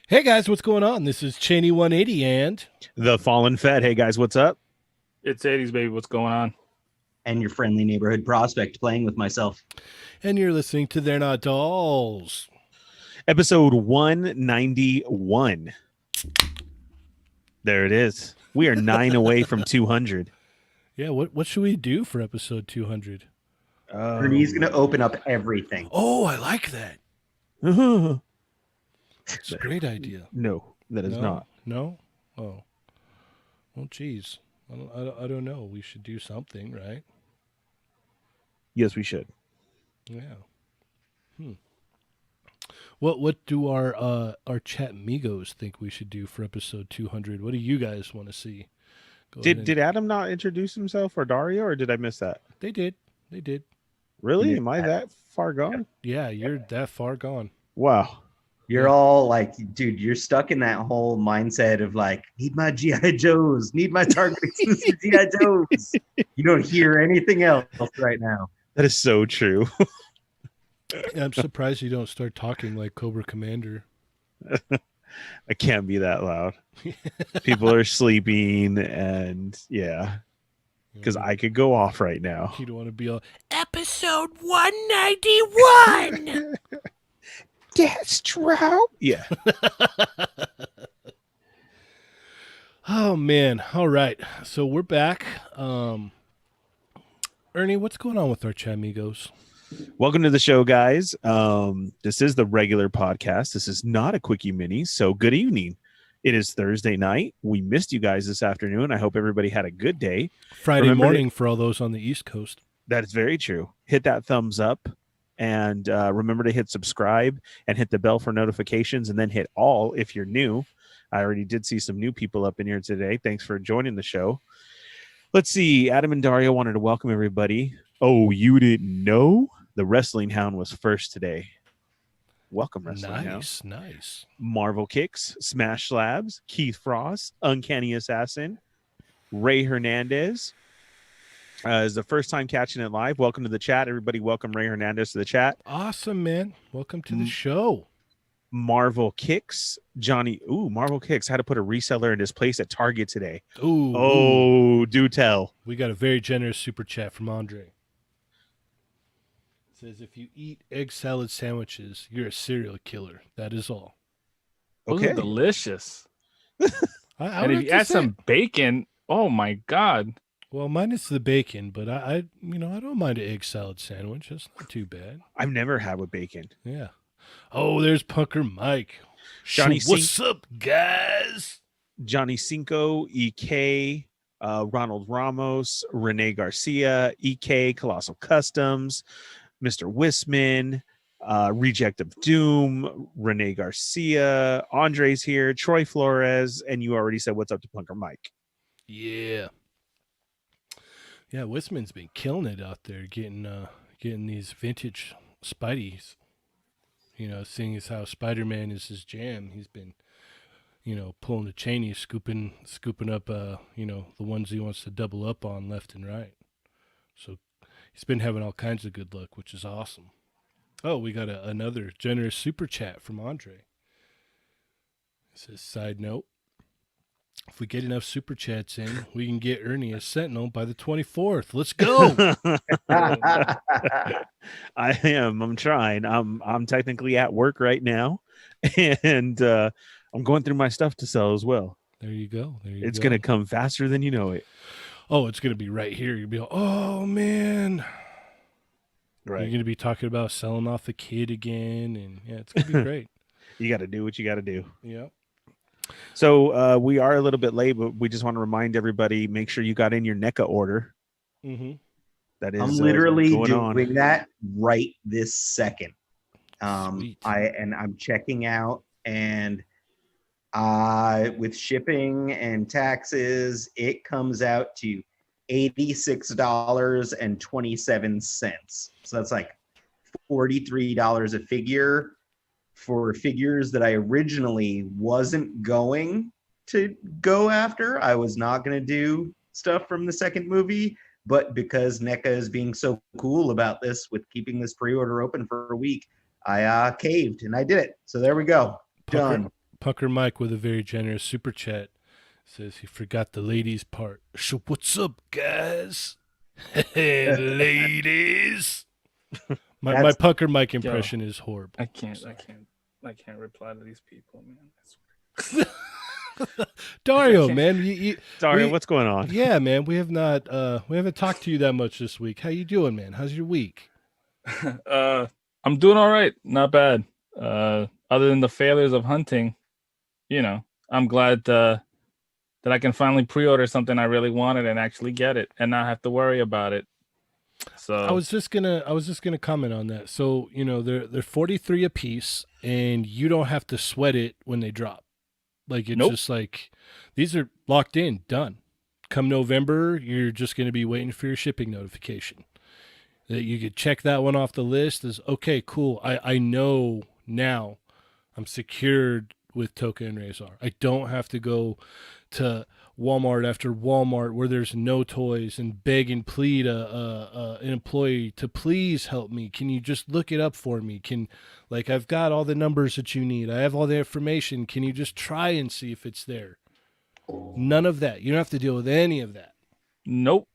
Hey guys, what's going on? This is Cheney 180 and The Fallen Fed. Hey guys, what's up? It's 80s, baby. What's going on? And your friendly neighborhood prospect playing with myself. you're listening to They're Not Dolls. Episode 191. There it is. We are 9 away from 200. Yeah, what should we do for episode 200? Ernie's going to open up everything. Oh, I like that. No, It's a great idea. that is not. No? Oh. Well, geez. I don't know. We should do something, right? Yes, we should. Yeah. What do our chat amigos think we should do for episode 200? What do you guys want to see? Did Adam not introduce himself or Dario, or did I miss that? They did. Really? Yeah. Am I that far gone? Yeah, you're that far gone. Wow. You're all like, dude, you're stuck in that whole mindset of like, need my G.I. Joes, need my Target exclusive G.I. Joes. You don't hear anything else right now. That is so true. I'm surprised you don't start talking like Cobra Commander. I can't be that loud. People are sleeping, and yeah, because I could go off right now. You don't want to be all episode 191. Deathstroke. Yeah. Oh man. All right. So we're back. Ernie, what's going on with our Chamigos? Welcome to the show, guys. This is the regular podcast. This is not a quickie mini. So good evening. It is Thursday night. We missed you guys this afternoon. I hope everybody had a good day. Friday morning for all those on the East Coast. That is very true. Hit that thumbs up. And remember to hit subscribe and hit the bell for notifications, and then hit all if you're new. I already did see some new people up in here today. Thanks for joining the show. Let's see. Adam and Dario wanted to welcome everybody. Oh, you didn't know? The Wrestling Hound was first today. Welcome, Wrestling Hound. Nice. Marvel Kicks, Smash Slabs, Keith Frost, Uncanny Assassin, Ray Hernandez. Is the first time catching it live. Welcome to the chat, everybody. Welcome Ray Hernandez to the chat. Awesome, man. Welcome to the show. Marvel Kicks, Johnny. Ooh, Marvel Kicks had to put a reseller in his place at Target today. Ooh. Do tell. We got a very generous super chat from Andre. It says, if you eat egg salad sandwiches, you're a serial killer. That is all. Those Okay. are delicious. I And would if you have to add say- some bacon, oh my God. Well, minus the bacon, but I don't mind an egg salad sandwich. That's not too bad. I've never had with bacon. Yeah. Oh, there's Punker Mike. Johnny What's up, guys? Johnny Cinco, EK, Ronald Ramos, Renee Garcia, EK, Colossal Customs, Mr. Wisman, Reject of Doom, Renee Garcia, Andre's here, Troy Flores, and you already said what's up to Punker Mike. Yeah. Yeah, Wisman's been killing it out there, getting these vintage Spideys. You know, seeing as how Spider-Man is his jam, he's been, pulling the Cheney, scooping up, the ones he wants to double up on left and right. So he's been having all kinds of good luck, which is awesome. Oh, we got another generous super chat from Andre. It says, side note, if we get enough super chats in, we can get Ernie a Sentinel by the 24th. Let's go. I am. I'm trying. I'm technically at work right now, and I'm going through my stuff to sell as well. There you go. It's gonna come faster than you know it. Oh, it's gonna be right here. You'll be like, oh man. You're gonna be talking about selling off the kid again, and yeah, it's gonna be great. You got to do what you got to do. Yep. So we are a little bit late, but we just want to remind everybody: make sure you got in your NECA order. Mm-hmm. That is, I'm literally going doing on. that right this second. Sweet. I'm checking out, and with shipping and taxes, it comes out to $86.27. So that's like $43 a figure for figures that I originally wasn't going to go after. I was not going to do stuff from the second movie, but because NECA is being so cool about this with keeping this pre-order open for a week, I caved and I did it. So there we go. Done. Punker Mike with a very generous super chat says he forgot the ladies part. So what's up, guys? Hey, ladies. My That's- Punker Mike impression is horrible. I can't reply to these people, man. I swear. Dario, man, Dario, we- what's going on? yeah, man, we haven't talked to you that much this week. How you doing, man? How's your week? I'm doing all right. Not bad. Other than the failures of hunting, I'm glad that I can finally pre-order something I really wanted and actually get it and not have to worry about it. So I was just gonna comment on that. So they're 43 a piece, and you don't have to sweat it when they drop. Like it's Nope. just like these are locked in, done. Come November, you're just gonna be waiting for your shipping notification. That you could check that one off the list as okay, cool. I know now I'm secured with Toka and Razor. I don't have to go to Walmart after Walmart where there's no toys and beg and plead an employee to please help me. Can you just look it up for me? I've got all the numbers that you need. I have all the information. Can you just try and see if it's there? None of that. You don't have to deal with any of that. nope,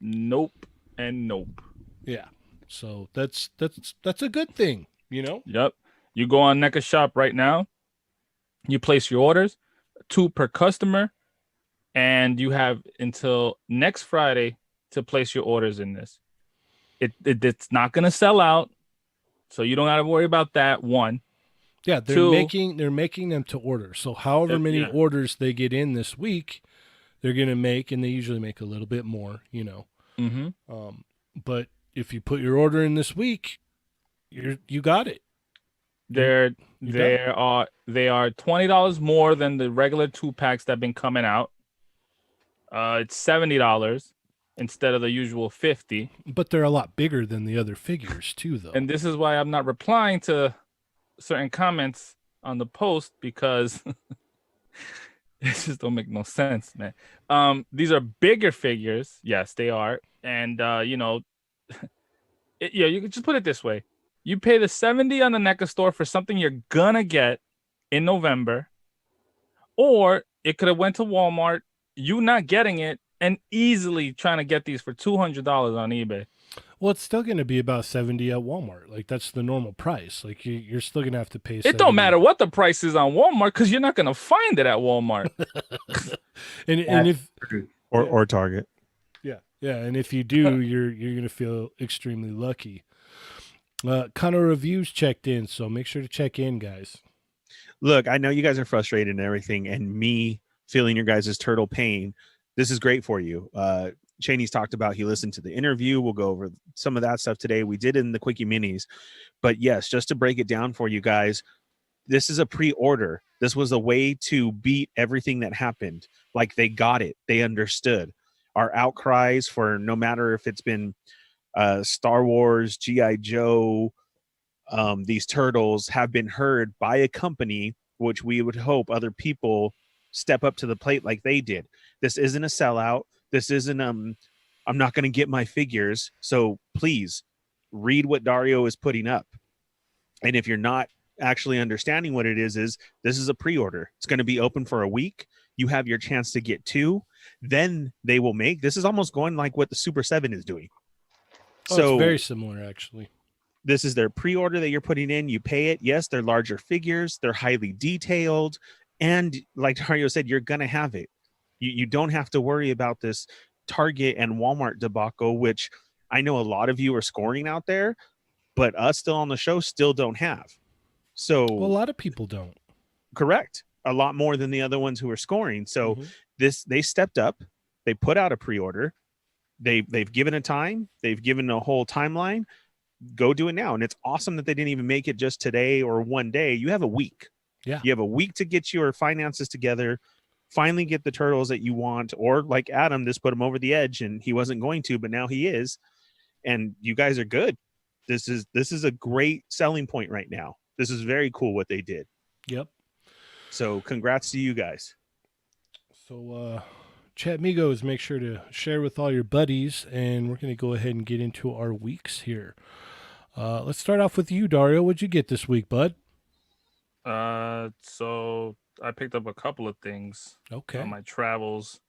and nope. Yeah. So that's a good thing, Yep. You go on NECA Shop right now. You place your orders, 2 per customer, and you have until next Friday to place your orders in this. It's not going to sell out, so you don't got to worry about that. One. Yeah, they're Two- making them to order. So however many Yeah. orders they get in this week, they're gonna make, and they usually make a little bit more, Mm-hmm. But if you put your order in this week, you got it. They You're are $20 more than the regular 2-packs that have been coming out. It's $70 instead of the usual $50. But they're a lot bigger than the other figures too, though. And this is why I'm not replying to certain comments on the post because it just don't make no sense, man. These are bigger figures. Yes, they are. And you can just put it this way. You pay the $70 on the NECA store for something you're gonna get in November, or it could have went to Walmart, you not getting it, and easily trying to get these for $200 on eBay. Well, it's still gonna be about 70 at Walmart. Like that's the normal price. Like you're still gonna have to pay. It don't matter what the price is on Walmart because you're not gonna find it at Walmart. And if Or Target. yeah, and if you do, you're gonna feel extremely lucky. Connor Reviews checked in, so make sure to check in, guys. Look, I know you guys are frustrated and everything, and me feeling your guys' turtle pain. This is great for you. Cheney's talked about he listened to the interview. We'll go over some of that stuff today. We did in the quickie minis, but yes, just to break it down for you guys, this is a pre-order. This was a way to beat everything that happened. Like they got it. They understood our outcries for no matter if it's been Star Wars, G.I. Joe, these turtles have been heard by a company, which we would hope other people step up to the plate like they did. This isn't a sellout. This isn't I'm not going to get my figures. So please read what Dario is putting up. And if you're not actually understanding what it is this is a pre-order. It's going to be open for a week. You have your chance to get 2. Then they will make. This is almost going like what the Super 7 is doing. Oh, So it's very similar, actually. this is their pre-order that you're putting in. You pay it. Yes, they're larger figures. They're highly detailed. And like Dario said, you're going to have it. You don't have to worry about this Target and Walmart debacle, which I know a lot of you are scoring out there, but us still on the show still don't have. So Well, a lot of people don't. correct. A lot more than the other ones who are scoring. So Mhm. they stepped up. They put out a pre-order. They've given a time. They've given a whole timeline. Go do it now. And it's awesome that they didn't even make it just today or one day. You have a week. Yeah. You have a week to get your finances together, finally get the turtles that you want, or like Adam, this put him over the edge and he wasn't going to, but now he is. And you guys are good. This is a great selling point right now. This is very cool what they did. Yep. So congrats to you guys. So, Chat Migos, make sure to share with all your buddies, and we're going to go ahead and get into our weeks here. Let's start off with you, Dario. What'd you get this week, bud? So I picked up a couple of things Okay. on my travels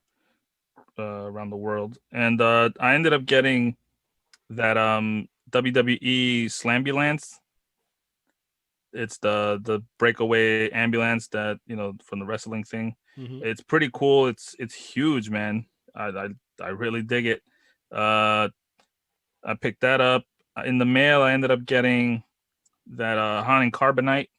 around the world, and I ended up getting that WWE Slambulance. It's the breakaway ambulance that from the wrestling thing. Mhm. It's pretty cool. It's huge, man. I really dig it. Uh, I picked that up in the mail. I ended up getting that Haunting Carbonite,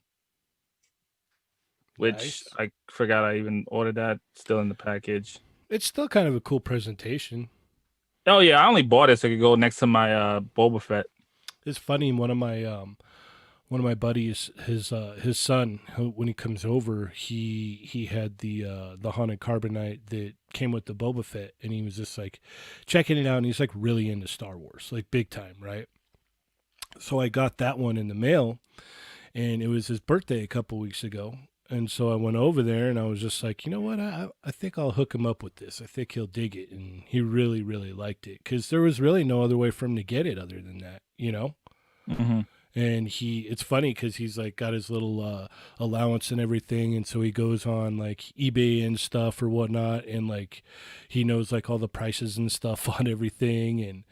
which Nice. I forgot I even ordered that. Still in the package. It's still kind of a cool presentation. Oh yeah, I only bought it so it could go next to my Boba Fett. It's funny. One of my buddies, his son, when he comes over, he had the haunted carbonite that came with the Boba Fett, and he was just like checking it out, and he's like really into Star Wars, like big time, right? So I got that one in the mail, and it was his birthday a couple weeks ago. And so I went over there and I was just like, you know what? I think I'll hook him up with this. I think he'll dig it. And he really, really liked it because there was really no other way for him to get it other than that, you know? Mm-hmm. And it's funny because he's like got his little allowance and everything. And so he goes on like eBay and stuff or whatnot. And like he knows like all the prices and stuff on everything. And,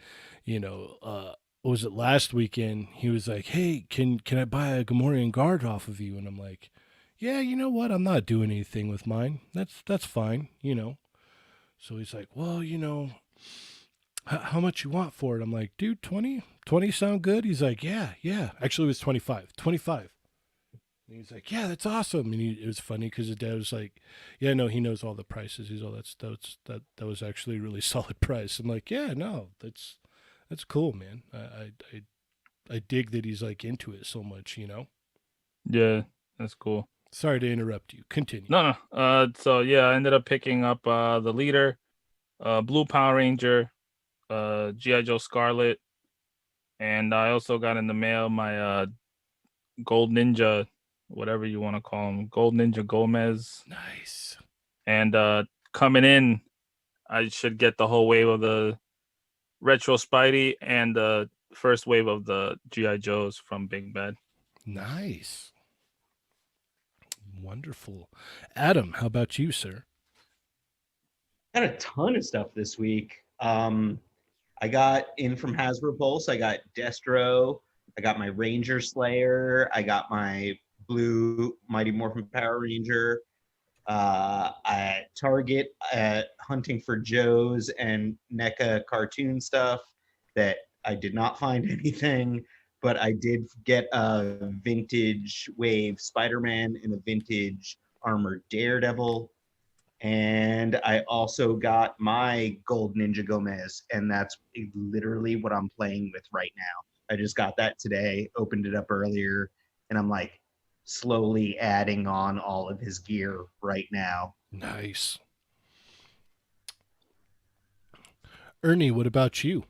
what was it last weekend? He was like, hey, can I buy a Gamorrean guard off of you? And I'm like, yeah, you know what? I'm not doing anything with mine. That's fine, So he's like, well, how much you want for it? I'm like, dude, 20 sound good? He's like, yeah. Actually, it was 25. 25. And he's like, yeah, that's awesome. And it was funny because his dad was like, yeah, no, he knows all the prices. He's all that was actually a really solid price. I'm like, yeah, no, that's cool, man. I dig that he's like into it so much, Yeah, that's cool. Sorry to interrupt you. Continue. No. So yeah, I ended up picking up the leader, Blue Power Ranger, GI Joe Scarlet, and I also got in the mail my Gold Ninja, whatever you want to call him, Gold Ninja Gomez. Nice. And coming in, I should get the whole wave of the Retro Spidey and the first wave of the GI Joes from Big Bad. Nice. Wonderful. Adam, how about you, sir? Got a ton of stuff this week. I got in from Hasbro Pulse. I got Destro. I got my Ranger Slayer. I got my blue Mighty Morphin Power Ranger. At Target, hunting for Joe's and NECA cartoon stuff that I did not find anything, but I did get a vintage wave Spider-Man and a vintage armored Daredevil. And I also got my Gold Ninja Gomez, and that's literally what I'm playing with right now. I just got that today, opened it up earlier, and I'm like slowly adding on all of his gear right now. Nice. Ernie, what about you?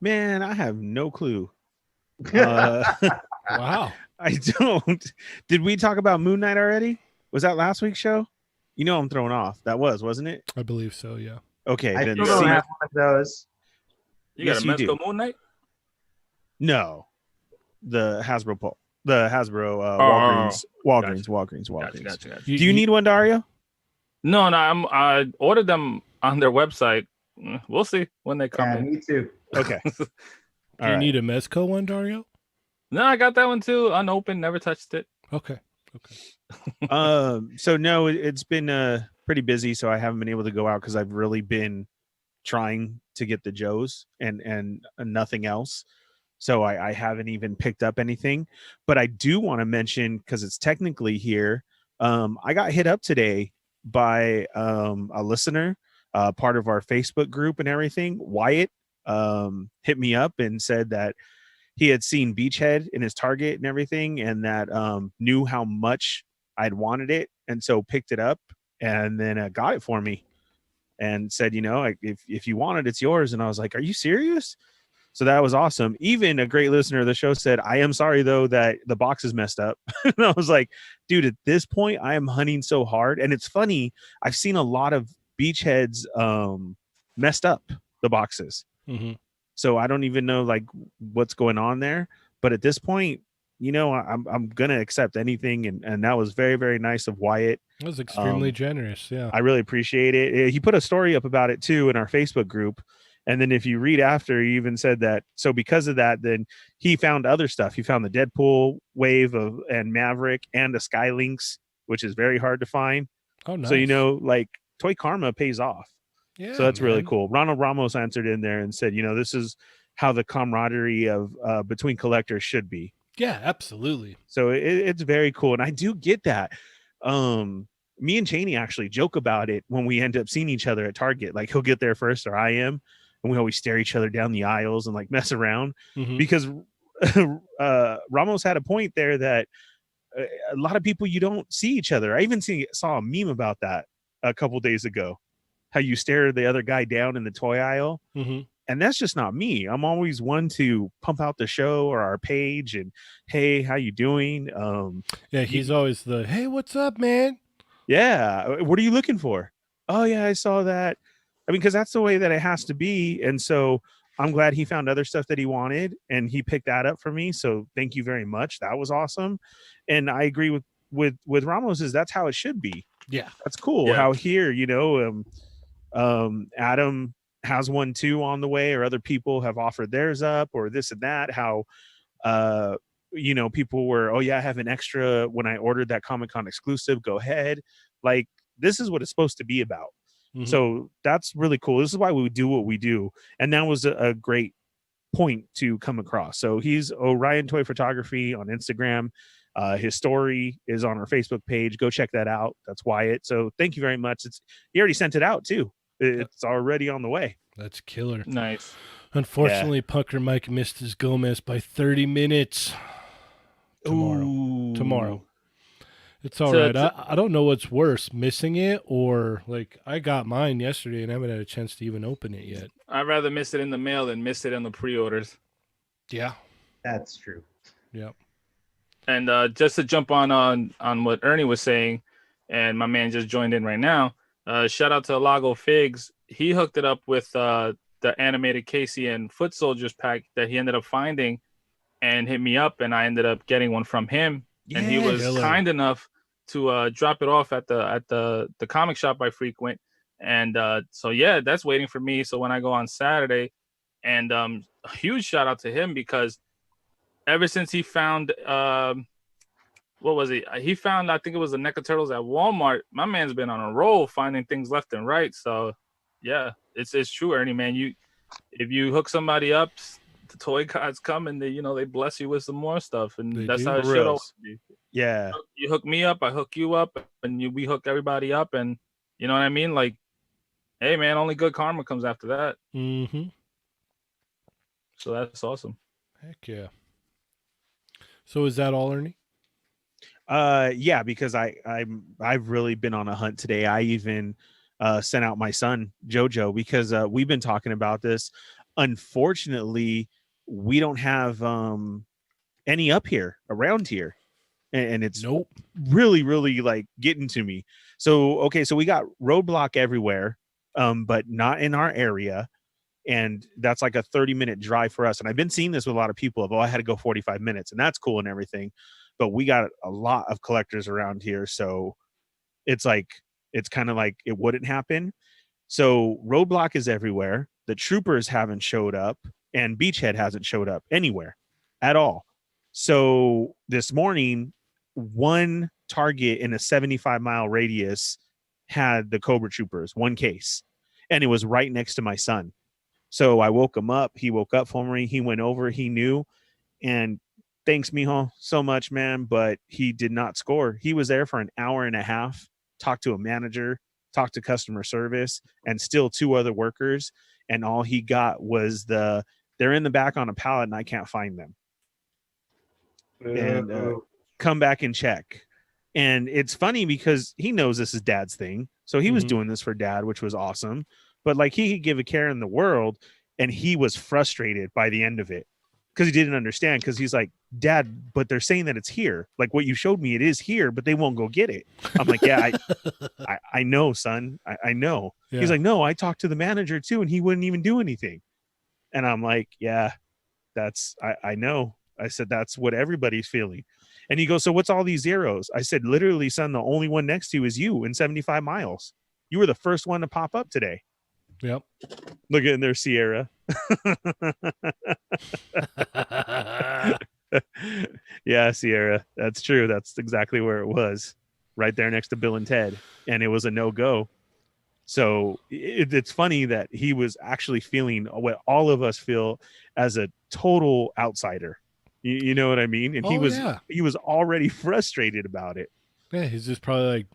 Man, I have no clue. Wow. I don't. Did we talk about Moon Knight already? Was that last week's show? You know I'm thrown off. That wasn't it? I believe so, yeah. Okay, I then still don't have one of those. You Yes, got a you do. Mezco Moon Knight? No, the Hasbro Walgreens. Gotcha. Do you need one, Dario? No, I ordered them on their website. We'll see when they come Yeah, in. me too. Okay. Do you need a Mezco one, Dario? No, I got that one too, unopened, never touched it. Okay. So no, it's been pretty busy, so I haven't been able to go out because I've really been trying to get the Joes and nothing else. So I haven't even picked up anything. But I do want to mention, because it's technically here, I got hit up today by a listener, part of our Facebook group and everything. Wyatt hit me up and said that he had seen Beachhead in his Target and everything, and that knew how much I'd wanted it, and so picked it up and then got it for me and said, if you want it, it's yours. And I was like, are you serious? So that was awesome. Even a great listener of the show said, I am sorry though that the box is messed up. And I was like, dude, at this point I am hunting so hard. And it's funny, I've seen a lot of Beachheads messed up the boxes. Mm-hmm. So I don't even know like what's going on there. But at this point, I'm gonna accept anything, and that was very, very nice of Wyatt. That was extremely generous. Yeah. I really appreciate it. He put a story up about it too in our Facebook group. And then if you read after, he even said that, so because of that, then he found other stuff. He found the Deadpool wave and Maverick and the Skylinks, which is very hard to find. Oh, nice. So, like Toy Karma pays off. yeah, So that's really man. cool. Ronald Ramos answered in there and said, this is how the camaraderie of between collectors should be. Yeah, absolutely. So it's very cool. And I do get that. Me and Cheney actually joke about it when we end up seeing each other at Target. Like he'll get there first or I am. And we always stare each other down the aisles and like mess around Mhm. because Ramos had a point there that a lot of people, you don't see each other. I even saw a meme about that a couple days ago, how you stare the other guy down in the toy aisle. Mhm. And that's just not me. I'm always one to pump out the show or our page and, hey, how you doing? Yeah, he's always the, hey, what's up, man? Yeah. What are you looking for? Oh, yeah, I saw that. I mean, because that's the way that it has to be. And so I'm glad he found other stuff that he wanted and he picked that up for me. So thank you very much. That was awesome. And I agree with Ramos is that's how it should be. Yeah. That's cool. Yeah. How here, Adam has one too on the way, or other people have offered theirs up, or this and that. How people were, oh yeah, I have an extra when I ordered that Comic-Con exclusive, go ahead. Like this is what it's supposed to be about. Mhm. So that's really cool. This is why we do what we do. And that was a great point to come across. So he's Orion Toy Photography on Instagram. His story is on our Facebook page. Go check that out. That's Wyatt. So thank you very much. He already sent it out too. It's already on the way. That's killer. Nice. Unfortunately, Punker Mike missed his Gomez by 30 minutes. Tomorrow. It's all So right. I don't know what's worse, missing it or like I got mine yesterday and I haven't had a chance to even open it yet. I'd rather miss it in the mail than miss it in the pre-orders. Yeah. That's true. Yeah. And just to jump on what Ernie was saying, and my man just joined in right now. Shout out to Lago Figs. He hooked it up with the animated Casey and Foot Soldiers pack that he ended up finding, and hit me up, and I ended up getting one from him. And he was Killer. kind enough to drop it off at the comic shop I frequent. And so yeah, that's waiting for me. So when I go on Saturday, and a huge shout out to him because ever since he found what was it? He found, I think it was the NECA Turtles at Walmart. My man's been on a roll finding things left and right. So yeah, it's true, Ernie, man. If you hook somebody up, the toy gods come and they bless you with some more stuff, and They that's do. how it For should reals. always be. Yeah. You hook me up, I hook you up, and we hook everybody up, and you know what I mean? Like, hey man, only good karma comes after that. Mm-hmm. So that's awesome. Heck yeah. So is that all, Ernie? Yeah, because I've really been on a hunt today. I even sent out my son Jojo because we've been talking about this. Unfortunately, we don't have any up here around here, and it's Nope. really, really like getting to me. So so we got Roadblock everywhere, but not in our area. And that's like a 30-minute drive for us. And I've been seeing this with a lot of people of, I had to go 45 minutes, and that's cool and everything. But we got a lot of collectors around here. So it's kind of like it wouldn't happen. So Roadblock is everywhere. The Troopers haven't showed up, and Beachhead hasn't showed up anywhere at all. So this morning, one Target in a 75-mile radius had the Cobra Troopers, one case, and it was right next to my son. So I woke him up. He woke up for me. He went over. He knew. And thanks, Mijo, so much, man. But he did not score. He was there for an hour and a half, talked to a manager, talked to customer service, and still two other workers. And all he got was they're in the back on a pallet and I can't find them. And come back and check. And it's funny because he knows this is dad's thing. So he was Mhm. doing this for dad, which was awesome. But like he could give a care in the world, and he was frustrated by the end of it because he didn't understand. Because he's like, Dad, but they're saying that it's here. Like what you showed me, it is here, but they won't go get it. I'm like, yeah, I know, son. I know. Yeah. He's like, no, I talked to the manager too, and he wouldn't even do anything. And I'm like, yeah, I know. I said, that's what everybody's feeling. And he goes, so what's all these zeros? I said, literally, son, the only one next to you is you in 75 miles. You were the first one to pop up today. Yep. Look at in there, Sierra. Yeah, Sierra. That's true. That's exactly where it was. Right there next to Bill and Ted. And it was a no-go. So it's funny that he was actually feeling what all of us feel as a total outsider. You know what I mean? And he was already frustrated about it. Yeah, he's just probably like,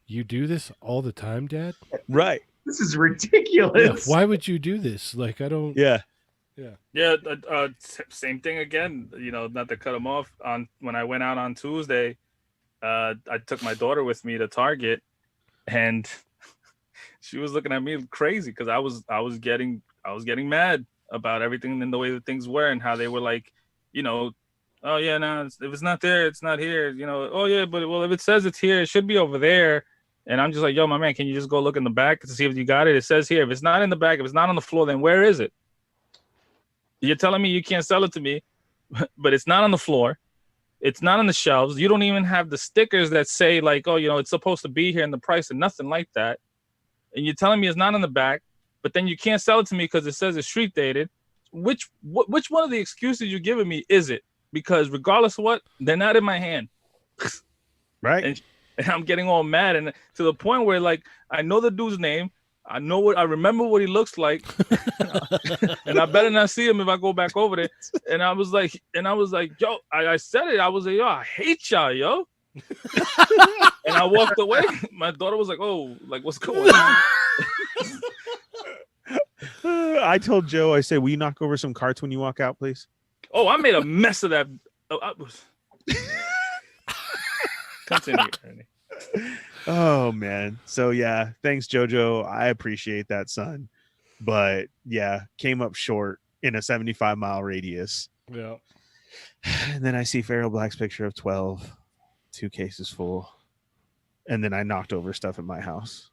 you do this all the time, Dad? Right. This is Yeah, ridiculous. why would you do this? Like, I don't. Yeah. Yeah, same thing again. You know, not to cut him off. On when I went out on Tuesday, I took my daughter with me to Target, and she was looking at me crazy because I was getting mad about everything and the way that things were and how they were like, you know, oh yeah, no, if it's not there, it's not here. You know, oh yeah, but well, if it says it's here, it should be over there. And I'm just like, yo, my man, can you just go look in the back to see if you got it? It says here. If it's not in the back, if it's not on the floor, then where is it? You're telling me you can't sell it to me, but it's not on the floor. It's not on the shelves. You don't even have the stickers that say like, oh, you know, it's supposed to be here and the price and nothing like that. And you're telling me it's not on the back, but then you can't sell it to me because it says it's street dated. Which one of the excuses you're giving me is it? Because regardless of what, they're not in my hand. Right. And I'm getting all mad, and to the point where like I know the dude's name, I remember what he looks like, and I better not see him if I go back over there. And I was like, yo, I said it. I was like, yo, I hate y'all, yo. And I walked away. My daughter was like, oh, like what's going on? I told Joe, I said, will you knock over some carts when you walk out, please? Oh, I made a mess of that. Continue, Ernie. Oh man. So yeah, thanks Jojo. I appreciate that, son. But yeah, came up short in a 75-mile radius. Yeah. And then I see Pharaoh Black's picture of 12, 2 cases full. And then I knocked over stuff at my house.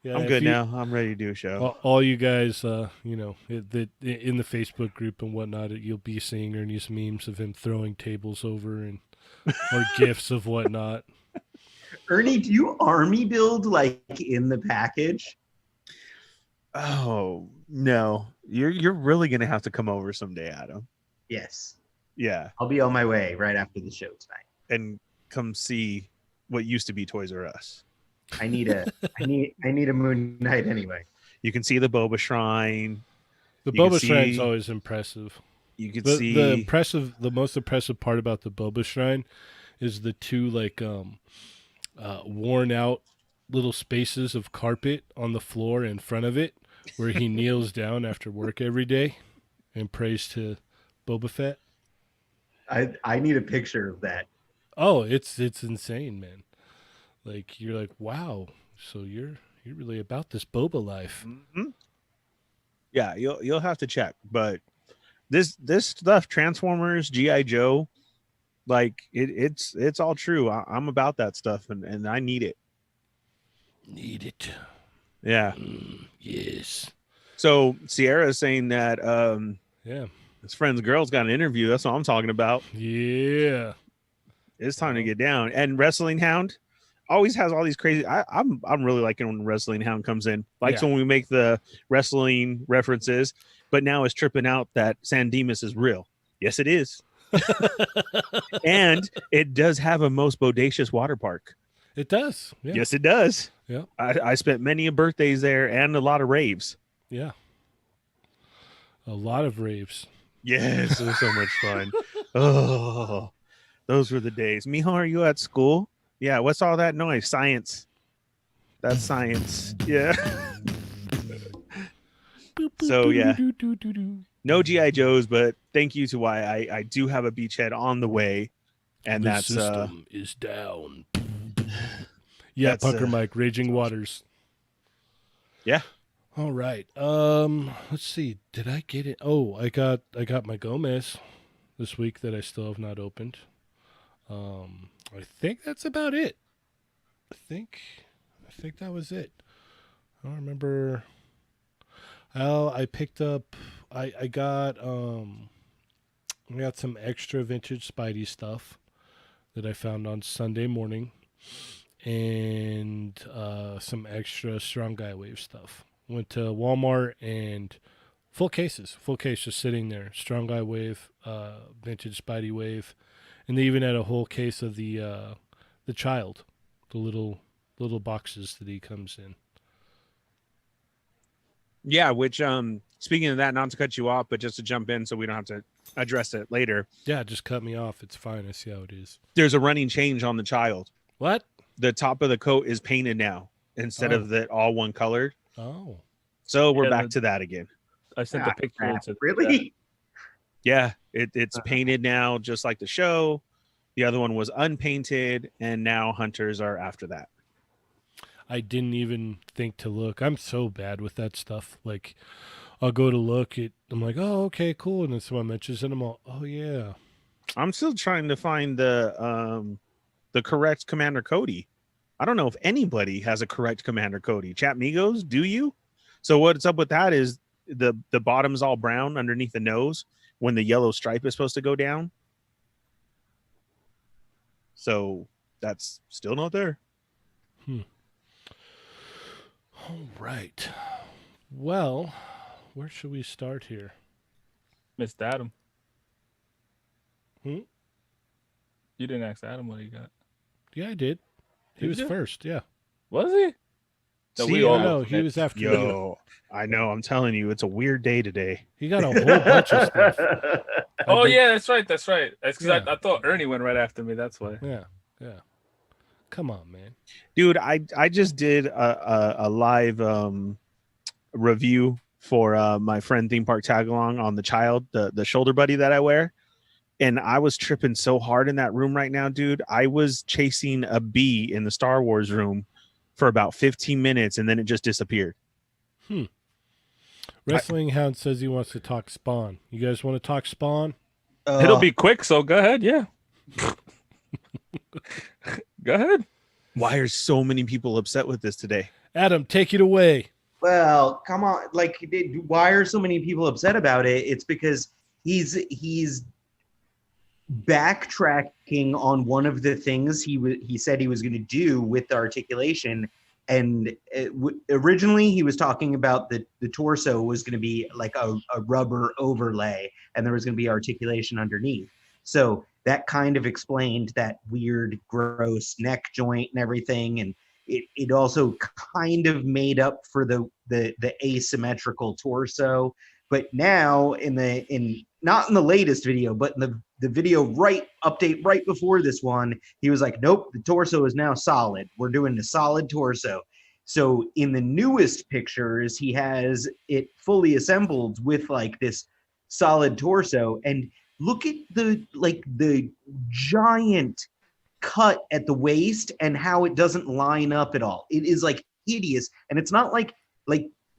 Yeah, I'm if good you- now. I'm ready to do a show. All you guys, you know, in the Facebook group and whatnot, you'll be seeing Ernie's memes of him throwing tables over and or gifs of whatnot. Ernie, do you army build like in the package? Oh no. You're really gonna have to come over someday, Adam. Yes. Yeah. I'll be on my way right after the show tonight. And come see what used to be Toys R Us. I need a Moon Knight anyway. You can see the Boba Shrine. The You can Boba Shrine's see- always impressive. You can The see the most impressive part about the Boba Shrine is the two like worn out little spaces of carpet on the floor in front of it where he kneels down after work every day and prays to Boba Fett. I need a picture of that. Oh, it's insane, man. Like you're like, wow, so you're really about this Boba life. Mhm. Yeah, you'll have to check, but this stuff, Transformers, GI Joe, like it's all true. I'm about that stuff, and I need it. Need it. Yeah. Yes. So Sierra is saying that Yeah. his friend's girl's got an interview. That's what I'm talking about. Yeah. It's time to get down. And Wrestling Hound always has all these crazy. I'm really liking when Wrestling Hound comes in. Likes Yeah. when we make the wrestling references, but now is tripping out that San Dimas is real. Yes, it is. And it does have a most bodacious water park. It does. Yeah. Yes, it does. Yeah. I spent many a birthdays there and a lot of raves. Yeah. A lot of raves. Yes, it was so much fun. Oh, those were the days. Mijo, are you at school? Yeah. What's all that noise? Science. That's science. Yeah. So, yeah. No GI Joes, but thank you to why I do have a beachhead on the way, and The that's system is down. Yeah, That's, Punker Mike, Raging Waters. Yeah. All right. Let's see. Did I get it? Oh, I got my Gomez this week that I still have not opened. I think that's about it. I think that was it. I don't remember. Well, I picked up. I got We got some extra vintage Spidey stuff that I found on Sunday morning, and some extra Strong Guy Wave stuff. Went to Walmart and full case just sitting there. Strong Guy Wave, vintage Spidey Wave, and they even had a whole case of the Child, the little boxes that he comes in. Yeah, which speaking of that, not to cut you off, but just to jump in so we don't have to address it later. Yeah, just cut me off. It's fine. I see how it is. There's a running change on the Child. What? The top of the coat is painted now instead of the all one colored. Oh. So we're Yeah, back to that again. I sent Ah, the picture. crap. To Really? Yeah, it's painted now, just like the show. The other one was unpainted, and now Hunters are after that. I didn't even think to look. I'm so bad with that stuff. Like, I'll go to look at. I'm like, oh, okay, cool. And then someone mentions it, and I'm all, oh yeah. I'm still trying to find the correct Commander Cody. I don't know if anybody has a correct Commander Cody. Chat Migos, do you? So what's up with that is the bottom's all brown underneath the nose when the yellow stripe is supposed to go down. So that's still not there. All right. Well, where should we start here? Missed Adam. Hmm? You didn't ask Adam what he got. Yeah, I did. He Did was you? first. Yeah. Was he? No, See, we all No, he was after you. Yo, I know. I'm telling you, it's a weird day today. He got a whole bunch of stuff. Oh did- yeah, that's right. That's right. It's because Yeah. I thought Ernie went right after me. That's why. Yeah. Yeah. Come on, man. Dude, I just did a live review for my friend Theme Park Tagalong on the Child, the shoulder buddy that I wear. And I was tripping so hard in that room right now, dude. I was chasing a bee in the Star Wars room for about 15 minutes, and then it just disappeared. Wrestling Hound says he wants to talk Spawn. You guys want to talk Spawn? It'll be quick, so go ahead. Yeah. Go ahead. Why are so many people upset with this today? Adam, take it away. Well, come on. Like, why are so many people upset about it? It's because he's backtracking on one of the things he said he was going to do with the articulation. And originally he was talking about the torso was going to be like a rubber overlay, and there was going to be articulation underneath. So that kind of explained that weird, gross neck joint and everything. And it also kind of made up for the asymmetrical torso. But now not in the latest video, but in the video update right before this one, he was like, nope, the torso is now solid. We're doing a solid torso. So in the newest pictures, he has it fully assembled with like this solid torso. And look at the giant cut at the waist and how it doesn't line up at all. It is like hideous. And it's not like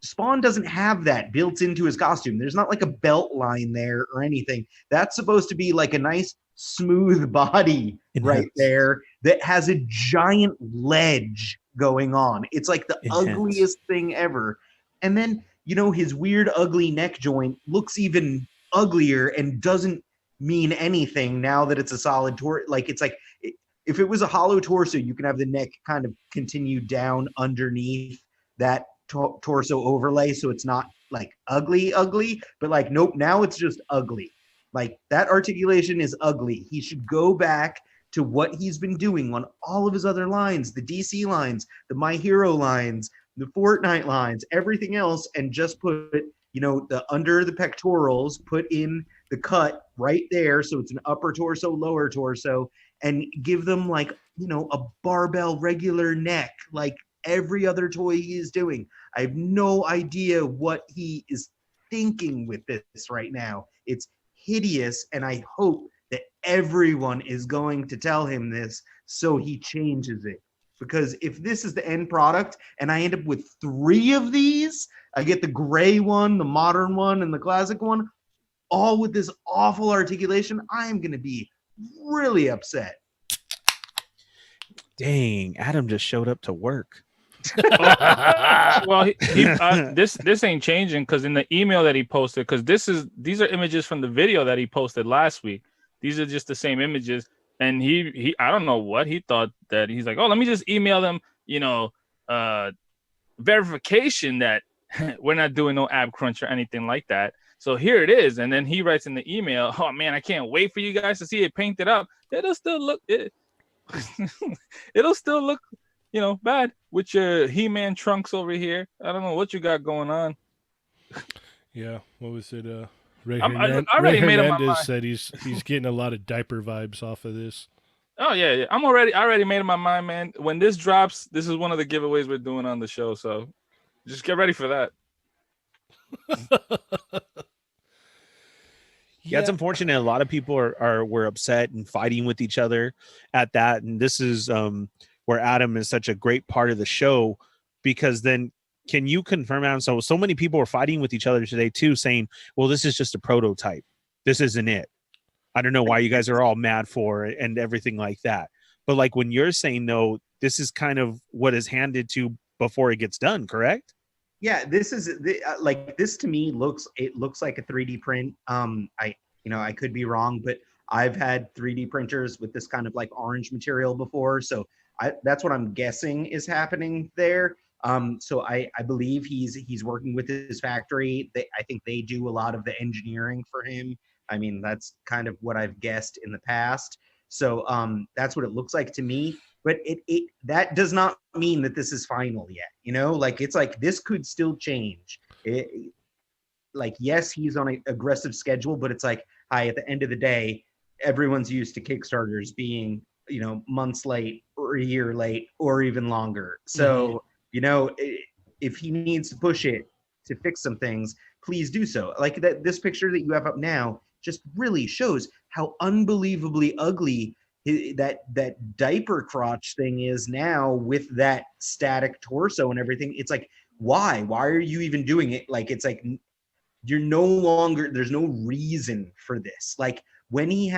Spawn doesn't have that built into his costume. There's not like a belt line there or anything. That's supposed to be like a nice smooth body right there that has a giant ledge going on. It's like the ugliest thing ever. And then, his weird ugly neck joint looks even uglier and doesn't mean anything now that it's a solid torso. Like, it's like if it was a hollow torso, you can have the neck kind of continue down underneath that torso overlay, so it's not like ugly, but like, nope, now it's just ugly. Like, that articulation is ugly. He should go back to what he's been doing on all of his other lines, the DC lines, the My Hero lines, the Fortnite lines, everything else, and just put, the under the pectorals, put in the cut right there, so it's an upper torso, lower torso, and give them like, a barbell regular neck, like every other toy he is doing. I have no idea what he is thinking with this right now. It's hideous, and I hope that everyone is going to tell him this so he changes it. Because if this is the end product and I end up with 3 of these, I get the gray one, the modern one, and the classic one, all with this awful articulation, I am going to be really upset. Dang, Adam just showed up to work. Well, this ain't changing because in the email that he posted, because these are images from the video that he posted last week. These are just the same images, and he I don't know what he thought, that he's like, oh, let me just email them, verification that we're not doing no ab crunch or anything like that. So here it is, and then he writes in the email, oh man, I can't wait for you guys to see it painted up. It'll still look it'll still look bad with your He-Man trunks over here. I don't know what you got going on. Yeah, what was it? Ray I already made up my Hernandez mind. said he's getting a lot of diaper vibes off of this. Oh yeah. I already made up my mind, man. When this drops, this is one of the giveaways we're doing on the show. So just get ready for that. Yeah, it's unfortunate. A lot of people were upset and fighting with each other at that, and this is where Adam is such a great part of the show, because then can you confirm, Adam? So many people were fighting with each other today too, saying, "Well, this is just a prototype. This isn't it." I don't know why you guys are all mad for it and everything like that, but like when you're saying no, this is kind of what is handed to before it gets done, correct? Yeah, this is like, this to me looks like a 3D print. I could be wrong, but I've had 3D printers with this kind of like orange material before, so that's what I'm guessing is happening there. So I believe he's working with his factory. I think they do a lot of the engineering for him. I mean, that's kind of what I've guessed in the past. So that's what it looks like to me. But that does not mean that this is final yet. Like, it's like this could still change. Like, yes, he's on an aggressive schedule, but it's like, at the end of the day, everyone's used to Kickstarters being, months late or a year late or even longer. So, if he needs to push it to fix some things, please do so. Like this picture that you have up now just really shows how unbelievably ugly that diaper crotch thing is now, with that static torso and everything. It's like, why are you even doing it? Like, it's like, there's no reason for this. Like, when he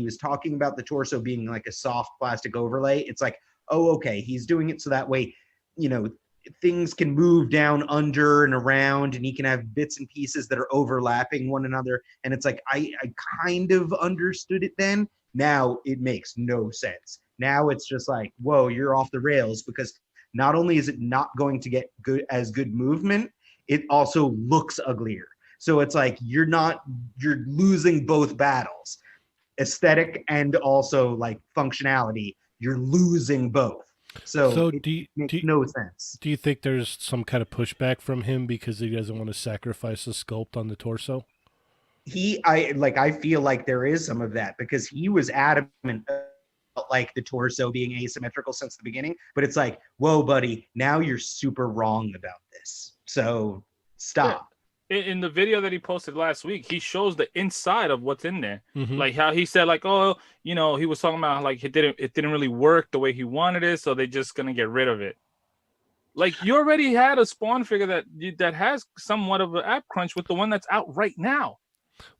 was talking about the torso being like a soft plastic overlay, it's like, oh, okay, he's doing it so that way, things can move down under and around, and he can have bits and pieces that are overlapping one another. And it's like, I kind of understood it then. Now it makes no sense. Now it's just like, whoa, you're off the rails, because not only is it not going to get good movement, it also looks uglier. So it's like, you're losing both battles, aesthetic and also like functionality. You're losing both. So it makes no sense. Do you think there's some kind of pushback from him because he doesn't want to sacrifice the sculpt on the torso? I feel like there is some of that, because he was adamant about like the torso being asymmetrical since the beginning. But it's like, whoa, buddy, now you're super wrong about this. So stop. In the video that he posted last week, he shows the inside of what's in there. Mm-hmm. Like how he said, like, oh, he was talking about like it didn't really work the way he wanted it, so they're just gonna get rid of it. Like, you already had a Spawn figure that has somewhat of an ab crunch with the one that's out right now.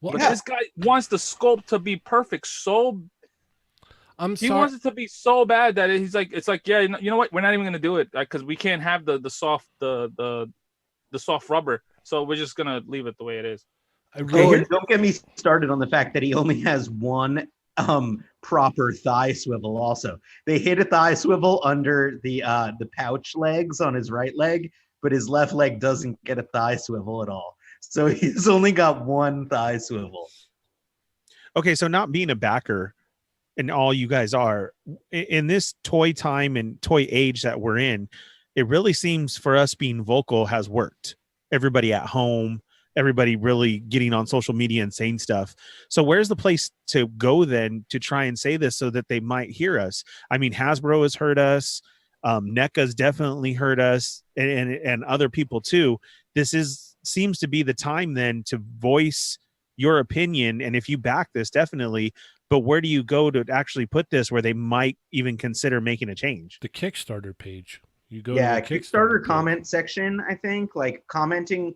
Well, but this guy wants the sculpt to be perfect. So he wants it to be so bad that he's like, it's like, yeah, you know what? We're not even gonna do it because we can't have the soft soft rubber. So we're just gonna leave it the way it is. Don't get me started on the fact that he only has one proper thigh swivel. Also, they hit a thigh swivel under the pouch legs on his right leg, but his left leg doesn't get a thigh swivel at all. So he's only got one thigh swivel. Okay, so not being a backer, and all you guys are in this toy time and toy age that we're in, it really seems for us being vocal has worked. Everybody at home, everybody really getting on social media and saying stuff. So where's the place to go then to try and say this so that they might hear us? I mean, Hasbro has heard us. NECA's definitely heard us, and other people too. This seems to be the time then to voice your opinion. And if you back this, definitely. But where do you go to actually put this where they might even consider making a change? The Kickstarter page. You go to the Kickstarter comment section. I think like commenting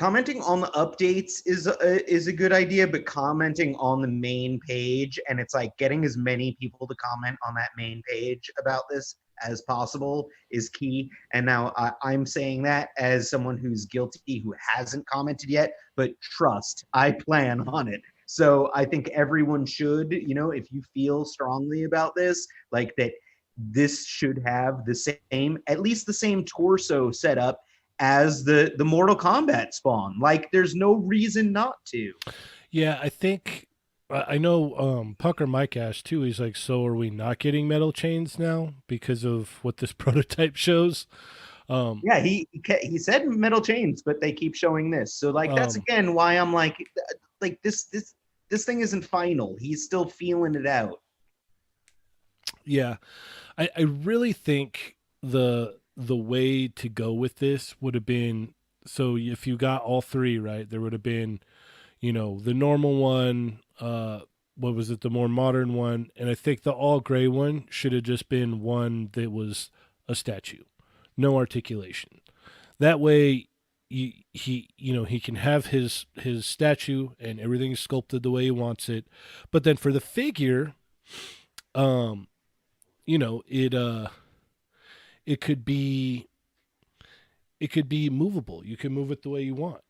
on the updates is a good idea, but commenting on the main page, and it's like getting as many people to comment on that main page about this as possible is key. And now I'm saying that as someone who's guilty, who hasn't commented yet, but trust, I plan on it. So I think everyone should, if you feel strongly about this, like that this should have the same, at least the same torso setup as the Mortal Kombat spawn. Like there's no reason not to. Yeah, I think I know Pucker Mike asked too. He's like, so are we not getting metal chains now because of what this prototype shows? Yeah, he said metal chains, but they keep showing this. So like that's again why I'm like this thing isn't final. He's still feeling it out. Yeah, I really think the way to go with this would have been, so if you got all three right, there would have been, the normal one, what was it, the more modern one, and I think the all gray one should have just been one that was a statue, no articulation. That way he can have his statue and everything is sculpted the way he wants it. But then for the figure, it could be movable. You can move it the way you want,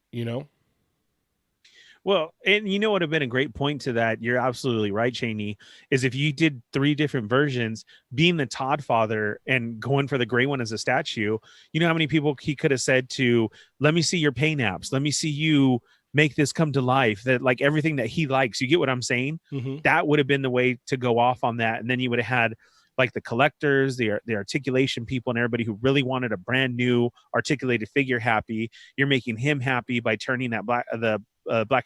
Well, and what would have been a great point to that, you're absolutely right, Cheney, is if you did 3 different versions, being the Todd father and going for the gray one as a statue, how many people he could have said to, let me see your paint apps, let me see you make this come to life, that like everything that he likes, you get what I'm saying? Mm-hmm. That would have been the way to go off on that. And then you would have had like the collectors, the articulation people, and everybody who really wanted a brand new articulated figure happy. You're making him happy by turning that black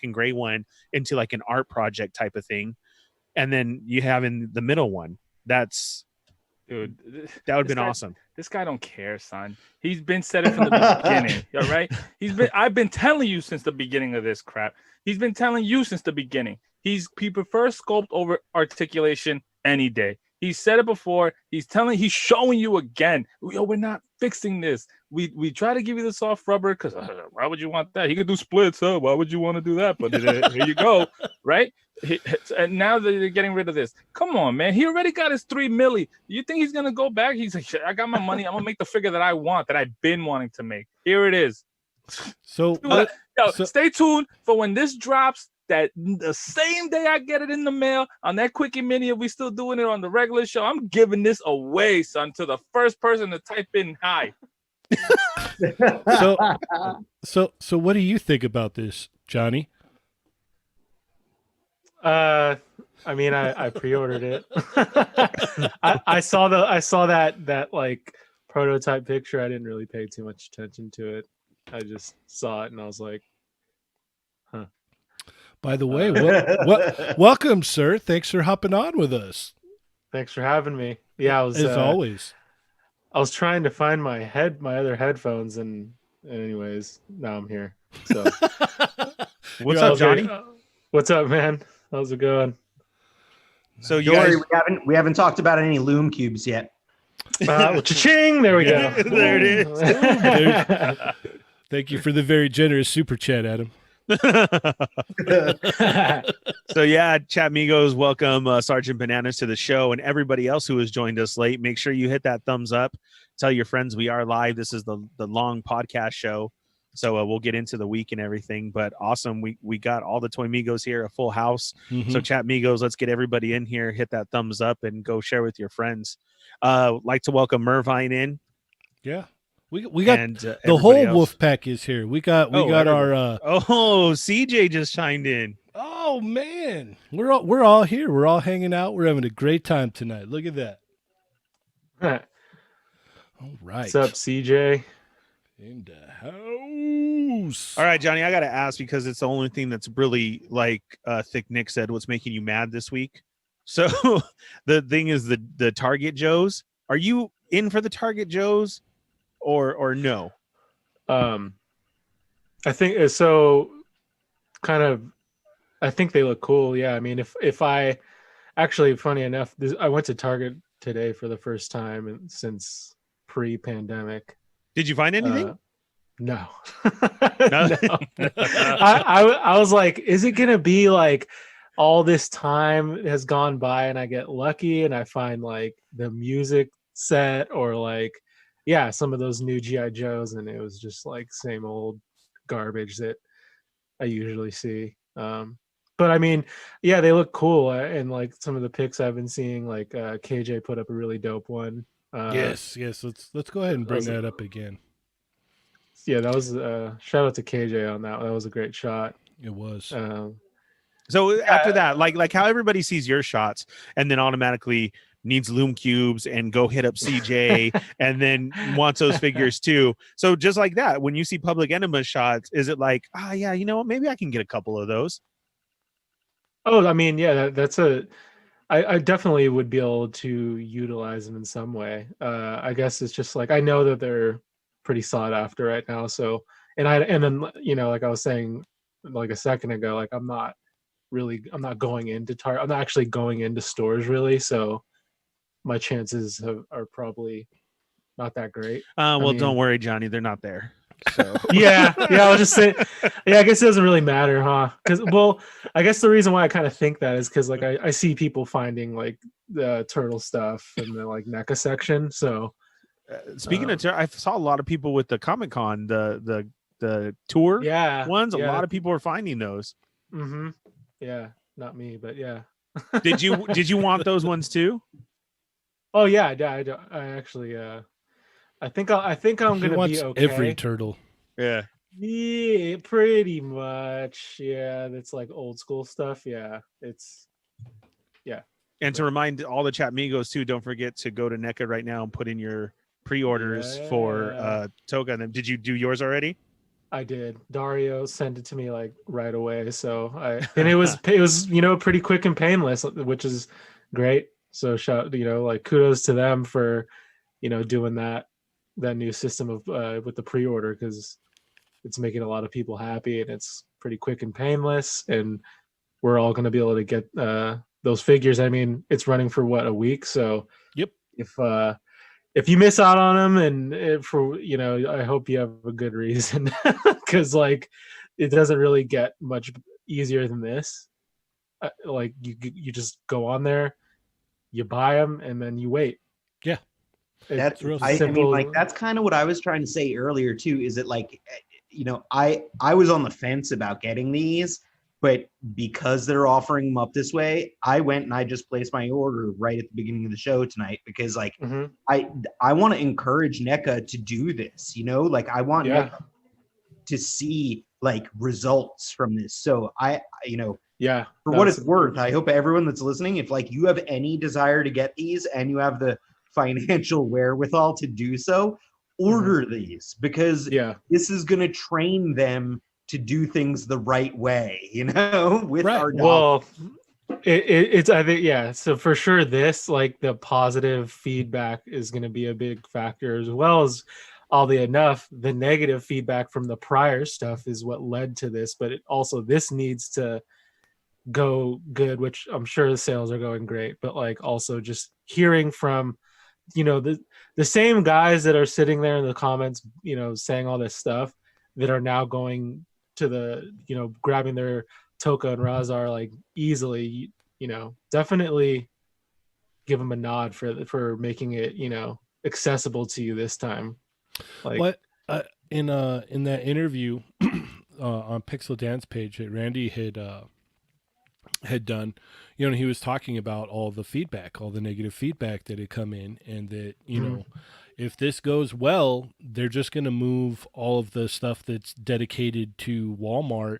and gray one into like an art project type of thing. And then you have in the middle one, that would have been awesome. This guy don't care, son. He's been said it from the beginning. All right. I've been telling you since the beginning of this crap. He's been telling you since the beginning. He prefers sculpt over articulation any day. He said it before. He's showing you again. We're not fixing this. We try to give you the soft rubber because why would you want that? He could do splits, huh? Why would you want to do that? But here you go, right? And now that they're getting rid of this, come on, man. He already got his $3 million. You think he's gonna go back? He's like, I got my money. I'm gonna make the figure that I want, that I've been wanting to make. Here it is. So, stay tuned for when this drops. That the same day I get it in the mail on that Quickie Mini, if we still doing it on the regular show, I'm giving this away, son, to the first person to type in hi. So what do you think about this, Johnny? I mean, I pre-ordered it. I saw that like prototype picture. I didn't really pay too much attention to it. I just saw it and I was like, huh. By the way, welcome, sir. Thanks for hopping on with us. Thanks for having me. Yeah, I was as always. I was trying to find my other headphones, and anyways, now I'm here. So, what's up, Johnny? What's up, man? How's it going? So you guys... we haven't talked about any Loom cubes yet. Cha-ching! There we go. There it is. Thank you for the very generous super chat, Adam. So yeah, Chat Migos, welcome Sergeant Bananas to the show, and everybody else who has joined us late. Make sure you hit that thumbs up. Tell your friends we are live. This is the long podcast show, so we'll get into the week and everything. But awesome, we got all the Toy Migos here, a full house. Mm-hmm. So Chat Migos, let's get everybody in here. Hit that thumbs up and go share with your friends. Like to welcome Mervine in. Yeah. We got and, the whole else. wolf pack is here. We got our CJ just chimed in. Oh man, we're all here. We're all hanging out. We're having a great time tonight. Look at that. All right. What's up, CJ? In the house. All right, Johnny, I got to ask because it's the only thing that's really like Thick Nick said, what's making you mad this week. So the thing is the Target Joes. Are you in for the Target Joes? Or no? I think so. Kind of. I think they look cool. Yeah. I mean, if I actually, funny enough, I went to Target today for the first time since pre-pandemic. Did you find anything? No. No? I was like, is it gonna be like all this time has gone by and I get lucky and I find like the music set, or like, yeah, some of those new GI Joes, and it was just like same old garbage that I usually see. But I mean, yeah, they look cool, and like some of the pics I've been seeing, like KJ put up a really dope one. Yes. Let's go ahead and bring was- that up again. Yeah, that was shout out to KJ on that. That was a great shot. It was. So after that, like how everybody sees your shots and then automatically needs loom cubes and go hit up CJ and then wants those figures too. So just like that, when you see Public Enema shots, is it like, yeah, you know what, maybe I can get a couple of those? Oh, I mean, yeah, that's I definitely would be able to utilize them in some way. I guess it's just like I know that they're pretty sought after right now. So, and then like I was saying like a second ago, like I'm not going into I'm not actually going into stores really. So my chances are probably not that great. Well, mean- don't worry, Johnny, they're not there. So yeah, I was just saying. Yeah, I guess it doesn't really matter, huh? Because I guess the reason why I kind of think that is because like I see people finding like the turtle stuff in the like NECA section. So speaking of, I saw a lot of people with the Comic-Con, the tour ones. A lot of people are finding those. Mm-hmm. Yeah, not me, but yeah. Did you want those ones too? Oh yeah, I actually I think I'm He gonna wants be okay. every turtle. Yeah. Yeah, pretty much. Yeah, that's like old school stuff. Yeah, it's And to remind all the chat amigos too, don't forget to go to NECA right now and put in your pre-orders for Toga. And did you do yours already? I did. Dario sent it to me like right away. So it was pretty quick and painless, which is great. So like kudos to them for doing that new system of with the pre-order, because it's making a lot of people happy and it's pretty quick and painless, and we're all going to be able to get those figures. I mean, it's running for a week, so Yep. If you miss out on them, and I hope you have a good reason, because like it doesn't really get much easier than this. Like you just go on there, you buy them, and then you wait. Yeah. That's real I mean, simple. like that's kind of what I was trying to say earlier too. Is it like, I was on the fence about getting these, but because they're offering them up this way, I went and I just placed my order right at the beginning of the show tonight, because like Mhm. I want to encourage NECA to do this. Like I want Yeah. NECA to see like results from this. So Yeah. for what it's worth, I hope everyone that's listening, if like you have any desire to get these and you have the financial wherewithal to do so, order these, because Yeah. this is going to train them to do things the right way, with Right. our Well, it's I think, yeah. So for sure, this like the positive feedback is going to be a big factor, as well as the negative feedback from the prior stuff is what led to this. But this needs to go good, which I'm sure the sales are going great. But like also just hearing from the same guys that are sitting there in the comments, saying all this stuff, that are now going to the grabbing their Toka and Razar like easily, definitely give them a nod for making it accessible to you this time. Like What in that interview on Pixel Dance page that Randy had done, he was talking about all the feedback, all the negative feedback that had come in, and that if this goes well, they're just going to move all of the stuff that's dedicated to Walmart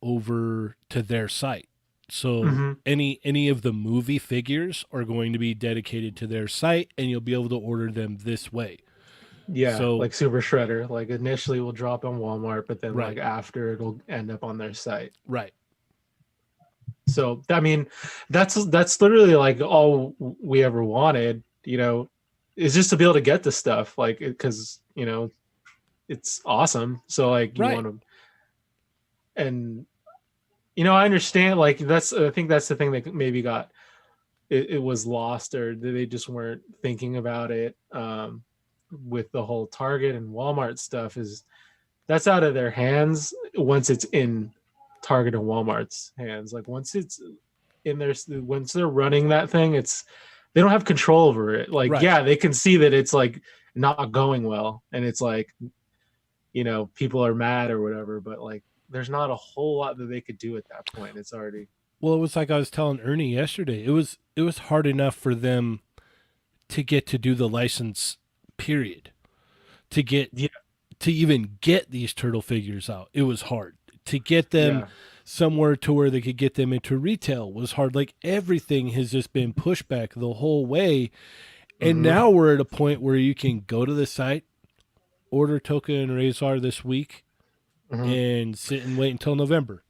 over to their site. So any of the movie figures are going to be dedicated to their site, and you'll be able to order them this way. Yeah, So- like Super Shredder, like initially will drop on Walmart, but then Right. like after it'll end up on their site. Right. So I mean, that's literally like all we ever wanted, is just to be able to get the stuff, like because it's awesome. So like you Right. want to, and I understand, like I think that's the thing that maybe got it was lost, or they just weren't thinking about it. With the whole Target and Walmart stuff, is that's out of their hands once it's in Target and Walmart's hands. Like once it's in their, once they're running that thing, it's they don't have control over it. Like, Right. yeah, they can see that it's like not going well, and it's like, you know, people are mad or whatever, but like there's not a whole lot that they could do at that point. It's already Well, it was like I was telling Ernie yesterday. It was hard enough for them to get to do the license period. To get Yeah. to even get these turtle figures out. It was hard. To get them yeah. somewhere to where they could get them into retail was hard. Like everything has just been pushed back the whole way. And Mhm. now we're at a point where you can go to the site, order Toka and Razor this week, Mhm. and sit and wait until November.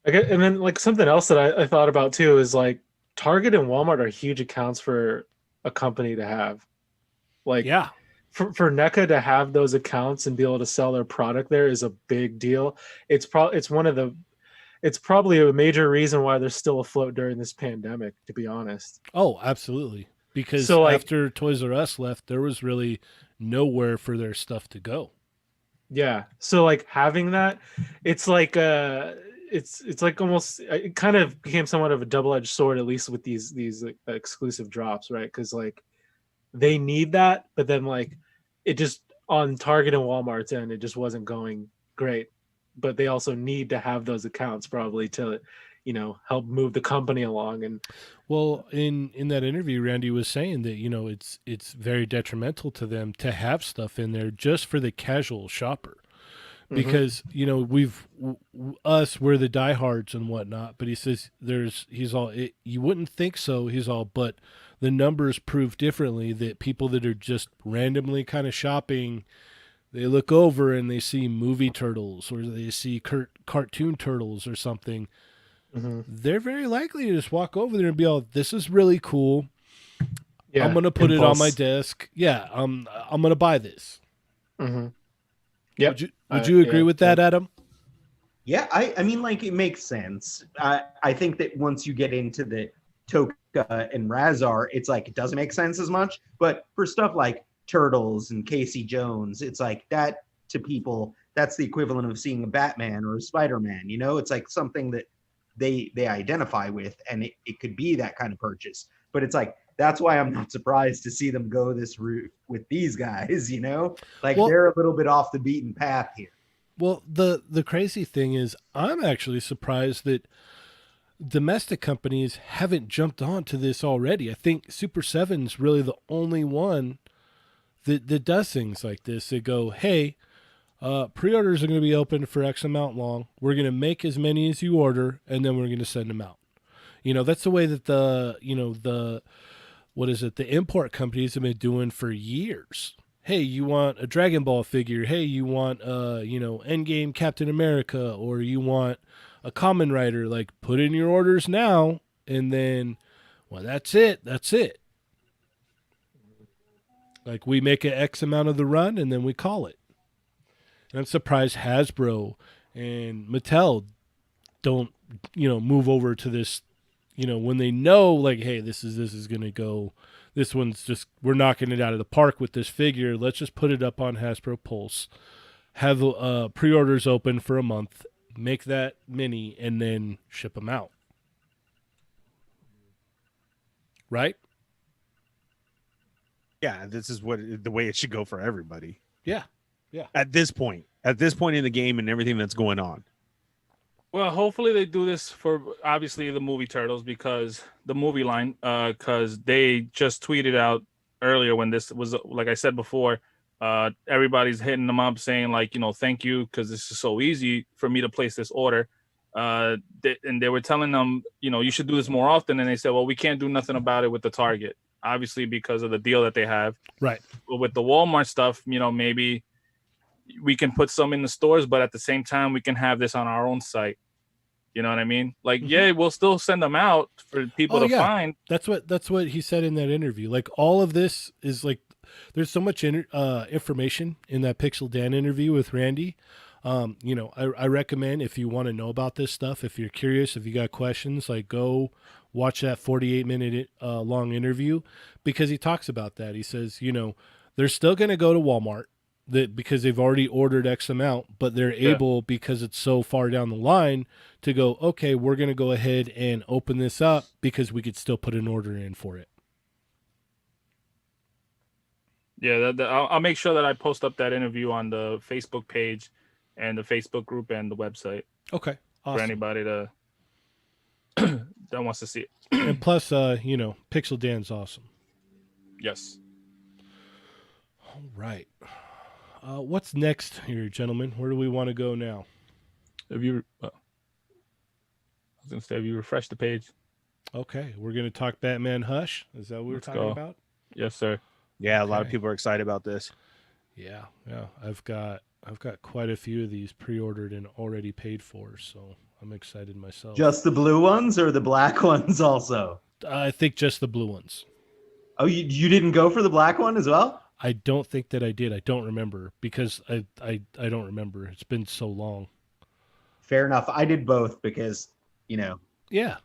Okay, and then like something else that I thought about too is like Target and Walmart are huge accounts for a company to have. Like Yeah. for NECA to have those accounts and be able to sell their product there is a big deal. It's probably a major reason why they're still afloat during this pandemic, to be honest. Oh, absolutely. Because So, like- after Toys R Us left, there was really nowhere for their stuff to go. Yeah. So like having that, it's like it's like almost it kind of became somewhat of a double-edged sword, at least with these like, exclusive drops, right? Because like they need that, but then like it just on Target and Walmart's end, it just wasn't going great. But they also need to have those accounts probably to, you know, help move the company along. And Well, in that interview, Randy was saying that, you know, it's very detrimental to them to have stuff in there just for the casual shopper. Mhm. Because, you know, we're the diehards and whatnot, but he says you wouldn't think so. He's all, but the numbers prove differently, that people that are just randomly kind of shopping, they look over and they see movie turtles or they see cartoon turtles or something. Mhm. They're very likely to just walk over there and be all, this is really cool. yeah, I'm going to put it on my impulse. desk. Yeah, I'm going to buy this. Mhm. Yep. Would you agree yeah, with that, Adam? Yeah, I mean, like, it makes sense. I think that once you get into the Toka and Razar, it's like it doesn't make sense as much. But for stuff like Turtles and Casey Jones, it's like that to people, that's the equivalent of seeing a Batman or a Spider-Man. You know, it's like something that they identify with, and it could be that kind of purchase. But it's like that's why I'm not surprised to see them go this route with these guys. You know, like Well- they're a little bit off the beaten path here. Well, the crazy thing is, I'm actually surprised that domestic companies haven't jumped onto this already. I think Super 7's really the only one that does things like this. They go, hey, pre-orders are going to be open for X amount long. We're going to make as many as you order, and then we're going to send them out. You know, that's the way that the import companies have been doing for years. Hey, you want a Dragon Ball figure? Hey, you want Endgame Captain America, or you want a Kamen Rider? Like, put in your orders now, and then, well, that's it. Like, we make an X amount of the run, and then we call it. And I'm surprised Hasbro and Mattel don't, move over to this, when they know, like, hey, this is going to go, this one's just, we're knocking it out of the park with this figure. Let's just put it up on Hasbro Pulse, have pre-orders open for a month, make that mini, and then ship them out. Right? Yeah, this is the way it should go for everybody. Yeah. At this point in the game and everything that's going on. Well, hopefully they do this for obviously the movie Turtles, because the movie line, because they just tweeted out earlier when this was, like I said before, everybody's hitting them up saying like, thank you, because this is so easy for me to place this order. And they were telling them, you should do this more often. And they said, well, we can't do nothing about it with the Target, obviously, because of the deal that they have. Right. But with the Walmart stuff, maybe we can put some in the stores, but at the same time, we can have this on our own site. You know what I mean? Like, yeah, we'll still send them out for people to find. That's what he said in that interview. Like, all of this is like, there's so much information in that Pixel Dan interview with Randy. I recommend, if you want to know about this stuff, if you're curious, if you got questions, like, go watch that 48-minute long interview, because he talks about that. He says, they're still going to go to Walmart because they've already ordered X amount, but they're able, because it's so far down the line, to go, okay, we're going to go ahead and open this up because we could still put an order in for it. Yeah, I'll make sure that I post up that interview on the Facebook page and the Facebook group and the website Okay, for awesome. anybody to that wants to see it. And plus, Pixel Dan's awesome. Yes. All right. What's next here, gentlemen? Where do we want to go now? If you, I was gonna say, if you refresh the page. Okay, we're gonna talk Batman Hush. Is that what we're Let's talking go. about? Yes, sir. Yeah, a lot of Okay. people are excited about this. Yeah. I've got quite a few of these pre-ordered and already paid for, so I'm excited myself. Just the blue ones or the black ones also? I think just the blue ones. Oh, you didn't go for the black one as well? I don't think that I did. I don't remember because I don't remember. It's been so long. Fair enough. I did both because, Yeah. Yeah.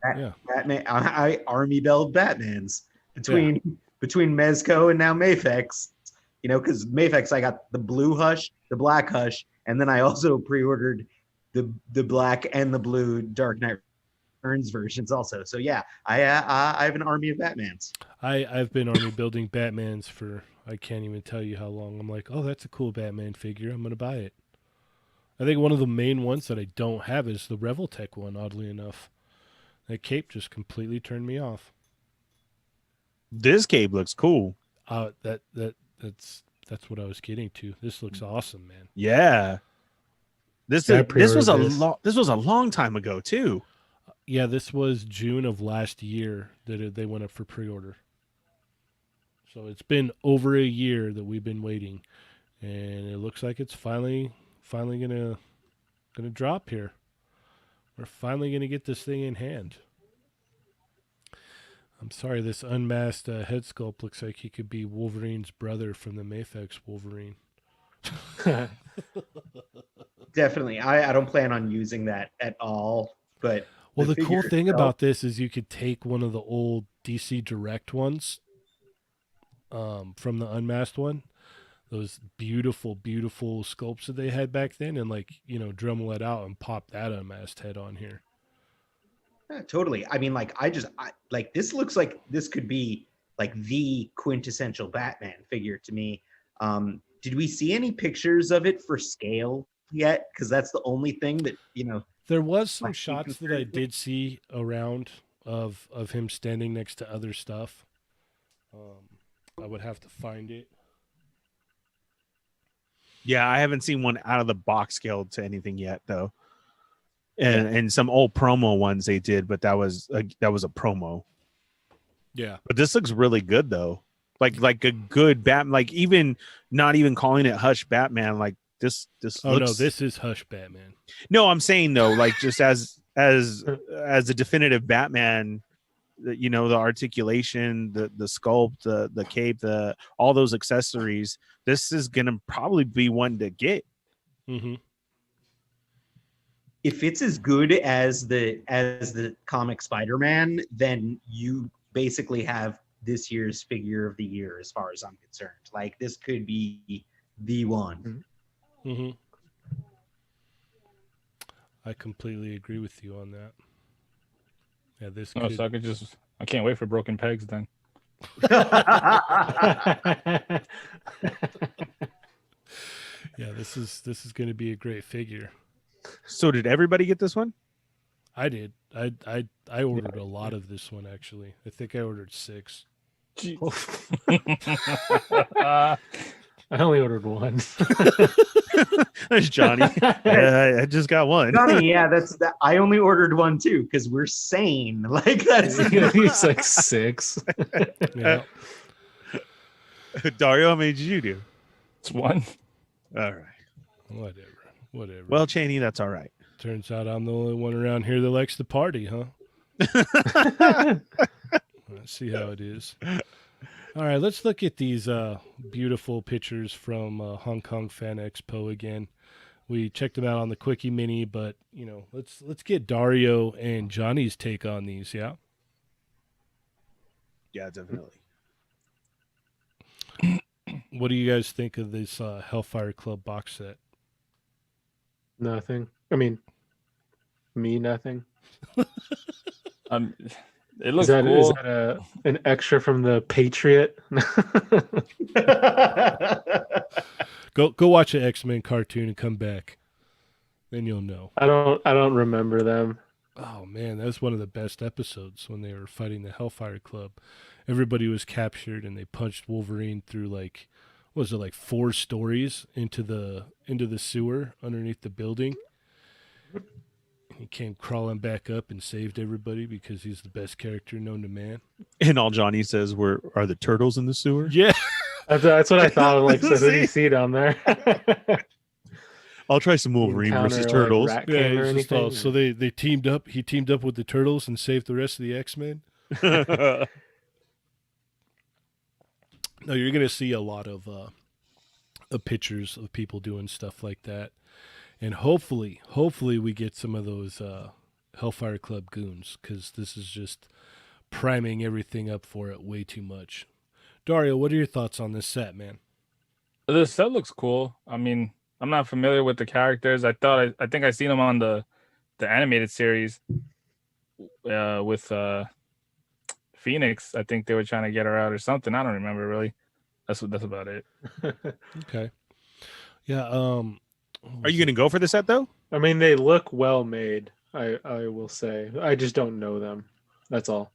Batman. I army belled Batmans between Mezco and now Mafex. Because Mafex, I got the blue Hush, the black Hush, and then I also pre-ordered the black and the blue Dark Knight Returns versions also. So yeah, I have an army of Batmans. I've been army building Batmans for I can't even tell you how long. I'm like, oh, that's a cool Batman figure. I'm gonna buy it. I think one of the main ones that I don't have is the Revoltech one. Oddly enough, that cape just completely turned me off. This cape looks cool. That's what I was getting to. This looks awesome, man. Yeah. This Yeah, I was a pre-ordered this. this was a long time ago too. Yeah, this was June of last year that they went up for pre-order. So it's been over a year that we've been waiting, and it looks like it's finally gonna drop here. We're finally gonna get this thing in hand. I'm sorry, this unmasked head sculpt looks like he could be Wolverine's brother from the Mafex Wolverine. Definitely. I don't plan on using that at all. But Well, the cool figure thing itself- about this is you could take one of the old DC Direct ones from the unmasked one, those beautiful, beautiful sculpts that they had back then, and Dremel it out and pop that unmasked head on here. Yeah, totally. I mean, this looks like this could be like the quintessential Batman figure to me. Did we see any pictures of it for scale yet? Because that's the only thing that There was some Like, shots that I did see around of him standing next to other stuff. I would have to find it. Yeah, I haven't seen one out of the box scaled to anything yet though. And some old promo ones they did, but that was a promo. Yeah. But this looks really good though. Like a good Batman, like even not even calling it Hush Batman, like this Oh looks... no, this is Hush Batman. No, I'm saying though, like just as a definitive Batman, the articulation, the sculpt, the cape, all those accessories, this is gonna probably be one to get. Mm-hmm. if it's as good as the comic Spider-Man, then you basically have this year's figure of the year as far as I'm concerned. Like, this could be the one. Mm-hmm. I completely agree with you on that. Yeah, this Oh, could... so I can't wait for Broken Pegs then. Yeah, this is going to be a great figure. So did everybody get this one? I did. I ordered a lot of this one actually. I think I ordered 6. I only ordered one. There's Johnny. I just got one. Johnny, yeah, that's that. I only ordered one too because we're sane. Like, that's He's like 6. Yeah. Dario, how many did you do? It's one. All right. Whatever. Well, Cheney, that's all right. Turns out I'm the only one around here that likes to party, huh? Let's see how it is. All right, let's look at these beautiful pictures from Hong Kong Fan Expo again. We checked them out on the Quickie Mini, but let's get Dario and Johnny's take on these. Yeah. Yeah, definitely. What do you guys think of this Hellfire Club box set? Nothing. I mean, me nothing. It looks cool. Is that an extra from the Patriot? Go watch an X-Men cartoon and come back. Then you'll know. I don't remember them. Oh man, that was one of the best episodes when they were fighting the Hellfire Club. Everybody was captured and they punched Wolverine through like, what was it, like 4 stories into the sewer underneath the building. He came crawling back up and saved everybody because he's the best character known to man. And all Johnny says are the turtles in the sewer? Yeah. That's what I thought of. Like, so who do you see down there? I'll try some Wolverine versus Encounter, turtles. Rat Yeah, King or it's just all- anything? so they teamed up. He teamed up with the turtles and saved the rest of the X-Men. No, you're gonna see a lot of pictures of people doing stuff like that, and hopefully we get some of those Hellfire Club goons, because this is just priming everything up for it way too much. Dario, what are your thoughts on this set, man? The set looks cool. I mean, I'm not familiar with the characters. I think I seen them on the animated series with Phoenix. I think they were trying to get her out or something. I don't remember really. That's about it. Okay. Yeah. Are you going to go for the set though? I mean, they look well made. I will say. I just don't know them. That's all.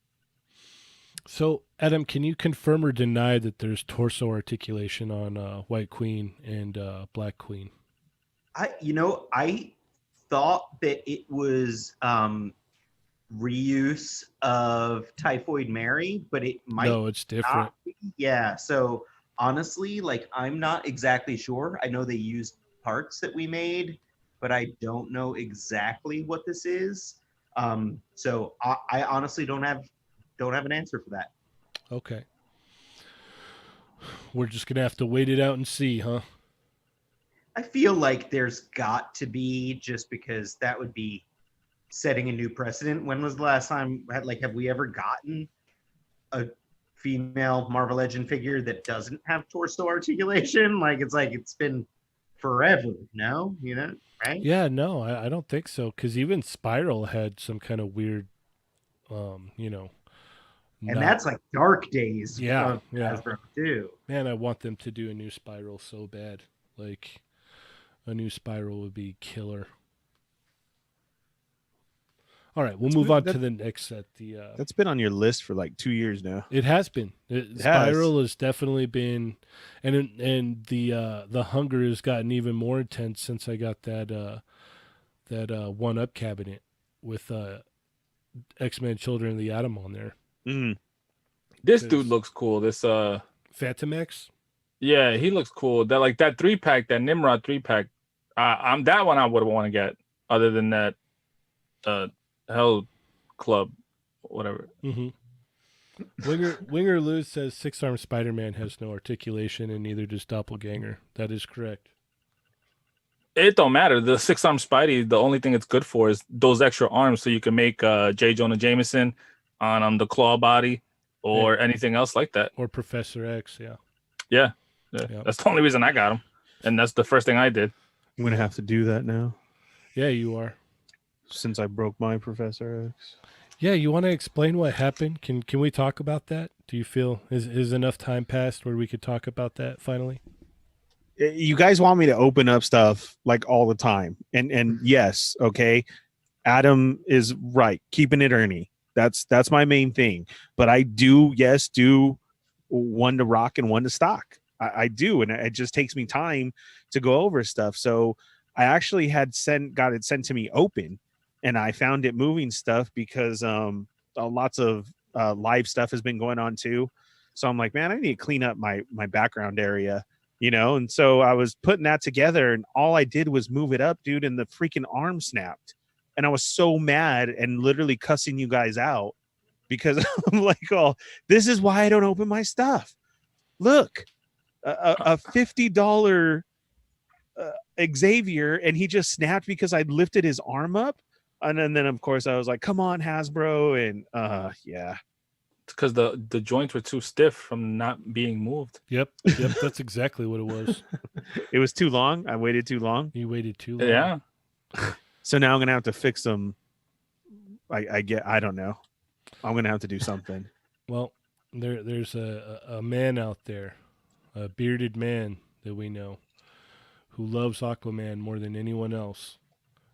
So, Adam, can you confirm or deny that there's torso articulation on White Queen and Black Queen? I thought that it was reuse of Typhoid Mary, but it might No, it's different. not be. Yeah. So honestly, like, I'm not exactly sure. I know they used parts that we made, but I don't know exactly what this is. So I honestly don't have an answer for that. Okay. We're just gonna have to wait it out and see, huh? I feel like there's got to be, just because that would be setting a new precedent. When was the last time, have we ever gotten a female Marvel Legend figure that doesn't have torso articulation? It's been forever, no? Right? Yeah, no, I don't think so. Because even Spiral had some kind of weird, And that's like Dark Days. Yeah, of yeah. Hasbro too. Man, I want them to do a new Spiral so bad. Like, a new Spiral would be killer. All right, we'll move on to the next set. That's been on your list for like 2 years now. It has been. has. Spiral has definitely been, and the hunger has gotten even more intense since I got that one up cabinet with X-Men Children of the Atom on there. Mm. This dude looks cool. This Phantom X. yeah, he looks cool. That 3-pack, that Nimrod 3-pack. I'm that one I would want to get. Other than that, Hell Club, whatever. Mm-hmm. Winger Luz says 6-armed Spider-Man has no articulation, and neither does Doppelganger. That is correct. It don't matter. The 6-armed Spidey, the only thing it's good for is those extra arms, so you can make J. Jonah Jameson on the claw body or anything else like that. Or Professor X, yeah. Yeah. Yep. That's the only reason I got him, and that's the first thing I did. I'm gonna have to do that now Yeah, you are. since I broke my Professor X. Yeah, you want to explain what happened? Can we talk about that? Do you feel is enough time passed where we could talk about that finally? You guys want me to open up stuff like all the time, and yes, okay, Adam is right, keeping it Ernie. That's my main thing. But I do one to rock and one to stock. I do, and it just takes me time to go over stuff. So I actually got it sent to me open, and I found it moving stuff because lots of live stuff has been going on too. So I'm like, man, I need to clean up my background area, and so I was putting that together, and all I did was move it up, dude, and the freaking arm snapped. And I was so mad and literally cussing you guys out because I'm like, oh, this is why I don't open my stuff. Look, a $50 Xavier, and he just snapped because I lifted his arm up. And then of course I was like, come on, Hasbro. And yeah. Because the joints were too stiff from not being moved. Yep, that's exactly what it was. It was too long. I waited too long. You waited too long. Yeah. So now I'm gonna have to fix them. I don't know. I'm gonna have to do something. Well, there's a man out there, a bearded man that we know, who loves Aquaman more than anyone else.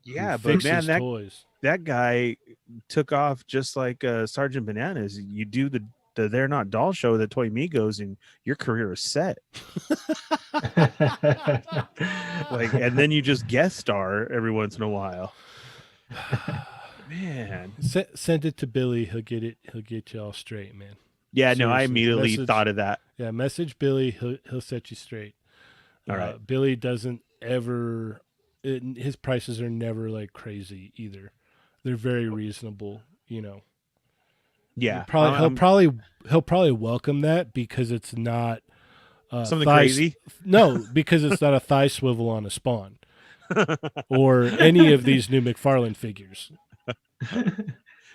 who Yeah, but fixes man, toys. that guy took off just like Sergeant Bananas. You do the They're Not Doll show, the Toy Migos, and your career is set. Like, and then you just guest star every once in a while. Man, Send it to Billy. He'll get it. He'll get you all straight, man. yeah, no, I Seriously, immediately message- thought of that. Yeah, message Billy. He'll set you straight. All right. Billy doesn't ever. His prices are never like crazy either. They're very reasonable. You know. Yeah, He'll probably welcome that because it's not something thigh- crazy. No, because it's not a thigh swivel on a Spawn or any of these new McFarlane figures.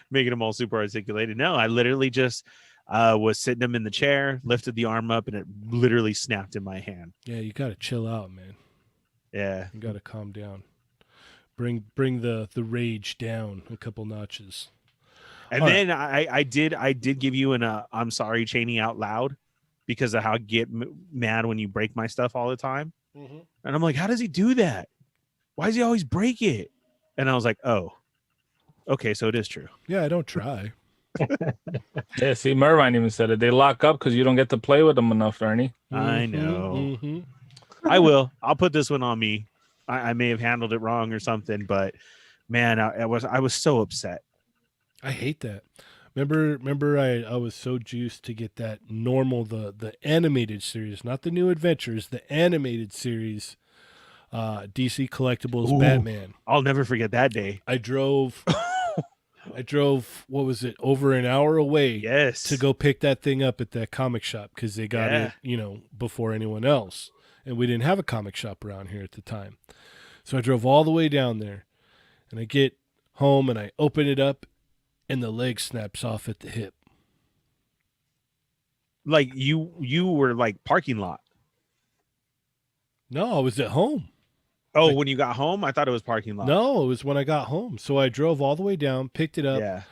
Making them all super articulated. No, I literally just was sitting him in the chair, lifted the arm up, and it literally snapped in my hand. Yeah, you got to chill out, man. Yeah, You got to calm down. Bring the rage down a couple notches. and All then I did give you an I'm sorry, Cheney, out loud because of how I get mad when you break my stuff all the time. And I'm like, how does he do that? Why does he always break it? And I was like, oh, okay, so it is true. Yeah, I don't try. Yeah, see, Mervine even said it. They lock up because you don't get to play with them enough, Ernie. I know. Mhm. I will. I'll put this one on me. I may have handled it wrong or something, but man, I was so upset. I hate that. Remember I was so juiced to get that normal the animated series, not the New Adventures, the animated series, DC Collectibles Ooh. Batman. I'll never forget that day. I drove what was it, over an hour away Yes. to go pick that thing up at that comic shop because they got Yeah. it, before anyone else. And we didn't have a comic shop around here at the time. So I drove all the way down there and I get home and I open it up and the leg snaps off at the hip. Like you were like parking lot. No, I was at home. Oh, Like- when you got home, I thought it was parking lot. No, it was when I got home. So I drove all the way down, picked it up, Yeah.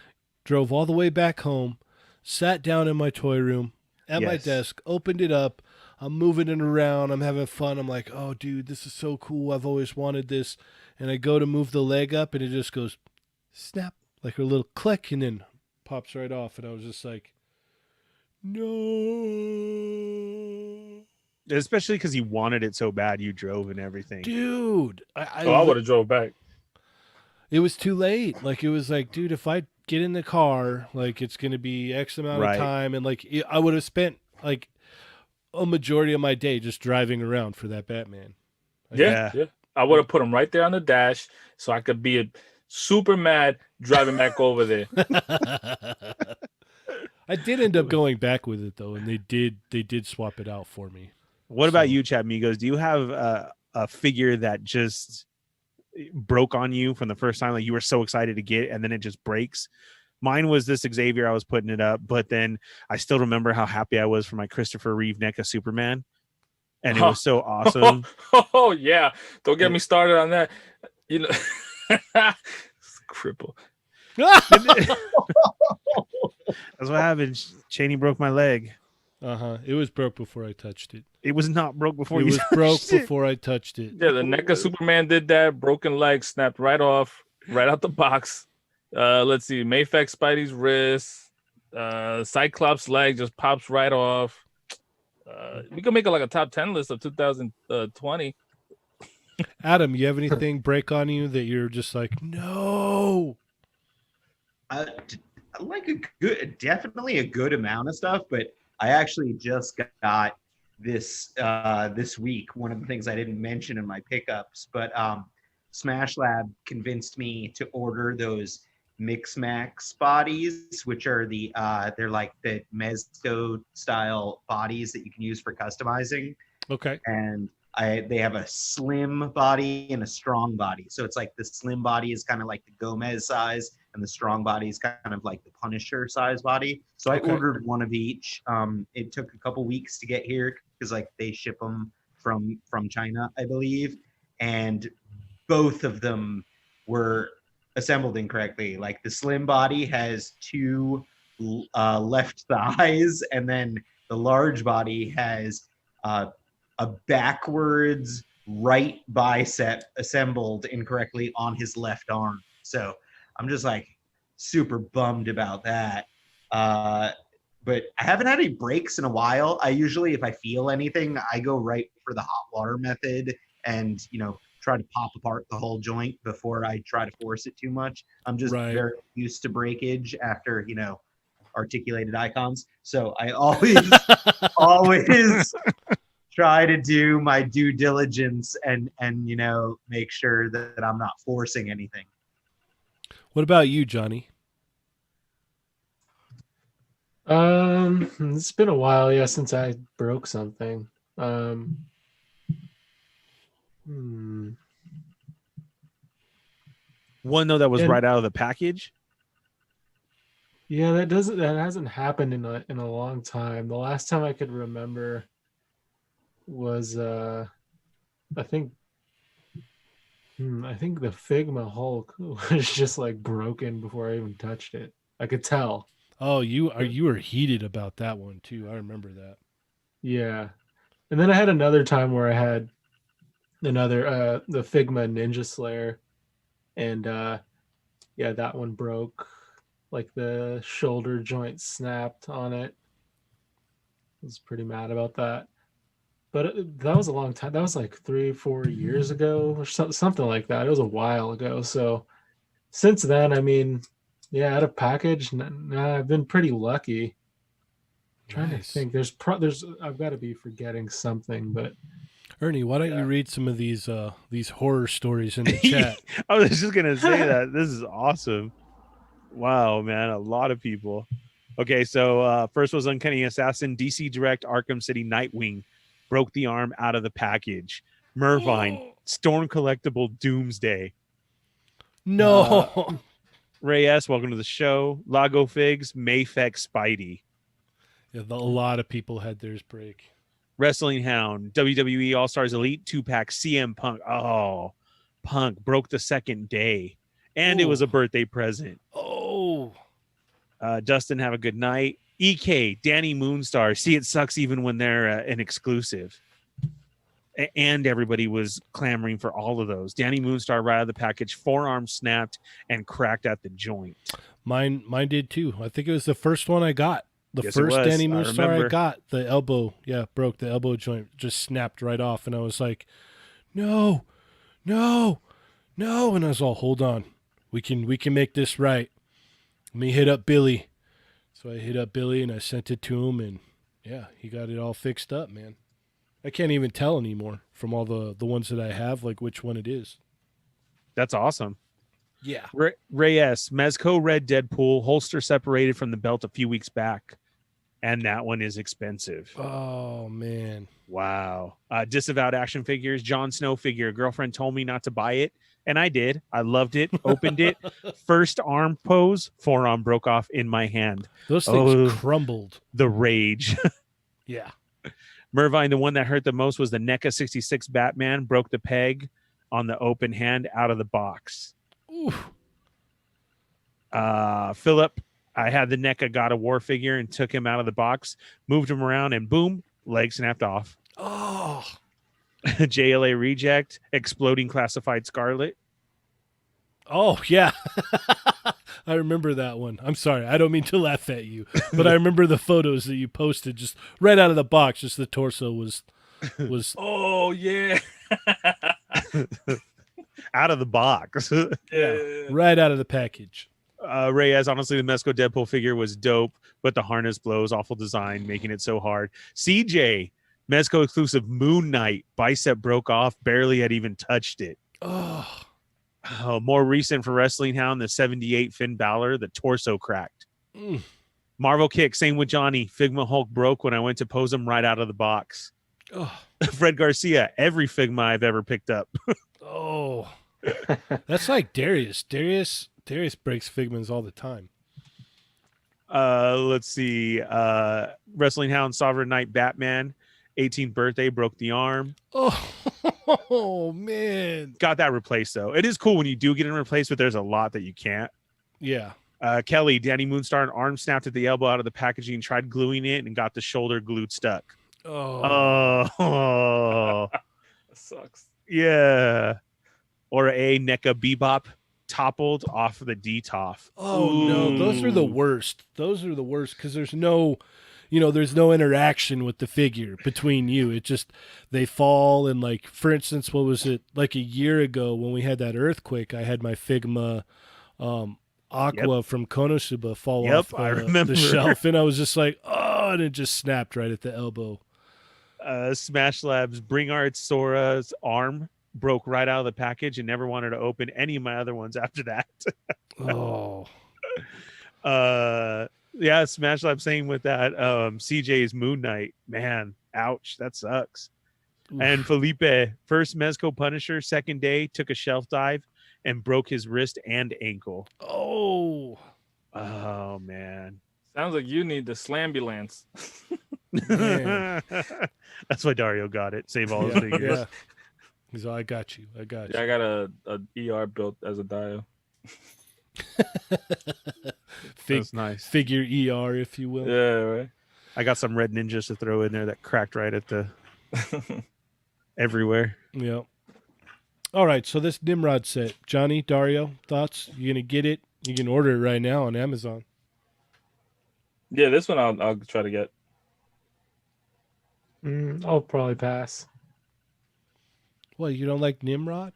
drove all the way back home, sat down in my toy room at my Yes. desk, opened it up. I'm moving it around. I'm having fun. I'm like, oh, dude, this is so cool. I've always wanted this. And I go to move the leg up, and it just goes snap, like a little click, and then pops right off. And I was just like, no. Especially because you wanted it so bad, you drove and everything. Dude. I would have drove back. It was too late. Like, it was like, dude, if I get in the car, like, it's going to be X amount Right. of time. And, like, I would have spent, like, a majority of my day just driving around for that Batman. Yeah. I would have put him right there on the dash so I could be super mad driving back over there. I did end up going back with it, though, and they did swap it out for me. What about So- you, Chad Migos? Do you have a figure that just broke on you from the first time? Like you were so excited to get, and then it just breaks. Mine was this Xavier. I was putting it up, but then I still remember how happy I was for my Christopher Reeve NECA Superman, and it was so awesome. Oh yeah, don't get me started on that. You know, cripple. That's what happened. Cheney broke my leg. It was broke before I touched it. It was not broke before It you was broke touched it. before I touched it. Yeah, the NECA Superman did that. Broken leg snapped right off, right out the box. Let's see, Mayfex Spidey's wrist, Cyclops leg just pops right off. We could make like a top 10 list of 2020. Adam, you have anything break on you that you're just like, no? Like definitely a good amount of stuff, but I actually just got this this week. One of the things I didn't mention in my pickups, but Smash Lab convinced me to order those Mix Max bodies, which are they're like the Mezco style bodies that you can use for customizing. Okay. And they have a slim body and a strong body. So it's like the slim body is kind of like the Gomez size, and the strong body is kind of like the Punisher size body. So Okay. I ordered one of each. It took a couple weeks to get here because like they ship them from China, I believe, and both of them were assembled incorrectly. Like the slim body has two left thighs, and then the large body has a backwards right bicep assembled incorrectly on his left arm. So I'm just like super bummed about that. But I haven't had any breaks in a while. I usually, if I feel anything, I go right for the hot water method and, try to pop apart the whole joint before I try to force it too much. I'm just Right. very used to breakage after, articulated icons. So I always, always try to do my due diligence and make sure that I'm not forcing anything. What about you, Johnny? It's been a while, yeah, since I broke something. One though that was And- right out of the package. Yeah, that hasn't happened in a long time. The last time I could remember was I think the Figma Hulk was just like broken before I even touched it. I could tell. Oh, you were heated about that one too. I remember that. Yeah. And then I had another time where I had another the Figma Ninja Slayer, and yeah, that one broke. Like the shoulder joint snapped on it. I was pretty mad about that. But that was a long time. That was like 3-4 years ago or something like that. It was a while ago. So since then, I mean, yeah, out of package, I've been pretty lucky. Trying to Nice. think. There's I've got to be forgetting something, but Ernie, why don't Yeah. you read some of these horror stories in the chat? I was just gonna say that this is awesome. Wow, man, a lot of people. Okay, so first was Uncanny Assassin, DC Direct, Arkham City, Nightwing, broke the arm out of the package. Mervine, Storm Collectible, Doomsday. No. Ray S, welcome to the show. Lago Figs, Mayfex, Spidey. Yeah, a lot of people had theirs break. Wrestling Hound, WWE All Stars Elite 2-pack, CM Punk. Oh, Punk broke the second day, and it was Ooh. a birthday present. Oh. Dustin, have a good night. EK, Danny Moonstar. See, it sucks even when they're an exclusive. And everybody was clamoring for all of those. Danny Moonstar right out of the package, forearm snapped and cracked at the joint. Mine did too. I think it was the first one I got. The Yes, it first was. Danny I Moonstar I remember. got, the elbow, broke. The elbow joint just snapped right off, and I was like, no. And I was all, hold on, we can make this right. Let me hit up Billy. So I hit up Billy and I sent it to him, and yeah, he got it all fixed up, man. I can't even tell anymore from all the ones that I have, like which one it is. That's awesome. Yeah. Ray S, Mezco Red Deadpool, holster separated from the belt a few weeks back. And that one is expensive. Oh man. Wow. Disavowed action figures, Jon Snow figure. Girlfriend told me not to buy it, and I did. I loved it, opened it. First arm pose, forearm broke off in my hand. Those things Oh. crumbled. The rage. Yeah. Mervine, the one that hurt the most was the NECA 66 Batman, broke the peg on the open hand out of the box. Oof. Philip, I had the NECA God of War figure and took him out of the box, moved him around, and boom, leg snapped off. Oh. JLA Reject, exploding classified Scarlet. Oh, yeah. I remember that one. I'm sorry. I don't mean to laugh at you, but I remember the photos that you posted just right out of the box. Just the torso was Oh yeah. Out of the box. right out of the package. Reyes, honestly, the Mezco Deadpool figure was dope, but the harness blows, awful design, making it so hard. CJ, Mezco exclusive Moon Knight, bicep broke off, barely had even touched it. Oh, More recent for Wrestling Hound, the 78 Finn Balor, the torso cracked. mm. Marvel Kick, same with Johnny. Figma Hulk broke when I went to pose him right out of the box. Oh. Fred Garcia, every Figma I've ever picked up. Oh. That's like Darius. Darius breaks Figmans all the time. Let's see. Wrestling Hound, Sovereign Knight, Batman, 18th birthday, broke the arm. Oh, man. Got that replaced though. It is cool when you do get it replaced, but there's a lot that you can't. Yeah. Kelly, Danny Moonstar, an arm snapped at the elbow out of the packaging, tried gluing it, and got the shoulder glued stuck. Oh, Oh, That sucks. yeah. Or A, NECA Bebop toppled off of the D-Toff. oh no, those are the Ooh. worst. Those are the worst because there's no, there's no interaction with the figure between you. It just they fall and like, for instance, what was it like a year ago when we had that earthquake? I had my Figma Aqua from Konosuba fall Yep, off I remember. the shelf, and I was just like, oh, and it just snapped right at the elbow. Smash Labs Bring Art Sora's arm broke right out of the package and never wanted to open any of my other ones after that. Oh, Yeah, Smash Lab saying with that CJ's Moon Knight, man, ouch, that sucks. And Felipe, first Mezco Punisher, second day, took a shelf dive and broke his wrist and ankle. oh, Oh man. Sounds like you need the Slambulance. Man. That's why Dario got it. Save all his yeah, figures. yeah. He's all, I got you. Yeah, I got a ER built as a Dio. That's nice. Figure ER, if you will. Yeah, right. I got some red ninjas to throw in there that cracked right at the everywhere. Yeah. All right. So this Nimrod set, Johnny, Dario, thoughts? You gonna get it? You can order it right now on Amazon. Yeah, this one I'll try to get. I'll probably pass. What? You don't like Nimrod?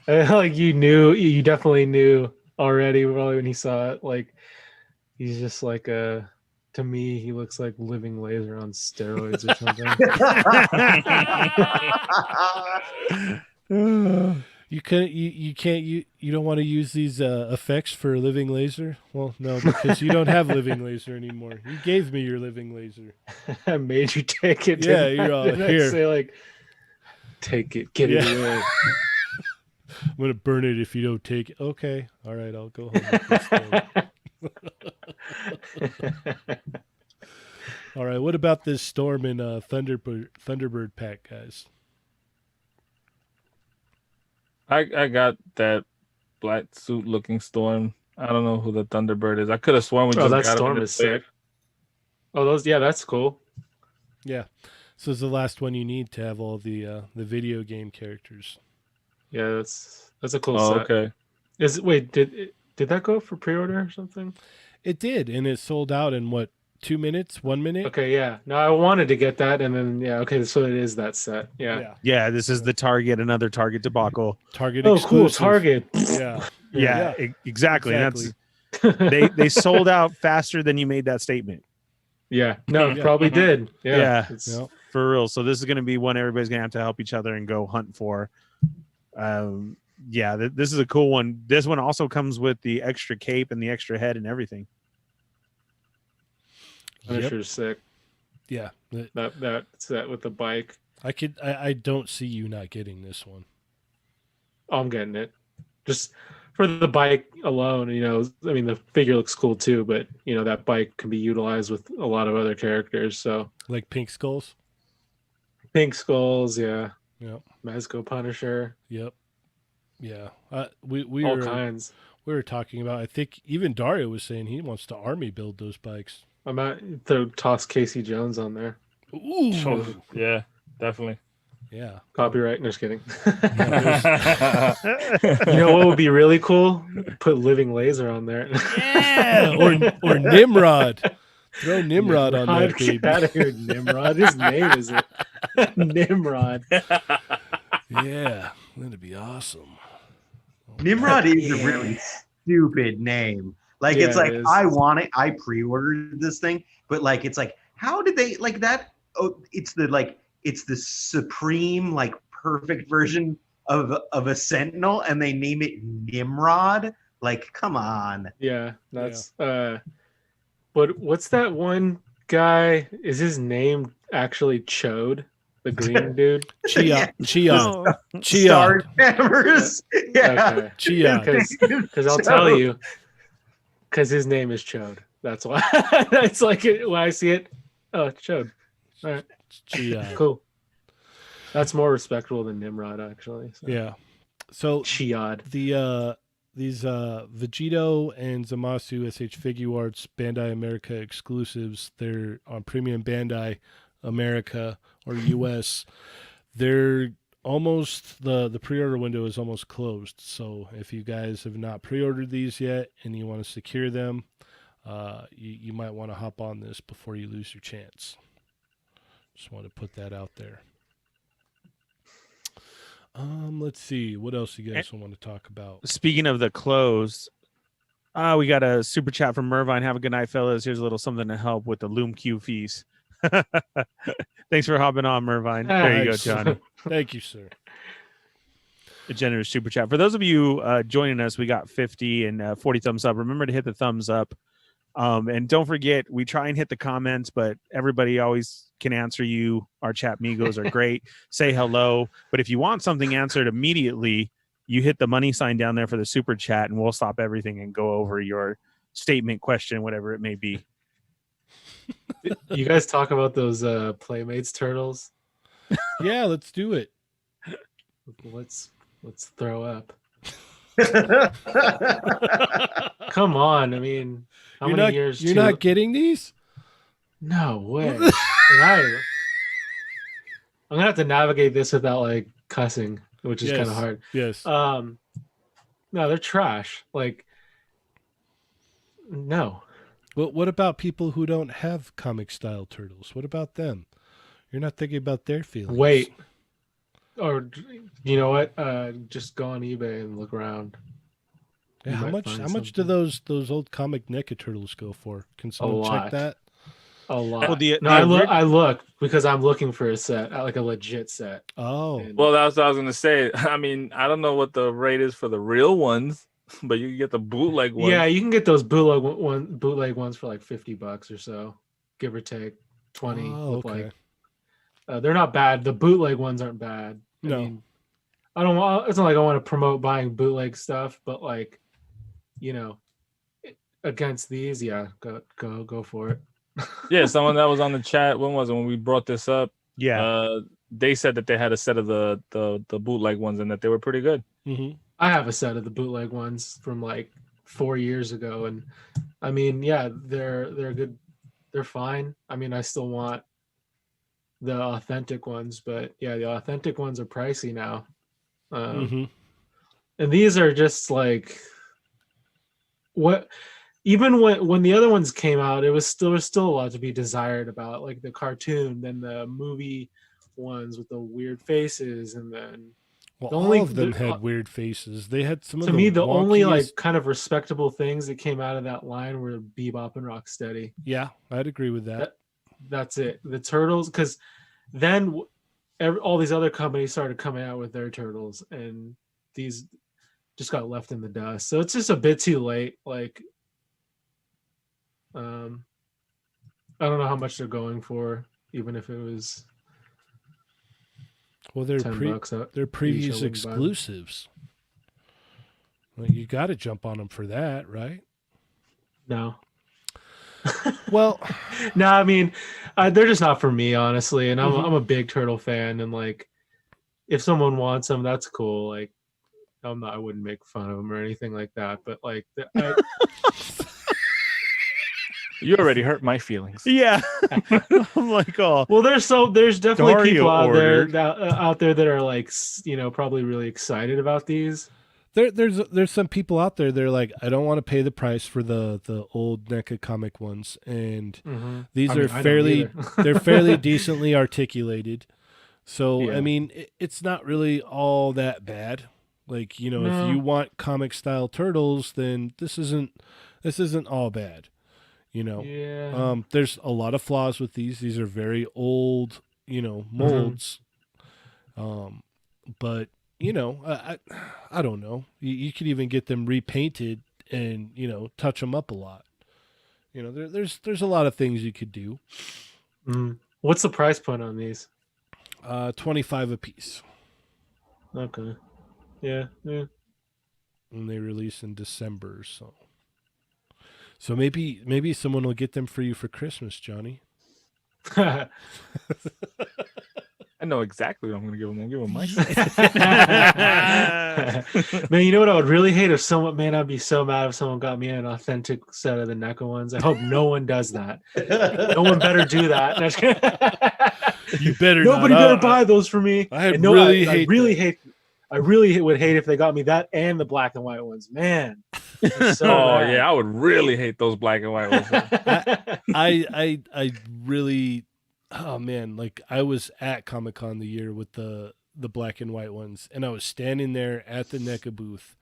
Like you definitely knew already probably when he saw it. Like he's just like to me he looks like Living Laser on steroids or something. You don't want to use these effects for Living Laser? Well, no, because you don't have Living Laser anymore. You gave me your Living Laser. I made you take it. Yeah, didn't I? you're all Didn't I here. say like, take it, get it away. I'm gonna burn it if you don't take it. Okay, all right, I'll go home with this thing. All right, what about this Storm and Thunderbird pack, guys? I got that black suit looking Storm. I don't know who the Thunderbird is. I could have sworn we just that got him Storm in is the sick. Oh, that's cool. Yeah, so it's the last one you need to have all the video game characters. Yeah, that's a cool Oh, set. okay. Did that go for pre-order or something? It did, and it sold out in what, 2 minutes, 1 minute? Okay, yeah. No, I wanted to get that, and then okay, so it is that set. Yeah. Yeah, this is the Another Target debacle. Target Oh, exclusive. cool. Target. Yeah. Yeah, exactly. Exactly. That's they sold out faster than you made that statement. Yeah. No, Yeah. probably did. Yeah. Yeah. It's- Yep. For real. So this is going to be one everybody's going to have to help each other and go hunt for. Yeah, this is a cool one. This one also comes with the extra cape and the extra head and everything. Punisher's sick. Yeah. That set with the bike. I don't see you not getting this one. Oh, I'm getting it. Just for the bike alone, I mean, the figure looks cool too, but that bike can be utilized with a lot of other characters. So Like Pink Skulls? Pink Skulls, yeah. Yep. Mezco Punisher, Yep. Yeah. We all were kinds. we were talking about, I think even Dario was saying he wants to army build those bikes. I might toss Casey Jones on there. Ooh. Oh, yeah, definitely. Yeah. Copyright. No, just kidding. Yeah, You know what would be really cool? Put Living Laser on there. Yeah. or Nimrod. Throw Nimrod on that baby. Get out of here, Nimrod. His name is it. Nimrod. Yeah. That'd be awesome. Nimrod is Yeah. a really stupid name. Like Yeah, it's like it is. I want it. I pre-ordered this thing, but like it's like how did they like that? Oh, it's the supreme like perfect version of a Sentinel, and they name it Nimrod. Like, come on. Yeah, that's but what's that one guy? Is his name actually Chode, the green dude? Chia. Oh. Star Hammers. Yeah. Okay. Chia. Because I'll tell you, because his name is Chode. That's why. It's like when I see it, oh, it's Chode. All right, Chia. cool. That's more respectable than Nimrod, actually. So. Yeah. So Chiad. the these Vegito and Zamasu SH Figuarts Bandai America exclusives. They're on Premium Bandai America or US. They're almost the pre-order window is almost closed. So if you guys have not pre-ordered these yet and you want to secure them, you might want to hop on this before you lose your chance. Just want to put that out there. Let's see. What else you guys want to talk about? Speaking of the close, we got a super chat from Mervine. Have a good night, fellas. Here's a little something to help with the Loom Q fees. Thanks for hopping on, Mervine. There you go, Nice. Johnny. Thank you, sir. A generous super chat. For those of you joining us, we got 50 and 40 thumbs up. Remember to hit the thumbs up. And don't forget, we try and hit the comments, but everybody always can answer you. Our chat migos are great. Say hello. But if you want something answered immediately, you hit the money sign down there for the super chat, and we'll stop everything and go over your statement, question, whatever it may be. You guys talk about those Playmates turtles? Yeah, let's do it. Let's throw up. Come on, I mean, how You're many not, years? You're not getting these? No way. And I'm gonna have to navigate this without like cussing, which is kind Yes. of hard. Yes. No, they're trash. Like, no. But what about people who don't have comic style turtles? What about them? You're not thinking about their feelings. Wait. Or you know what? Just go on eBay and look around. Yeah, You how might much? find How much do something. those old comic NECA turtles go for? Can someone check lot. that? A lot. Well, No, I look because I'm looking for a set, like a legit set. Oh, And- Well, that's what I was gonna say. I mean, I don't know what the rate is for the real ones, but you can get the bootleg ones. yeah, you can get those bootleg ones for like $50 or so, give or take 20. Oh, with okay. like, they're not bad. The bootleg ones aren't bad. No. I mean, I don't want. It's not like I want to promote buying bootleg stuff, but like, you know, against these, yeah, go for it. Yeah, someone that was on the chat. When was it when we brought this up? Yeah. They said that they had a set of the bootleg ones and that they were pretty good. Mm-hmm. I have a set of the bootleg ones from like 4 years ago, and I mean, yeah, they're good. They're fine. I mean, I still want the authentic ones, but yeah, the authentic ones are pricey now. Mm-hmm. And these are just like what. Even when the other ones came out, there was still a lot to be desired about, like the cartoon, then the movie ones with the weird faces, and then Well, The only- all of them the- had weird faces. They had some of to me the only wonkiest- like kind of respectable things that came out of that line were Bebop and Rocksteady. Yeah, I'd agree with that. That's it. The Turtles, because then all these other companies started coming out with their Turtles, and these just got left in the dust. So it's just a bit too late. Like, I don't know how much they're going for, even if it was Well, they're $10 up. they're each, I previous wouldn't buy them. exclusives. Well, you got to jump on them for that, right? No. Well, No, I mean, they're just not for me, honestly. And Mhm. I'm a big Turtle fan, and like, if someone wants them, that's cool. Like, I wouldn't make fun of them or anything like that. But like, You already hurt my feelings. Yeah. I'm like, oh, well, there's definitely Dario people out ordered. there that are like, probably really excited about these. there's some people out there. They're like, I don't want to pay the price for the old NECA comic ones, and these I are mean, I don't fairly either. they're fairly decently articulated. So Yeah. I mean, it's not really all that bad. Like, you know, No. if you want comic style turtles, then this isn't all bad. You know, Yeah. there's a lot of flaws with these. These are very old, molds. But I don't know. You could even get them repainted and touch them up a lot. There's a lot of things you could do. What's the price point on these? $25 a piece, Okay. Yeah. Yeah. and they release in December. So maybe someone will get them for you for Christmas, Johnny. And know exactly what I'm gonna give him. I'm gonna give him my Man, you know what I would really hate if someone, man, I'd be so mad if someone got me an authentic set of the NECA ones. I hope no one does that. No one better do that. You better Nobody not. better buy those for me. I And no, really I hate really that. hate. I really would hate if they got me that and the black and white ones. Man. I'm so Oh mad. yeah, I would really hate those black and white ones. I really, oh man, like I was at Comic-Con the year with the black and white ones, and I was standing there at the NECA booth,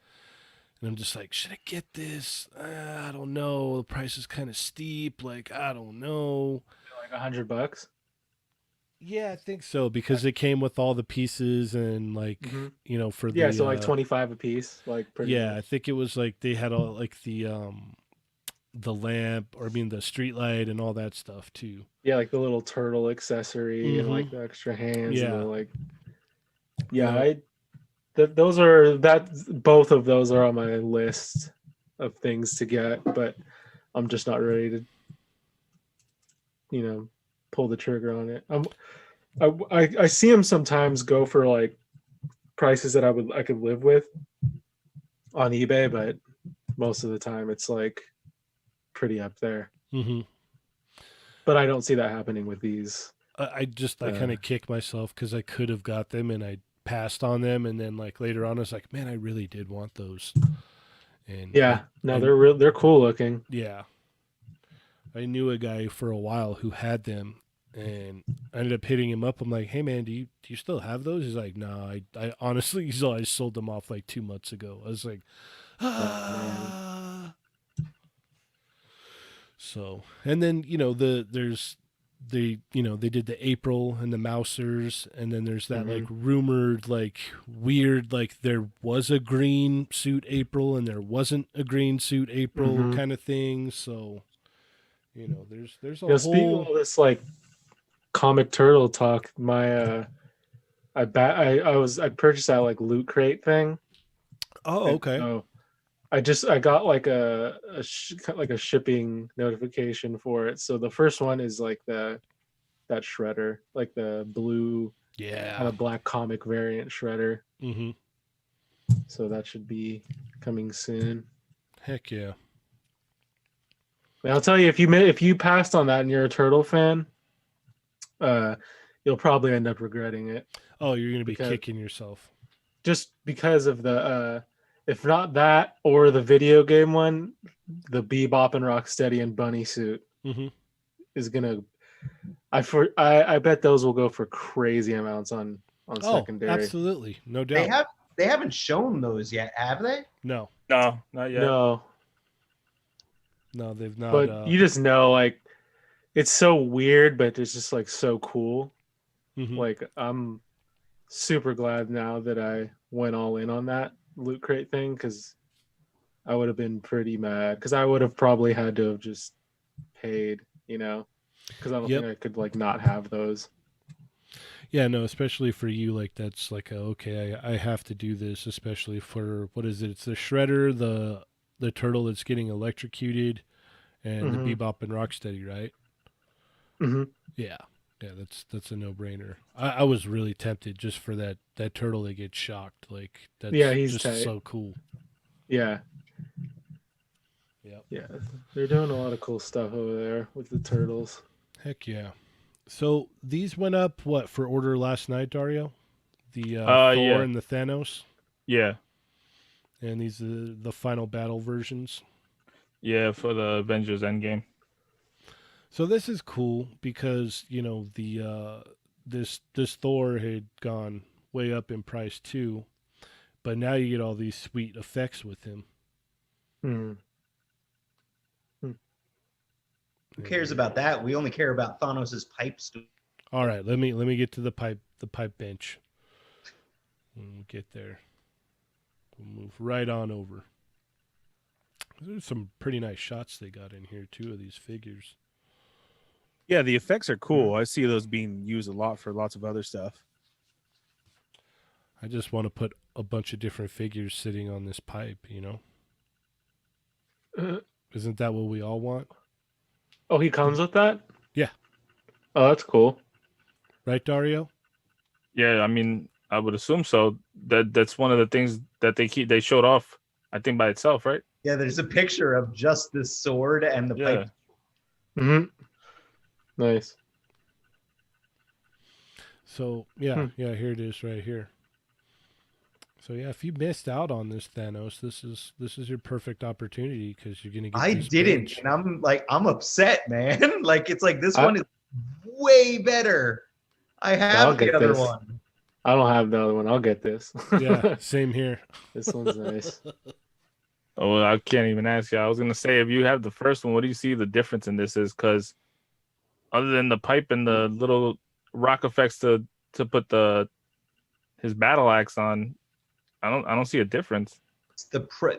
and I'm just like, should I get this? I don't know. The price is kind of steep. Like, I don't know. Like $100. Yeah, I think so, because it came with all the pieces and like, Mhm. you know, for the Yeah, so like 25 a piece, like pretty yeah, I much. think it was like they had all like the lamp, or I mean the street light and all that stuff too. Yeah, like the little turtle accessory and Mhm. like the extra hands. Yeah. And the, like, yeah, Yeah. those are both of those are on my list of things to get, but I'm just not ready to, pull the trigger on it. I see them sometimes go for like prices that I could live with on eBay, but most of the time it's like pretty up there. Mm-hmm. But I don't see that happening with these. I kind of kick myself because I could have got them and I passed on them, and then like later on I was like, man, I really did want those. And Yeah, no, they're cool looking. yeah, I knew a guy for a while who had them, and I ended up hitting him up. I'm like, hey man, do you still have those? He's like, no, I honestly, I sold them off like 2 months ago. I was like, ah. So, and then they did the April and the Mousers, and then there's that like rumored like weird like there was a green suit April and there wasn't a green suit April kind of thing. So, there's a whole. Speaking of all this like comic turtle talk, my I purchased that like Loot Crate thing. Oh, okay. So I got like a shipping notification for it. So the first one is like that shredder, like the blue kind Yeah. of black comic variant shredder. Mm-hmm. So that should be coming soon. Heck yeah. And I'll tell you, if you passed on that and you're a turtle fan, you'll probably end up regretting it. Oh, you're gonna be Because- kicking yourself. Just because of the if not that or the video game one, the Bebop and Rocksteady and Bunny suit Mm-hmm. is gonna. I bet those will go for crazy amounts on Oh, secondary. absolutely, no doubt. They haven't shown those yet, have they? No, No, not yet. No, they've not. but you just know, like, it's so weird, but it's just like so cool. Mhm. Like, I'm super glad now that I went all in on that Loot Crate thing, because I would have been pretty mad, because I would have probably had to have just paid, because I don't Yep. think I could like not have those. Yeah, no, especially for you, like that's like okay, I have to do this, especially for what is it? It's the shredder, the turtle that's getting electrocuted, and Mhm. the Bebop and Rocksteady, right? Mm-hmm. Yeah, that's a no brainer. I was really tempted just for that turtle that gets shocked. Like that's He's just tight. so cool. Yeah. Yep. Yeah, they're doing a lot of cool stuff over there with the turtles. Heck yeah. So these went up for order last night, Dario? The Thor yeah. and the Thanos, Yeah, and these are the final battle versions. yeah, for the Avengers Endgame. So this is cool because the this Thor had gone way up in price too, but now you get all these sweet effects with him. Hmm. Who cares about that? We only care about Thanos' pipes. All right, let me get to the pipe bench. We'll get there. We'll move right on over. There's some pretty nice shots they got in here too of these figures. Yeah, the effects are cool. I see those being used a lot for lots of other stuff. I just want to put a bunch of different figures sitting on this pipe, Isn't that what we all want? Oh, he comes with that? Yeah. Oh, that's cool. Right, Dario? Yeah, I mean, I would assume so. That's one of the things that they showed off, I think, by itself, right? Yeah, there's a picture of just the sword and the Yeah. pipe. Hmm. Nice. So yeah, Hmm. yeah, here it is right here. So yeah, if you missed out on this Thanos, this is your perfect opportunity because you're gonna get. I this didn't, bitch. and I'm upset, man. Like it's like this I- one is way better. I I'll have the get other this. one. I don't have the other one. I'll get this. Yeah, same here. This one's nice. Oh, well, I can't even ask you. I was gonna say, if you have the first one, what do you see the difference in this is? Because other than the pipe and the little rock effects to put his battle axe on, I don't see a difference. It's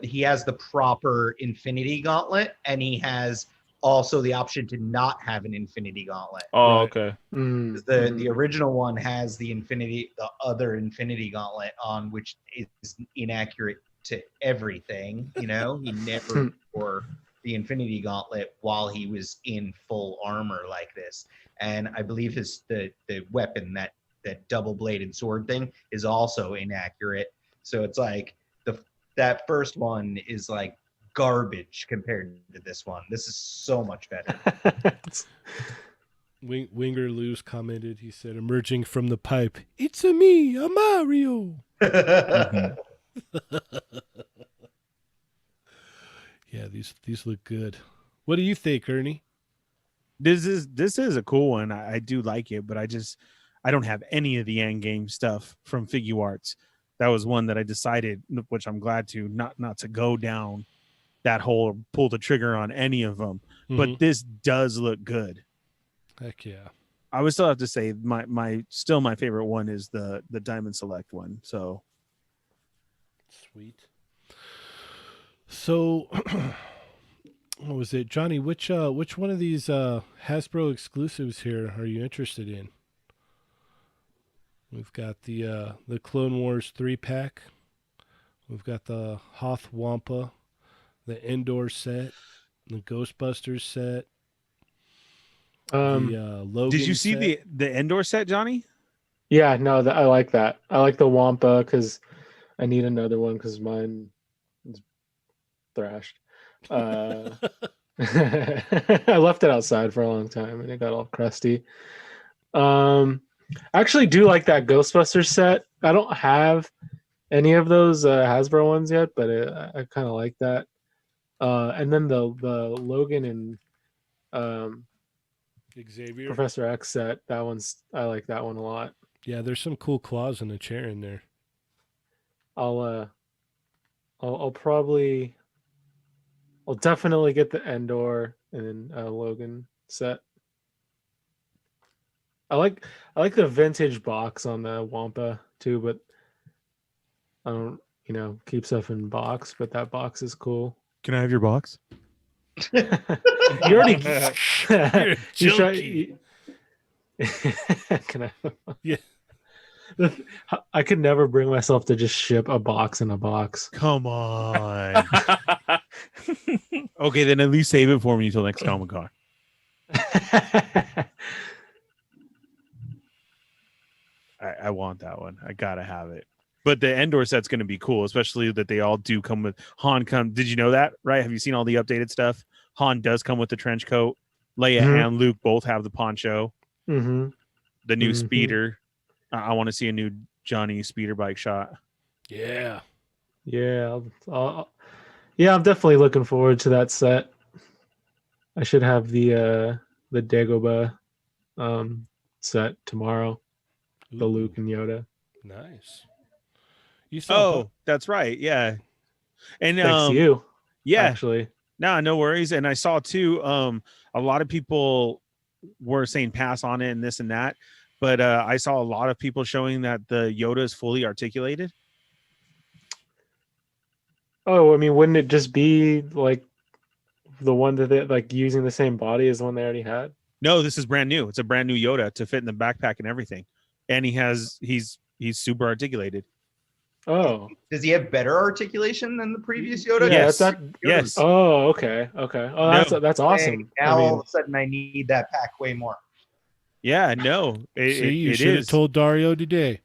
he has the proper Infinity Gauntlet, and he has also the option to not have an Infinity Gauntlet. Oh, Right. okay. Mm, The original one has the other Infinity Gauntlet on, which is inaccurate to everything. You know, he never wore the Infinity Gauntlet while he was in full armor like this. And I believe the weapon, that double bladed sword thing, is also inaccurate. So it's like that first one is like garbage compared to this one. This is so much better. Winger Lose commented. He said, "Emerging from the pipe, it's a me, a Mario." Mhm. Yeah, these look good. What do you think, Ernie? This is a cool one. I do like it, but I don't have any of the end game stuff from Figuarts. That was one that I decided, which I'm glad to not to go down that hole, pull the trigger on any of them. But Mhm. this does look good. Heck yeah. I would still have to say my favorite one is the Diamond Select one. So Sweet. So, what was it, Johnny? Which one of these Hasbro exclusives here are you interested in? We've got the Clone Wars 3-pack. We've got the Hoth Wampa, the Endor set, the Ghostbusters set, the Logan. did you see set. the Endor set, Johnny? Yeah, no, I like that. I like the Wampa because I need another one because mine is thrashed. I left it outside for a long time and it got all crusty. I actually do like that Ghostbusters set. I don't have any of those Hasbro ones yet, but I kind of like that. And then the Logan and Xavier? Professor X set, I like that one a lot. Yeah, there's some cool claws in the chair in there. I'll definitely get the Endor and then Logan set. I like the vintage box on the Wampa too, but I don't keep stuff in box, but that box is cool. Can I have your box? You already You're you try- junky. Can I? Yeah. I could never bring myself to just ship a box in a box. Come on. Okay, then at least save it for me until next Comic Con. I want that one. I gotta have it. But the Endor set's gonna be cool, especially that they all do come with Han. Did you know that? Right? Have you seen all the updated stuff? Han does come with the trench coat. Leia Mhm. and Luke both have the poncho. Mm-hmm. The new Mhm. speeder. I want to see a new Johnny speeder bike shot. Yeah. Yeah, I'm definitely looking forward to that set. I should have the Dagobah set tomorrow. The Ooh, Luke and Yoda. Nice. You saw Oh, that's right. Yeah. And Thanks to you. yeah, Actually. no worries. And I saw too, a lot of people were saying pass on it and this and that, but I saw a lot of people showing that the Yoda is fully articulated. Oh, I mean, wouldn't it just be like the one that they like using the same body as the one they already had? No, this is brand new. It's a brand new Yoda to fit in the backpack and everything. And he's super articulated. Oh, Does he have better articulation than the previous Yoda? yeah. Yes. That. Yes. Oh, okay. Oh, that's awesome. Now I mean, all of a sudden I need that pack way more. Yeah, no. See, you it should have is. told Dario today.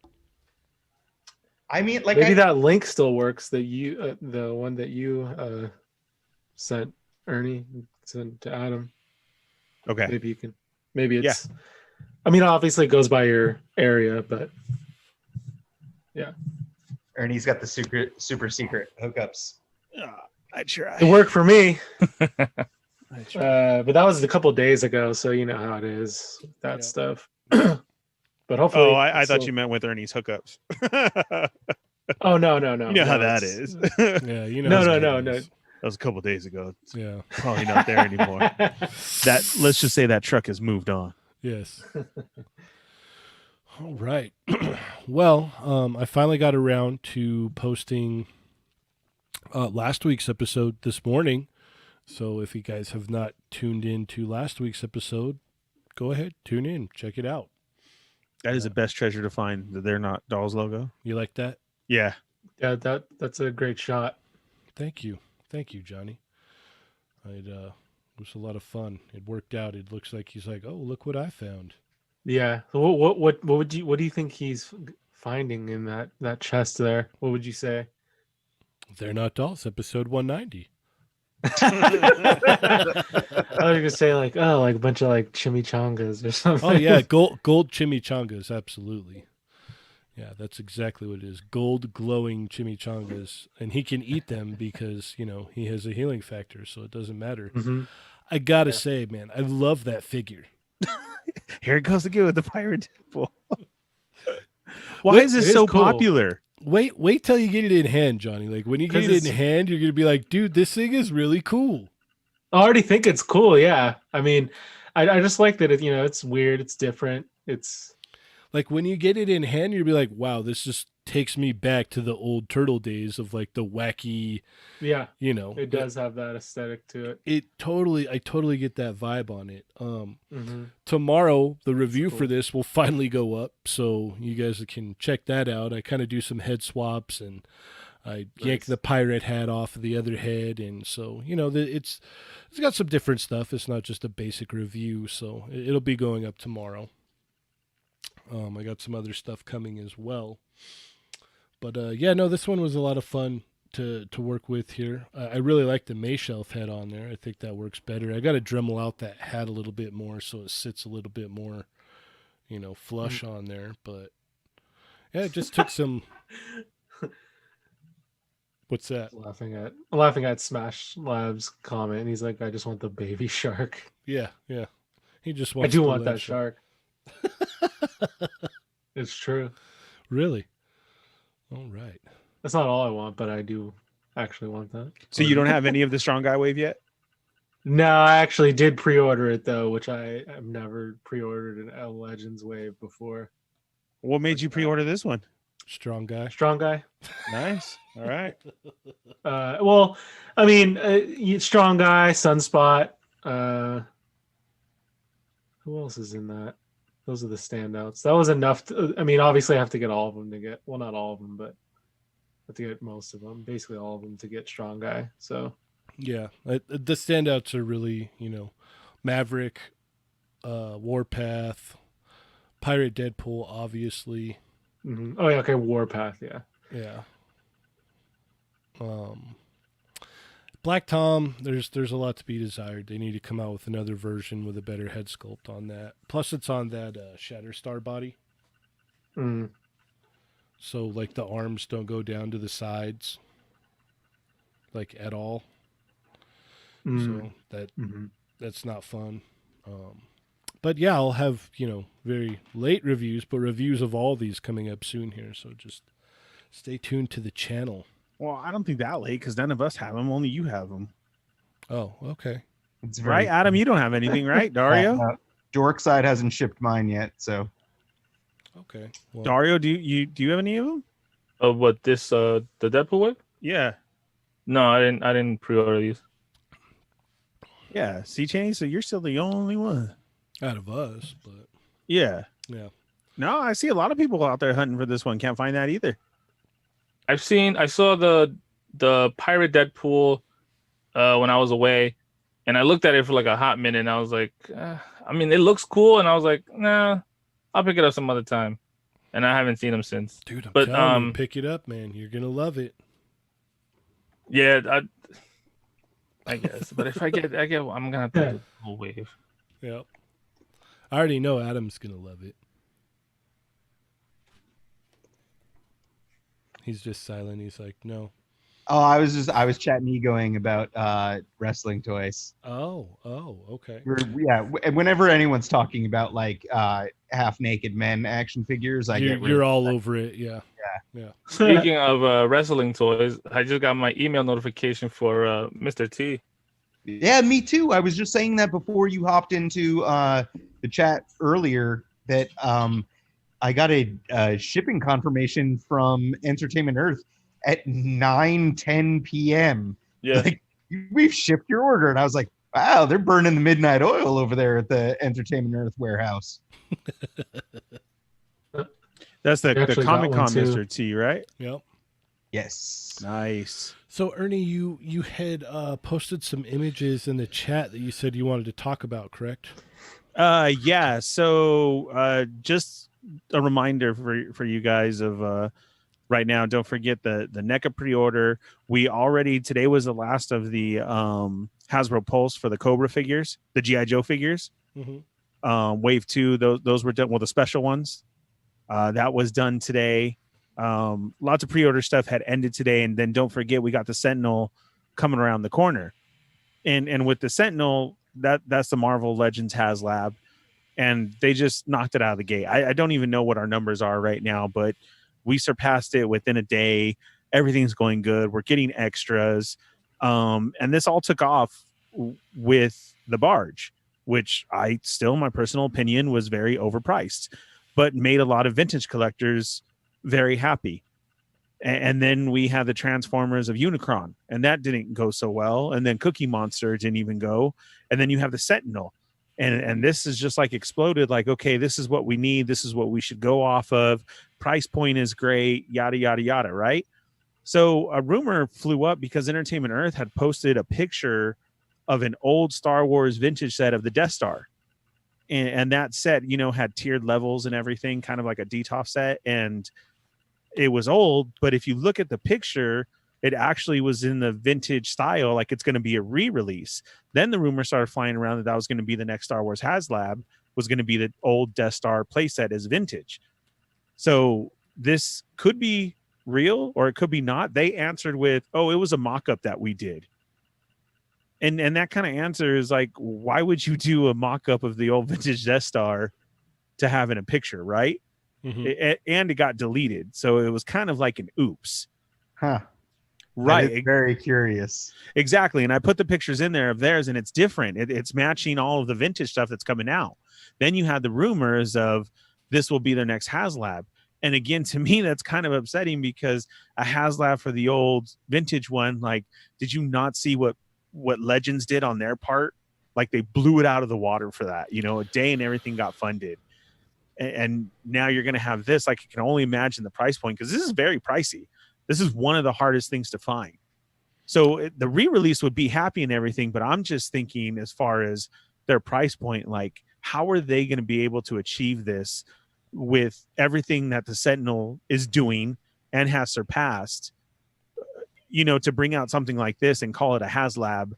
I mean, like, Maybe that link still works. That you, the one that you sent Ernie, sent to Adam. Okay. Maybe you can. Maybe it's. I mean, obviously it goes by your area, but Ernie's got the super secret hookups. I try. it worked for me. I try. But that was a couple days ago, so you know how it is with that Yeah. stuff. But hopefully, Oh, I it's thought still- you meant with Ernie's hookups. Oh no. You know how no, that it's- is. Yeah, you know. No, how no, it no, no. is. That was a couple days ago. It's Yeah. probably not there anymore. That let's just say that truck has moved on. Yes. All right. Well, I finally got around to posting last week's episode this morning. So if you guys have not tuned in to last week's episode, go ahead, tune in, check it out. That is the best treasure to find. The They're Not Dolls logo. You like that? Yeah. Yeah, that's a great shot. Thank you, Johnny. It was a lot of fun. It worked out. It looks like he's like, oh, look what I found. Yeah. So what do you think he's finding in that chest there? What would you say? They're Not Dolls, episode 190. I was gonna say like like a bunch of like chimichangas or something. Oh yeah, gold chimichangas, absolutely. Yeah, that's exactly what it is. Gold glowing chimichangas, and he can eat them because he has a healing factor, so it doesn't matter. Mhm. I gotta say, man, I love that figure. Here it goes again with the pirate Deadpool. Why Wait, is this it is so cool. popular? Wait till you get it in hand, Johnny. Like when you get 'Cause it in it's- hand, you're gonna be like, dude, this thing is really cool. I already think it's cool. Yeah. I mean, I just like that. It's weird. It's different. It's Like when you get it in hand, you'll be like, wow, this just takes me back to the old turtle days of like the wacky, yeah. It does have that aesthetic to it. I totally get that vibe on it. Mm-hmm. Tomorrow the review cool. for this will finally go up, so you guys can check that out. I kind of do some head swaps, and I yank Nice. the pirate hat off of the other head, and so it's got some different stuff. It's not just a basic review, so it'll be going up tomorrow. I got some other stuff coming as well, but this one was a lot of fun to work with here. I really like the Mayshelf head on there. I think that works better. I got to Dremel out that hat a little bit more so it sits a little bit more, flush on there. But yeah, it just took some. What's that? Laughing at Smash Labs comment. And he's like, I just want the baby shark. Yeah. He just I wants. do the want that left shark. It's true. Really? All right. That's not all I want, but I do actually want that. So you don't have any of the Strong Guy Wave yet? No, I actually did pre-order it though, which I have never pre-ordered an L Legends wave before. What made you pre-order this one? Strong guy. Strong guy. Nice. All right. Well, I mean, strong guy, Sunspot. Who else is in that? Those are the standouts. That was enough. I mean, obviously, I have to get all of them to get. Well, not all of them, but I have to get most of them. Basically, all of them to get strong guy. So Yeah, the standouts are really, Maverick, Warpath, Pirate Deadpool, obviously. mhm. Oh yeah, okay, Warpath. Yeah. Yeah. Black Tom, there's a lot to be desired. They need to come out with another version with a better head sculpt on that. Plus, it's on that Shatterstar body, Mm. so like the arms don't go down to the sides, like at all. Mm. So Mhm. that's not fun. But yeah, I'll have very late reviews, but reviews of all these coming up soon here. So just stay tuned to the channel. Well, I don't think that late because none of us have them. Only you have them. Oh, okay. It's Right, Adam? You don't have anything, right? Dario? Dorkside hasn't shipped mine yet, so Okay. Well, Dario, do you have any of them? What this the Deadpool wave? Yeah. No, I didn't pre-order these. Yeah. See, Chaney, so you're still the only one. out of us, but Yeah. yeah. No, I see a lot of people out there hunting for this one. Can't find that either. I saw the Pirate Deadpool when I was away, and I looked at it for like a hot minute, and I was like, I mean, it looks cool, and I was like, nah, I'll pick it up some other time. and I haven't seen them since. Dude, I'm But, telling you, pick it up, man. You're gonna love it. Yeah, I guess. But if I get, I'm gonna have to do the whole wave. Yep. I already know Adam's gonna love it. He's just silent. He's like, no. Oh, I was chatting egoing about wrestling toys. Oh, okay. Whenever anyone's talking about like half naked men action figures, I get You're all over it. Yeah. Speaking of wrestling toys, I just got my email notification for Mr. T. Yeah, me too. I was just saying that before you hopped into the chat earlier that I got a shipping confirmation from Entertainment Earth at 9:10 p.m. Yeah. Like, we've shipped your order. And I was like, wow, they're burning the midnight oil over there at the Entertainment Earth warehouse. That's We the actually got Comic one, Con too. Mr. T, right? Yep. Yes. Nice. So Ernie, you had posted some images in the chat that you said you wanted to talk about, correct? Yeah. So just a reminder for you guys of right now. Don't forget the NECA pre-order. We already today was the last of the Hasbro Pulse for the Cobra figures, the GI Joe figures. Mm-hmm. Wave 2, those were done. Well, the special ones that was done today. Lots of pre-order stuff had ended today, and then don't forget we got the Sentinel coming around the corner, and with the Sentinel, that's the Marvel Legends HasLab, and they just knocked it out of the gate. I don't even know what our numbers are right now, but we surpassed it within a day. Everything's going good. We're getting extras, and this all took off with the barge, which I still, my personal opinion, was very overpriced, but made a lot of vintage collectors very happy. And then we had the Transformers of Unicron, and that didn't go so well. And then Cookie Monster didn't even go. And then you have the Sentinel, and this is just like exploded. Like, okay, this is what we need. This is what we should go off of. Price point is great. Yada yada yada. Right. So a rumor flew up because Entertainment Earth had posted a picture of an old Star Wars vintage set of the Death Star. And that set, had tiered levels and everything, kind of like a DTOF set. And it was old, but if you look at the picture, it actually was in the vintage style, like it's going to be a re-release. Then the rumor started flying around that was going to be the next Star Wars HasLab, was going to be the old Death Star playset as vintage. So this could be real or it could be not. They answered with, oh, it was a mock-up that we did. And that kind of answer is like, why would you do a mock-up of the old vintage Death Star to have in a picture, right? Mm-hmm. And it got deleted. So it was kind of like an oops. Huh. Right. That is very curious. Exactly. And I put the pictures in there of theirs, and it's different. It's matching all of the vintage stuff that's coming out. Then you had the rumors of this will be their next HasLab. And again, to me, that's kind of upsetting because a HasLab for the old vintage one, like, did you not see what Legends did on their part? Like, they blew it out of the water for that. A day and everything got funded. And now you're going to have this. Like, I can only imagine the price point because this is very pricey. This is one of the hardest things to find. So the re-release would be happy and everything, but I'm just thinking as far as their price point, like, how are they going to be able to achieve this with everything that the Sentinel is doing and has surpassed, to bring out something like this and call it a HasLab,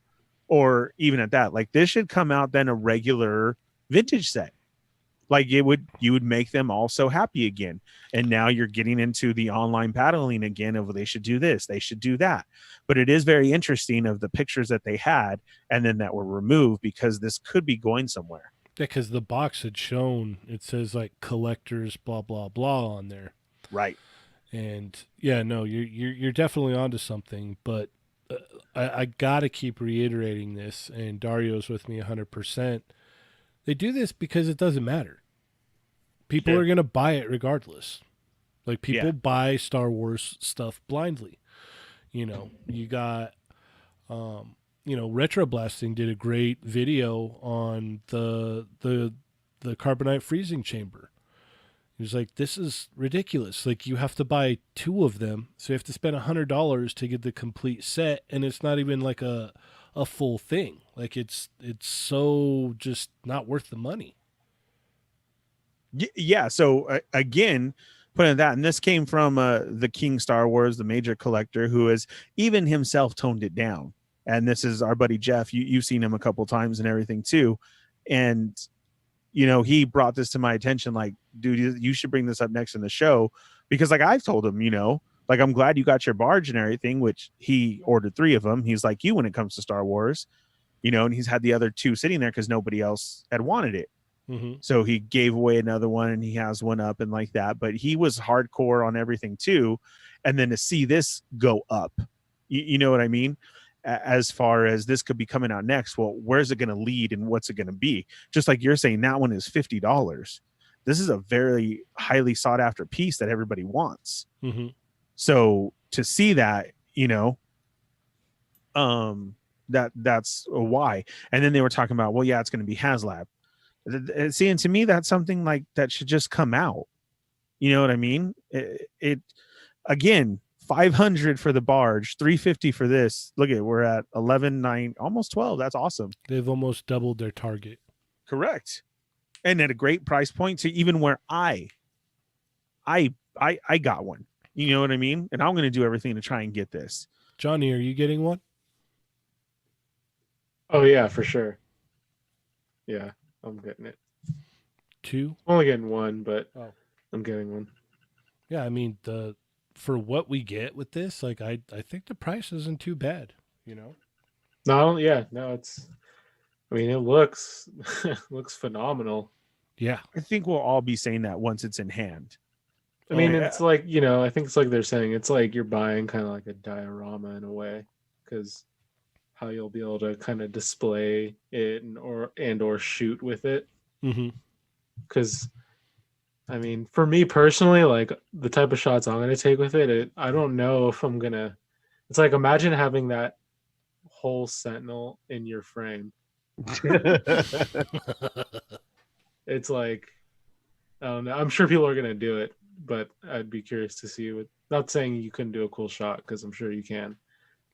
or even at that, like, this should come out then a regular vintage set. Like, you would make them also happy again. And now you're getting into the online battling again of they should do this, they should do that. But it is very interesting of the pictures that they had and then that were removed because this could be going somewhere. Yeah, because the box had shown, it says like collectors, blah, blah, blah on there. Right. And yeah, no, you're definitely onto something, but I got to keep reiterating this, and Dario's with me 100%. They do this because it doesn't matter. People are going to buy it regardless. Like, people buy Star Wars stuff blindly. You got, Retro Blasting did a great video on the carbonite freezing chamber. He was like, this is ridiculous. Like, you have to buy 2 of them, so you have to spend $100 to get the complete set, and it's not even like a full thing. Like, it's so just not worth the money. Yeah. So again, put it that. And this came from the King Star Wars, the major collector, who has even himself toned it down. And this is our buddy Jeff. You've seen him a couple times and everything too. And you know, he brought this to my attention, like, dude, you should bring this up next in the show, because like I've told him, you know, like, I'm glad you got your barge and everything, which he ordered 3 of them. He's like you when it comes to Star Wars, you know, and he's had the other 2 sitting there because nobody else had wanted it. Mm-hmm. So he gave away another one and he has one up and like that. But he was hardcore on everything too. And then to see this go up, you know what I mean? As far as this could be coming out next, well, where's it going to lead and what's it going to be? Just like you're saying, that one is $50. This is a very highly sought after piece that everybody wants. Mm-hmm. So to see that, you know, that's why. And then they were talking about, well, yeah, it's going to be HasLab. See, and to me, that's something like that should just come out. You know what I mean? It again, 500 for the barge, 350 for this. Look at, we're at 11, 9, almost 12. That's awesome. They've almost doubled their target. Correct. And at a great price point to even where I got one. You know what I mean? And I'm going to do everything to try and get this. Johnny, are you getting one? Oh yeah, for sure. Yeah, I'm getting it. 2? I'm only getting one, but Oh. I'm getting one. Yeah, I mean, for what we get with this, like, I think the price isn't too bad, you know? No, yeah, no, it's. I mean, it looks looks phenomenal. Yeah. I think we'll all be saying that once it's in hand. I mean, yeah. it's like, you know, I think it's like they're saying it's like you're buying kind of like a diorama in a way, because how you'll be able to kind of display it or shoot with it. Mm-hmm. Because I mean, for me personally, like the type of shots I'm going to take with it, I don't know if I'm going to. It's like, imagine having that whole Sentinel in your frame. It's like, I don't know. I'm sure people are going to do it, but I'd be curious to see what. Not saying you couldn't do a cool shot, because I'm sure you can.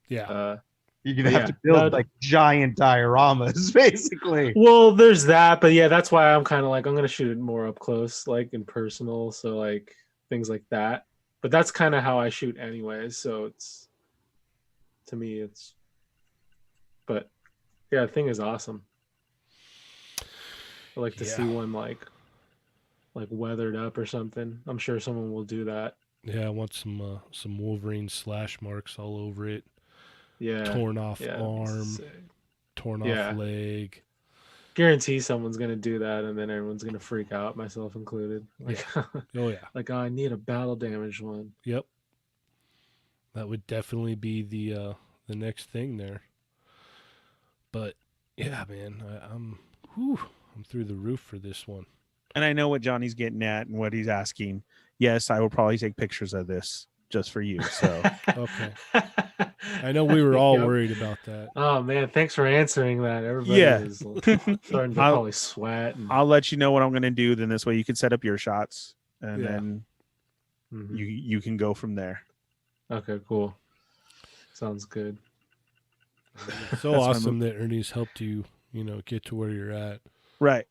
Yeah. You're gonna Yeah, have to build that- like giant dioramas, basically. Well, there's that, but yeah, that's why I'm kind of like, I'm gonna shoot it more up close, like in personal, so like things like that. But that's kind of how I shoot anyways, so it's, to me, it's. But yeah, the thing is awesome. I like to see Yeah. one like weathered up or something. I'm sure someone will do that. Yeah, I want some Wolverine slash marks all over it. Yeah, Torn off yeah, arm, sick. torn Yeah. off leg. Guarantee someone's gonna do that, and then everyone's gonna freak out, myself included. Like, Oh yeah. like, oh, I need a battle damaged one. Yep. That would definitely be the next thing there. But yeah, man, I'm through the roof for this one. And I know what Johnny's getting at and what he's asking. Yes, I will probably take pictures of this just for you. So Okay. I know we were all Yep. worried about that. Oh man, thanks for answering that. Everybody Yeah. is starting to I'll- probably sweat. And, I'll let you know what I'm going to do. Then this way you can set up your shots and Yeah. then Mhm. you can go from there. Okay, cool. Sounds good. So That's my awesome that Ernie's helped you, get to where you're at. Right.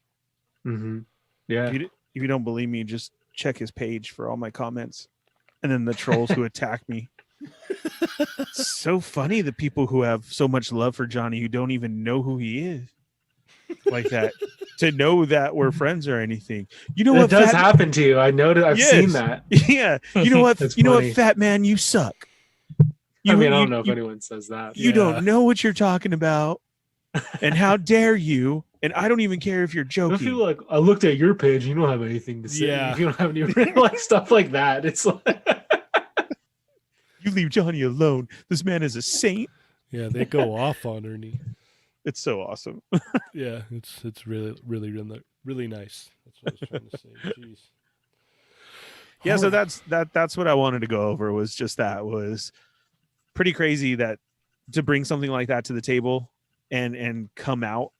Mm-hmm. Yeah. If you don't believe me, just check his page for all my comments. And then the trolls who attack me. It's so funny, the people who have so much love for Johnny who don't even know who he is. Like that. To know that we're friends or anything. You know It what does Fat- happen to you. I noticed. I've Yes. seen that. Yeah. You know what? That's You know what, funny. fat man, you suck. I mean, I don't you- know if you- anyone says that. You Yeah. don't know what you're talking about. And how dare you? And I don't even care if you're I feel joking. like I looked at your page. You don't have anything to say. Yeah. You don't have any like stuff like that. It's like, You leave Johnny alone. This man is a saint. Yeah, they go off on Ernie. It's so awesome. Yeah, it's really, really, really, really nice. That's what I was trying to say. Jeez. Yeah, so Alright. that's what I wanted to go over, was just that was pretty crazy that to bring something like that to the table and come out,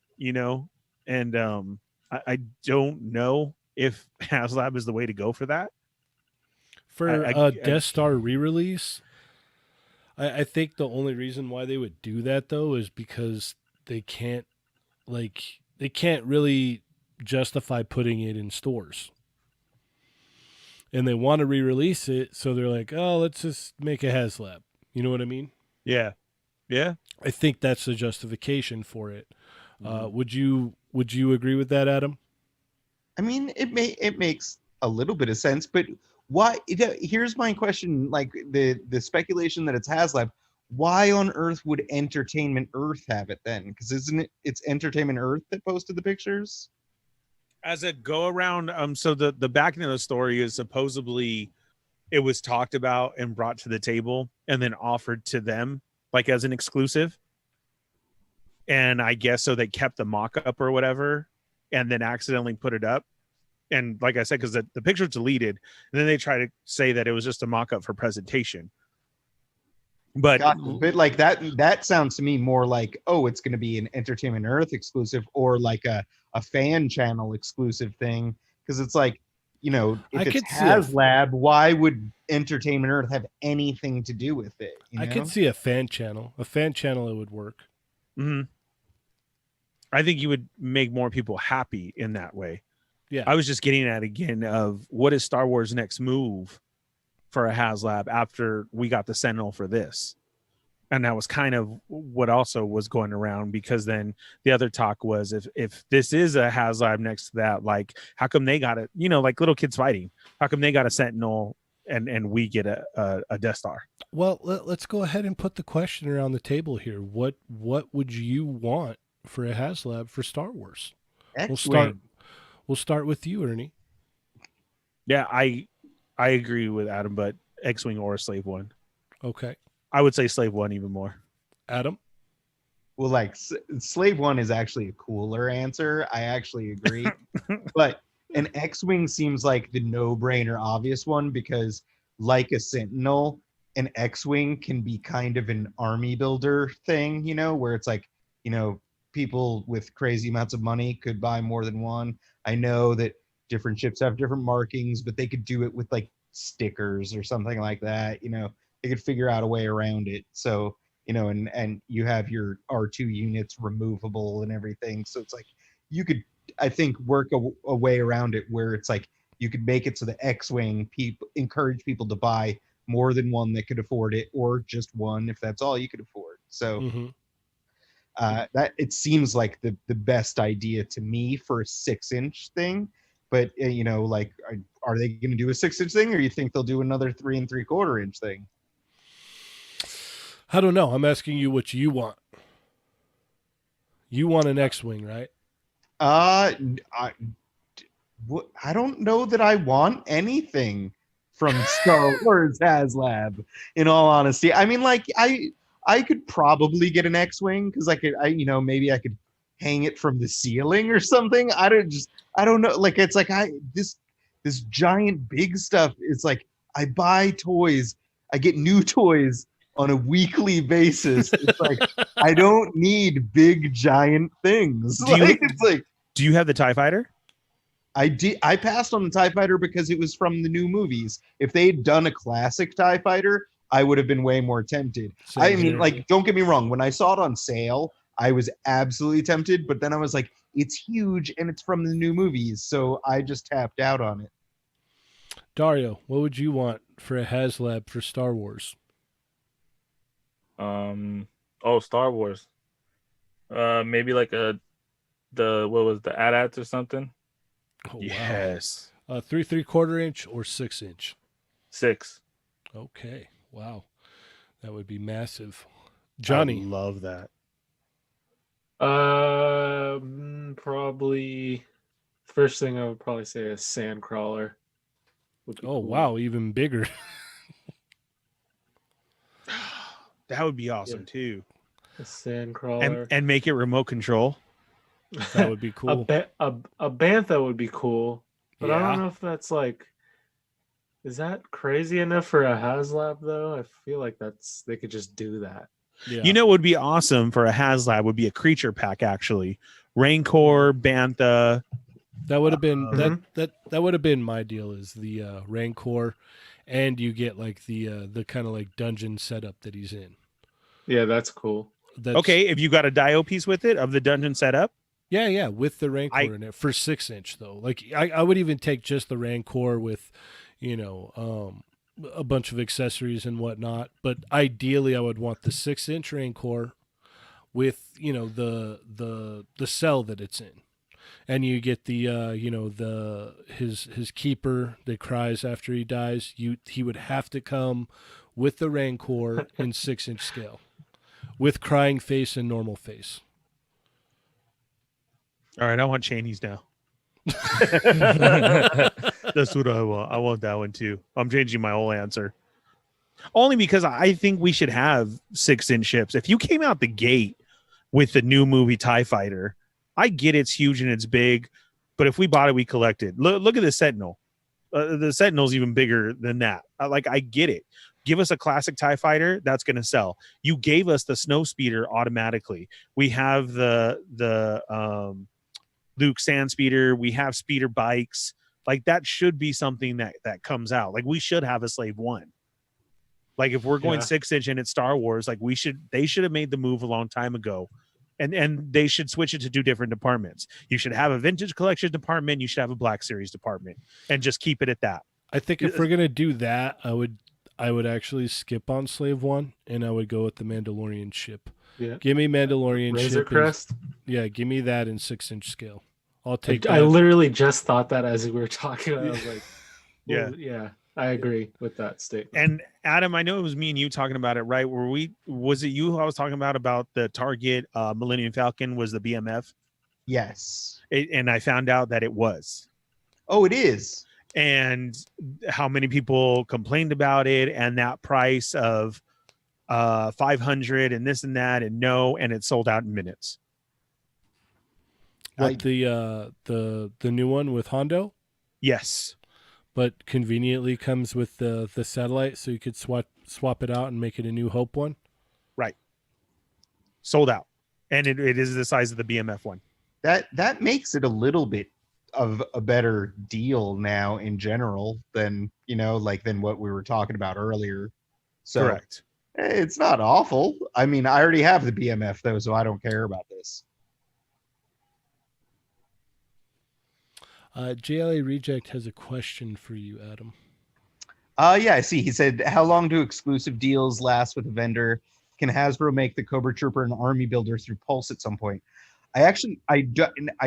and I don't know if HasLab is the way to go for that. For I- a Death Star re-release, I think the only reason why they would do that though is because they can't really justify putting it in stores. and they want to re-release it, so they're like, oh, let's just make a HasLab. You know what I mean? Yeah. Yeah. I think that's the justification for it. Would you agree with that, Adam? I mean, it makes a little bit of sense, but why? Here's my question: like the speculation that it's HasLab. Why on earth would Entertainment Earth have it then? Because isn't it's Entertainment Earth that posted the pictures? As a go around, so the backing of the story is supposedly it was talked about and brought to the table and then offered to them like as an exclusive. And I guess so they kept the mock-up or whatever and then accidentally put it up. And like I said, because the picture's deleted, and then they try to say that it was just a mock-up for presentation. But But like that sounds to me more like, oh, it's going to be an Entertainment Earth exclusive or like a fan channel exclusive thing. Because it's like, you know, if I it's could see HasLab, why would Entertainment Earth have anything to do with it? You I know? could see a fan channel. A fan channel, it would work. mhm. I think you would make more people happy in that way. Yeah. I was just getting at again of what is Star Wars' next move for a HasLab after we got the Sentinel for this. And that was kind of what also was going around, because then the other talk was if this is a HasLab next to that, like how come they got it, you know, like little kids fighting, how come they got a Sentinel and we get a Death Star? Well, let's go ahead and put the question around the table here. What would you want for a HasLab for Star Wars? X-Wing. We'll start with you, Ernie. Yeah, I agree with Adam, but X-Wing or Slave One. Okay. I would say Slave One even more. Adam? Well, like Slave One is actually a cooler answer. I actually agree. But an X-Wing seems like the no-brainer obvious one because like a Sentinel, an X-Wing can be kind of an army builder thing, you know, where it's like, you know, people with crazy amounts of money could buy more than one. I know that different ships have different markings, but they could do it with like stickers or something like that. You know, they could figure out a way around it. So, you know, and you have your R2 units removable and everything. So it's like you could, I think, work a way around it where it's like you could make it so the X-Wing encourage people to buy more than one that could afford it, or just one if that's all you could afford. So Mm-hmm. that it seems like the best idea to me for a 6-inch thing. But you know, like, are they going to do a 6-inch thing, or you think they'll do another 3 3/4-inch thing? I don't know. I'm asking you what you want. You want an X-Wing, right? I don't know that I want anything from Star Wars HasLab. In all honesty, I mean, like, I could probably get an X-Wing because you know, maybe I could hang it from the ceiling or something. I don't know. Like, it's like this giant big stuff. It's like I buy toys, I get new toys on a weekly basis. It's like I don't need big giant things. Do you have the TIE Fighter? I passed on the TIE Fighter because it was from the new movies. If they had done a classic TIE Fighter, I would have been way more tempted. Same I mean, here. like, don't get me wrong. When I saw it on sale, I was absolutely tempted. But then I was like, it's huge and it's from the new movies. So I just tapped out on it. Dario, what would you want for a HasLab for Star Wars? Star Wars. Maybe like the AT-ATs or something. Oh, Yes. wow. 3 3/4-inch or 6-inch? 6. Okay. Wow. That would be massive. I Johnny. love that. Probably first thing I would probably say is Sandcrawler. Would be Oh, cool. wow. Even bigger. That would be awesome too. A Sandcrawler. And make it remote control. That would be cool. A Bantha would be cool, but I Yeah. don't know if that's like. Is that crazy enough for a HasLab though? I feel like they could just do that. Yeah. You know what would be awesome for a HasLab would be a creature pack, actually. Rancor, Bantha. that would have been Mhm. that would have been my deal, is the Rancor, and you get like the kind of like dungeon setup that he's in. Yeah, that's cool. That's, Okay, if you got a Dio piece with it of the dungeon setup. Yeah, with the Rancor I- in it for 6-inch though. Like I would even take just the Rancor with, a bunch of accessories and whatnot. But ideally, I would want the 6-inch Rancor with the cell that it's in, and you get the his keeper that cries after he dies. He would have to come with the Rancor in 6-inch scale, with crying face and normal face. All right, I want Cheney's now. That's what I want. I want that one too. I'm changing my whole answer. Only because I think we should have 6-inch ships. If you came out the gate with the new movie TIE Fighter, I get it's huge and it's big, but if we bought it, we collected. Look at the Sentinel. The Sentinel's even bigger than that. I get it. Give us a classic TIE Fighter, that's going to sell. You gave us the Snow Speeder automatically. We have the Luke Sand Speeder. We have speeder bikes. Like, that should be something that comes out. Like, we should have a Slave One. Like, if we're going 6-inch and it's Star Wars, like, they should have made the move a long time ago. And they should switch it to 2 different departments. You should have a vintage collection department. You should have a Black Series department, and just keep it at that. I think if we're gonna do that, I would actually skip on Slave One, and I would go with the Mandalorian ship. Yeah. Give me Mandalorian Razor ship. Crest. Yeah, give me that in 6-inch scale. I'll take I that. literally just thought that as we were talking. I was like, Yeah. well, yeah, I agree with that statement. And Adam, I know it was me and you talking about it, right? Was it you who I was talking about the Target Millennium Falcon was the BMF? Yes. And I found out that it was. Oh, it is. And how many people complained about it, and that price of 500 and this and that, and it sold out in minutes. What, the new one with Hondo? Yes. But conveniently comes with the satellite, so you could swap it out and make it a New Hope one. Right. Sold out. And it is the size of the BMF one. That makes it a little bit of a better deal now in general than than what we were talking about earlier. So Correct. It's not awful. I mean, I already have the BMF though, so I don't care about this. JLA Reject has a question for you, Adam. Yeah, I see. He said, how long do exclusive deals last with a vendor? Can Hasbro make the Cobra Trooper an army builder through Pulse at some point? I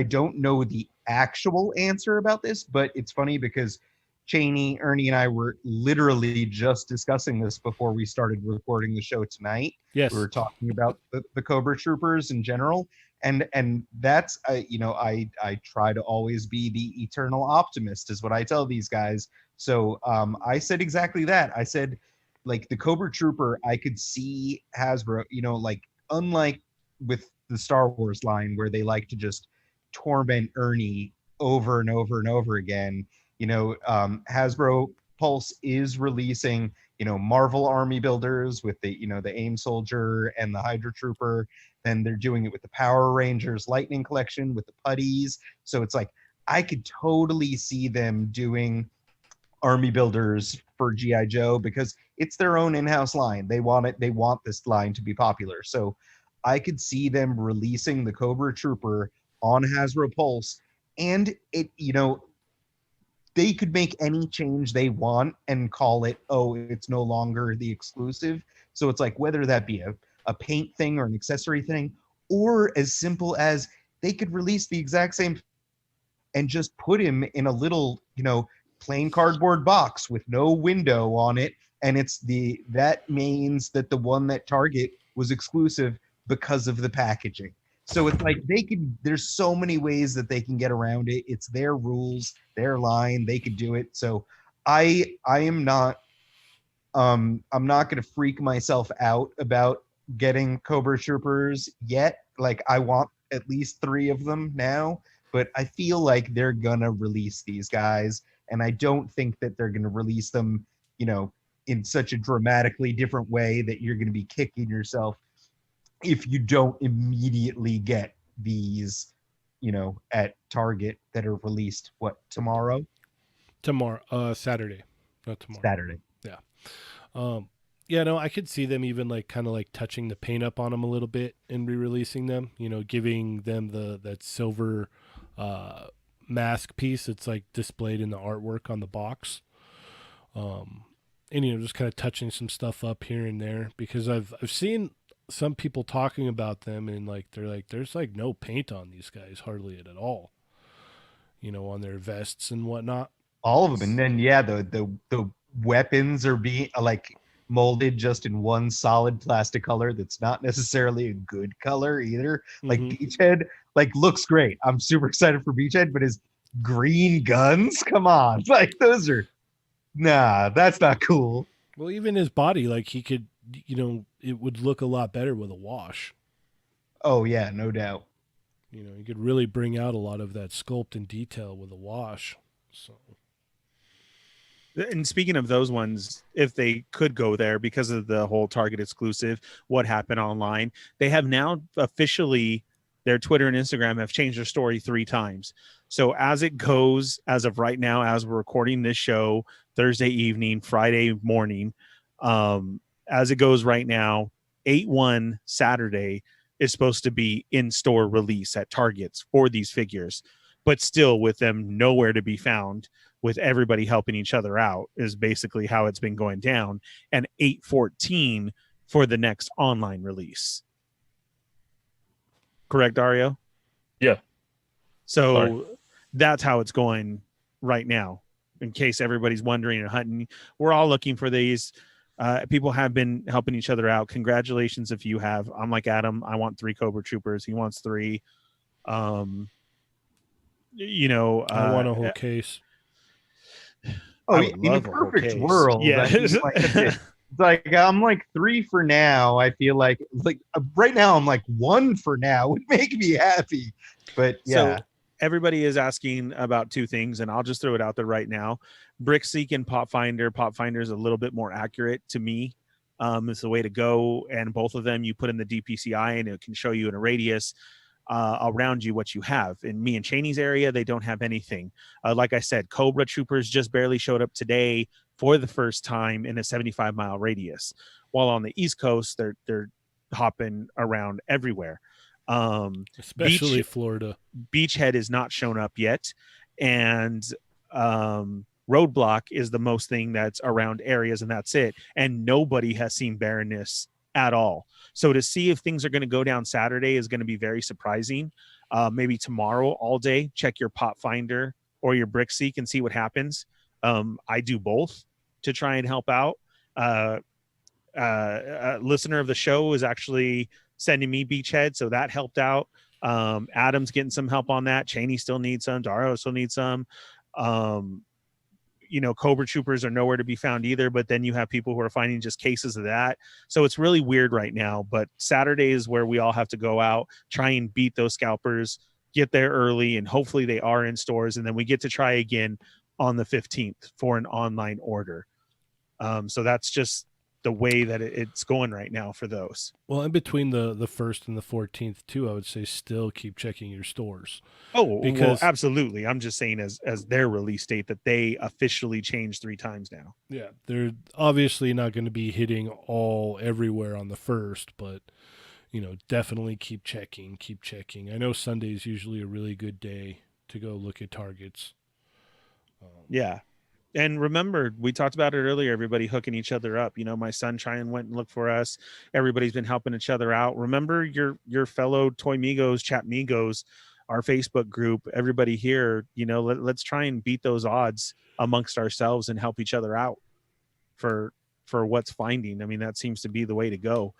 don't know the actual answer about this, but it's funny because Cheney, Ernie, and I were literally just discussing this before we started recording the show tonight. Yes. We were talking about the Cobra Troopers in general. And that's, I try to always be the eternal optimist is what I tell these guys. So I said exactly that. I said, like, the Cobra Trooper, I could see Hasbro, unlike with the Star Wars line where they like to just torment Ernie over and over and over again. Hasbro Pulse is releasing, Marvel army builders with the AIM Soldier and the Hydra Trooper. Then they're doing it with the Power Rangers Lightning Collection with the putties. So it's like, I could totally see them doing army builders for G.I. Joe because it's their own in-house line. They want it. They want this line to be popular. So I could see them releasing the Cobra Trooper on Hasbro Pulse, and it, they could make any change they want and call it, oh, it's no longer the exclusive. So it's like, whether that be a paint thing or an accessory thing, or as simple as they could release the exact same and just put him in a little, plain cardboard box with no window on it. And that means that the one that Target was exclusive because of the packaging. So it's like there's so many ways that they can get around it. It's their rules, their line, they could do it. So I am not, I'm not going to freak myself out about getting Cobra Troopers yet. Like, I want at least 3 of them now, but I feel like they're going to release these guys. And I don't think that they're going to release them, in such a dramatically different way that you're going to be kicking yourself if you don't immediately get these, at Target that are released, tomorrow? Saturday, not tomorrow. Saturday. Yeah. Yeah, no, I could see them even kind of touching the paint up on them a little bit and re-releasing them, giving them that silver mask piece that's displayed in the artwork on the box. And just kind of touching some stuff up here and there, because I've seen some people talking about them, and they're like, there's like no paint on these guys hardly at all, on their vests and whatnot. All of them, and then the weapons are being like molded just in one solid plastic color that's not necessarily a good color either. Like Mhm. Beachhead, like looks great. I'm super excited for Beachhead, but his green guns, come on, like those are that's not cool. Well, even his body, like he could, it would look a lot better with a wash. Oh yeah, no doubt. You could really bring out a lot of that sculpt and detail with a wash. So And speaking of those ones, if they could go there because of the whole Target exclusive, what happened online, they have now officially, their Twitter and Instagram have changed their story 3 times. So as it goes, as of right now, as we're recording this show, Thursday evening, Friday morning, as it goes right now, 8/1 Saturday is supposed to be in-store release at Targets for these figures, but still with them nowhere to be found, with everybody helping each other out is basically how it's been going down. And 8/14 for the next online release. Correct, Dario? Yeah. So Sorry. that's how it's going right now. In case everybody's wondering and hunting, we're all looking for these. People have been helping each other out. Congratulations if you have. I'm like Adam. I want 3 Cobra Troopers. He wants 3. I want a whole case. Oh, I yeah, would in a love a whole perfect case. world, Yeah. I mean, like I'm like 3 for now. I feel like right now I'm like 1 for now would make me happy. But yeah, So everybody is asking about 2 things, and I'll just throw it out there right now. BrickSeek and PopFinder. PopFinder is a little bit more accurate to me. It's the way to go. And both of them, you put in the DPCI, and it can show you in a radius around you what you have. In me and Cheney's area, they don't have anything. Like I said, Cobra Troopers just barely showed up today for the first time in a 75-mile radius. While on the East Coast, they're hopping around everywhere. Especially Florida. Beachhead is not shown up yet, and Roadblock is the most thing that's around areas, and that's it. And nobody has seen Barrenness at all. So to see if things are going to go down Saturday is going to be very surprising. Maybe tomorrow all day, check your PopFinder or your BrickSeek and see what happens. I do both to try and help out. A listener of the show is actually sending me Beachhead, so that helped out. Adam's getting some help on that. Cheney still needs some. Dario still needs some. Cobra Troopers are nowhere to be found either, but then you have people who are finding just cases of that. So it's really weird right now, but Saturday is where we all have to go out, try and beat those scalpers, get there early, and hopefully they are in stores. And then we get to try again on the 15th for an online order. So that's just the way that it's going right now for those. Well, in between the 1st and the 14th too, I would say still keep checking your stores. Oh, Because- well, absolutely. I'm just saying as their release date that they officially changed 3 times now. Yeah, they're obviously not going to be hitting all everywhere on the 1st, but definitely keep checking. I know Sunday is usually a really good day to go look at targets. Yeah. And remember, we talked about it earlier, everybody hooking each other up. My son went and looked for us. Everybody's been helping each other out. Remember your fellow Toy Migos, Chat Migos, our Facebook group, everybody here, let's try and beat those odds amongst ourselves and help each other out for what's finding. I mean, that seems to be the way to go.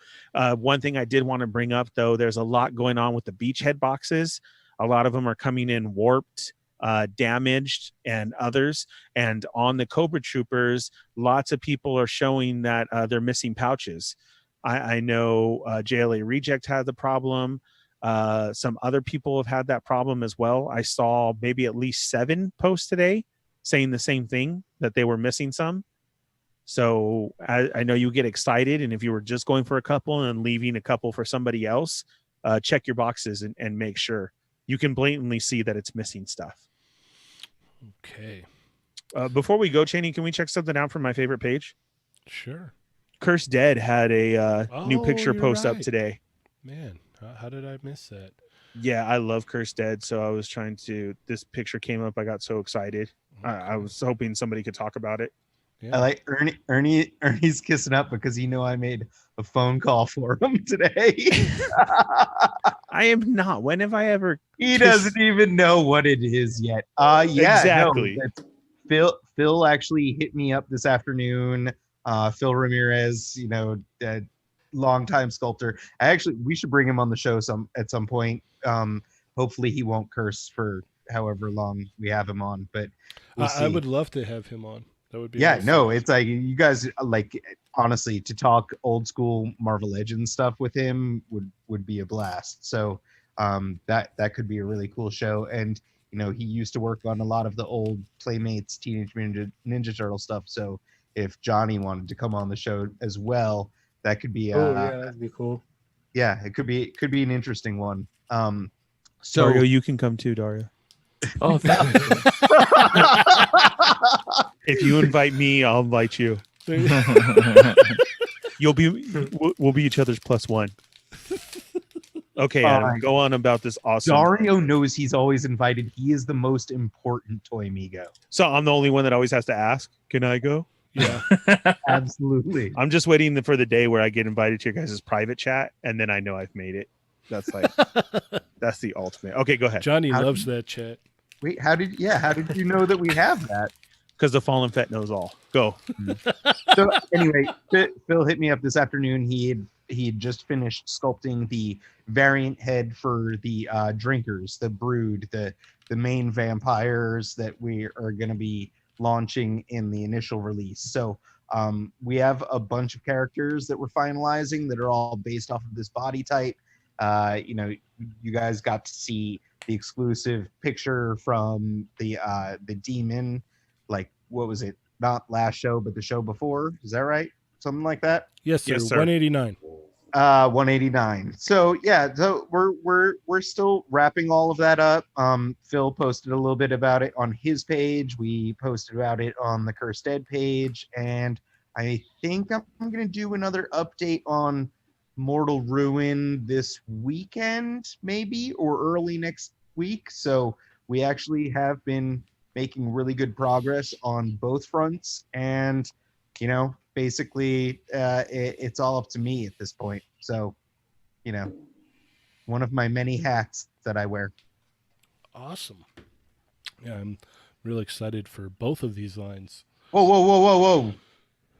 One thing I did want to bring up, though, there's a lot going on with the Beachhead boxes. A lot of them are coming in warped, damaged, and others. And on the Cobra Troopers, lots of people are showing that they're missing pouches. I know JLA Reject had the problem. Some other people have had that problem as well. I saw maybe at least 7 posts today saying the same thing, that they were missing some. So I know you get excited, and if you were just going for a couple and leaving a couple for somebody else, check your boxes and make sure. You can blatantly see that it's missing stuff. Okay, Before we go, Cheney, can we check something out from my favorite page? sure. Cursed Dead had a new Oh, picture you're post up right. today. Man, how did I miss that? Yeah, I love Cursed Dead, so I was trying to. This picture came up. I got so excited. I was hoping somebody could talk about it. Yeah. I like Ernie's kissing up because he know I made a phone call for him today. I am not. When have I ever? He Kiss- doesn't even know what it is yet. Yeah, Exactly. No, Phil actually hit me up this afternoon. Phil Ramirez, a longtime sculptor. We should bring him on the show at some point. Hopefully he won't curse for however long we have him on, but we'll see. I would love to have him on. That would be Yeah, awesome. no, it's like you guys like honestly to talk old school Marvel Legends stuff with him would be a blast. So that could be a really cool show. And he used to work on a lot of the old Playmates Teenage Mutant Ninja Turtle stuff. So if Johnny wanted to come on the show as well, that could be Oh yeah, that'd be cool. yeah, it could be an interesting one. So Dario, you can come too, Dario. Oh, thank you. If you invite me, I'll invite you. We'll be each other's +1. Okay, Adam, Fine. go on about this awesome. Dario knows he's always invited. He is the most important Toy Migo. So I'm the only one that always has to ask, can I go? Yeah. Absolutely. I'm just waiting for the day where I get invited to your guys' private chat, and then I know I've made it. That's like, that's the ultimate. Okay, go ahead. Johnny How- loves that chat. Wait, how did you know that we have that? Because the Fallen Fett knows all. Go. So anyway, Phil hit me up this afternoon. He had just finished sculpting the variant head for the drinkers, the brood, the main vampires that we are going to be launching in the initial release. So we have a bunch of characters that we're finalizing that are all based off of this body type. You guys got to see the exclusive picture from the demon, like what was it? Not last show, but the show before. Is that right? Something like that. Yes, sir. Yes, sir. 189. 189. So yeah, so we're still wrapping all of that up. Phil posted a little bit about it on his page. We posted about it on the Cursed Dead page, and I think I'm gonna do another update on Mortal Ruin this weekend, maybe, or early next week. So we actually have been making really good progress on both fronts, and basically it's all up to me at this point. So one of my many hats that I wear. Awesome. Yeah, I'm really excited for both of these lines. Whoa.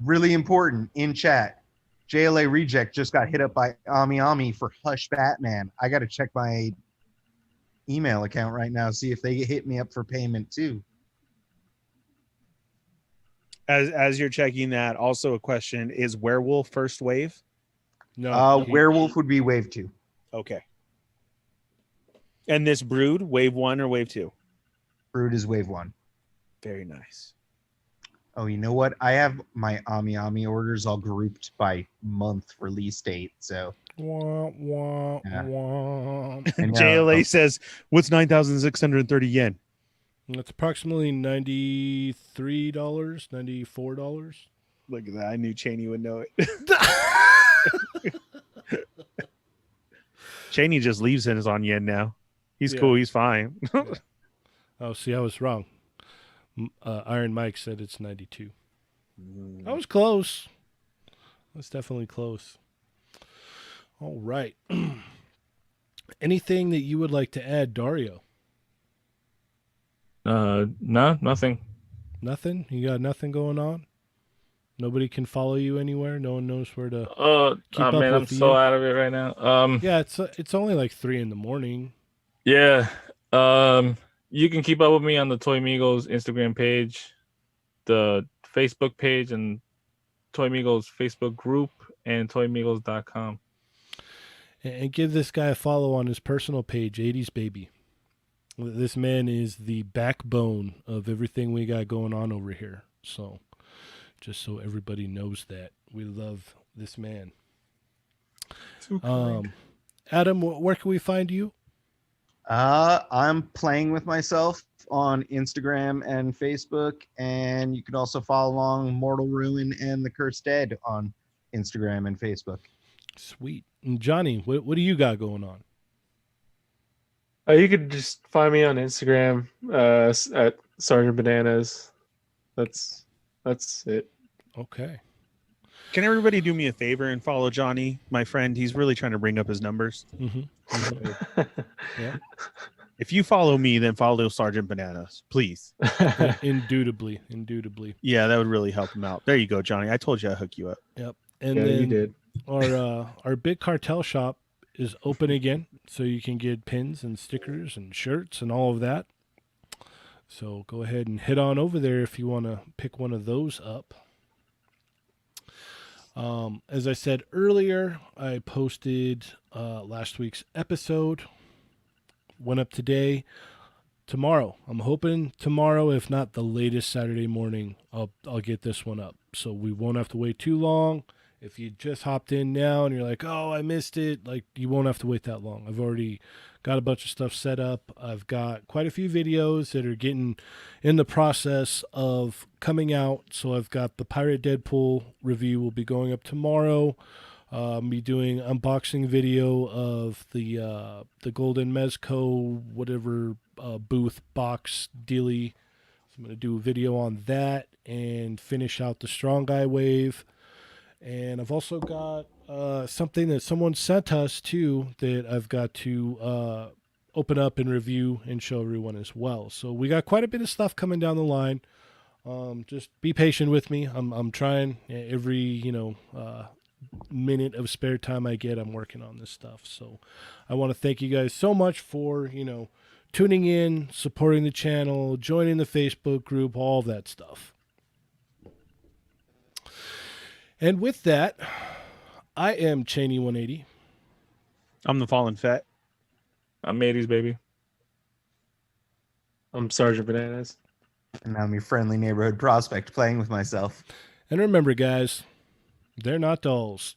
Really important in chat. JLA Reject just got hit up by Ami for Hush Batman. I got to check my email account right now, see if they hit me up for payment too. As you're checking that, also a question, is Werewolf first wave? No, Werewolf would be wave 2. Okay. And this brood, wave 1 or wave 2? Brood is wave 1. Very nice. Oh, you know what? I have my Ami orders all grouped by month release date. So Wah, wah, Yeah. wah. and, JLA says, what's 9,630 yen? That's approximately $93, $94. Look at that. I knew Cheney would know it. Cheney just leaves and is on yen now. He's Yeah. cool. He's fine. Oh, see, I was wrong. Iron Mike said it's 92. I was close. That's definitely close. All right. Anything that you would like to add, Dario? No, nothing. Nothing? You got nothing going on? Nobody can follow you anywhere? No one knows where to... Keep up Man, I'm with so you. out of it right now. Yeah, it's only like 3 a.m. Yeah. You can keep up with me on the Toy Migos Instagram page, the Facebook page, and Toy Migos Facebook group, and toymigos.com. And give this guy a follow on his personal page, 80s Baby. This man is the backbone of everything we got going on over here. So, just so everybody knows that, we love this man. Adam, where can we find you? I'm playing with myself on Instagram and Facebook, and you can also follow along Mortal Ruin and the Cursed Dead on Instagram and Facebook. Sweet. And Johnny, what do you got going on? You could just find me on Instagram at Sergeant Bananas. That's That's it. Okay. Can everybody do me a favor and follow Johnny, my friend? He's really trying to bring up his numbers. Mm-hmm. If you follow me, then follow Sergeant Bananas, please. Indubitably. Yeah, that would really help him out. There you go, Johnny. I told you I'd hook you up. Yep. And Yeah, you then did. our big cartel shop is open again, so you can get pins and stickers and shirts and all of that. So go ahead and head on over there if you want to pick one of those up. As I said earlier, I posted last week's episode. Went up today. Tomorrow, I'm hoping tomorrow, if not the latest Saturday morning, I'll get this one up. So we won't have to wait too long. If you just hopped in now and you're like, oh, I missed it, like, you won't have to wait that long. I've already got a bunch of stuff set up. I've got quite a few videos that are getting in the process of coming out. So I've got the Pirate Deadpool review will be going up tomorrow. Me doing unboxing video of the Golden Mezco whatever booth box dealy. So I'm going to do a video on that and finish out the Strong Guy wave. And I've also got something that someone sent us too that I've got to open up and review and show everyone as well. So we got quite a bit of stuff coming down the line. Just be patient with me. I'm trying every minute of spare time I get. I'm working on this stuff. So I want to thank you guys so much for tuning in, supporting the channel, joining the Facebook group, all that stuff. And with that, I am Cheney 180. I'm the Fallen Fett. I'm Mateys, baby. I'm Sergeant Bananas. And I'm your friendly neighborhood prospect playing with myself. And remember, guys, they're not dolls.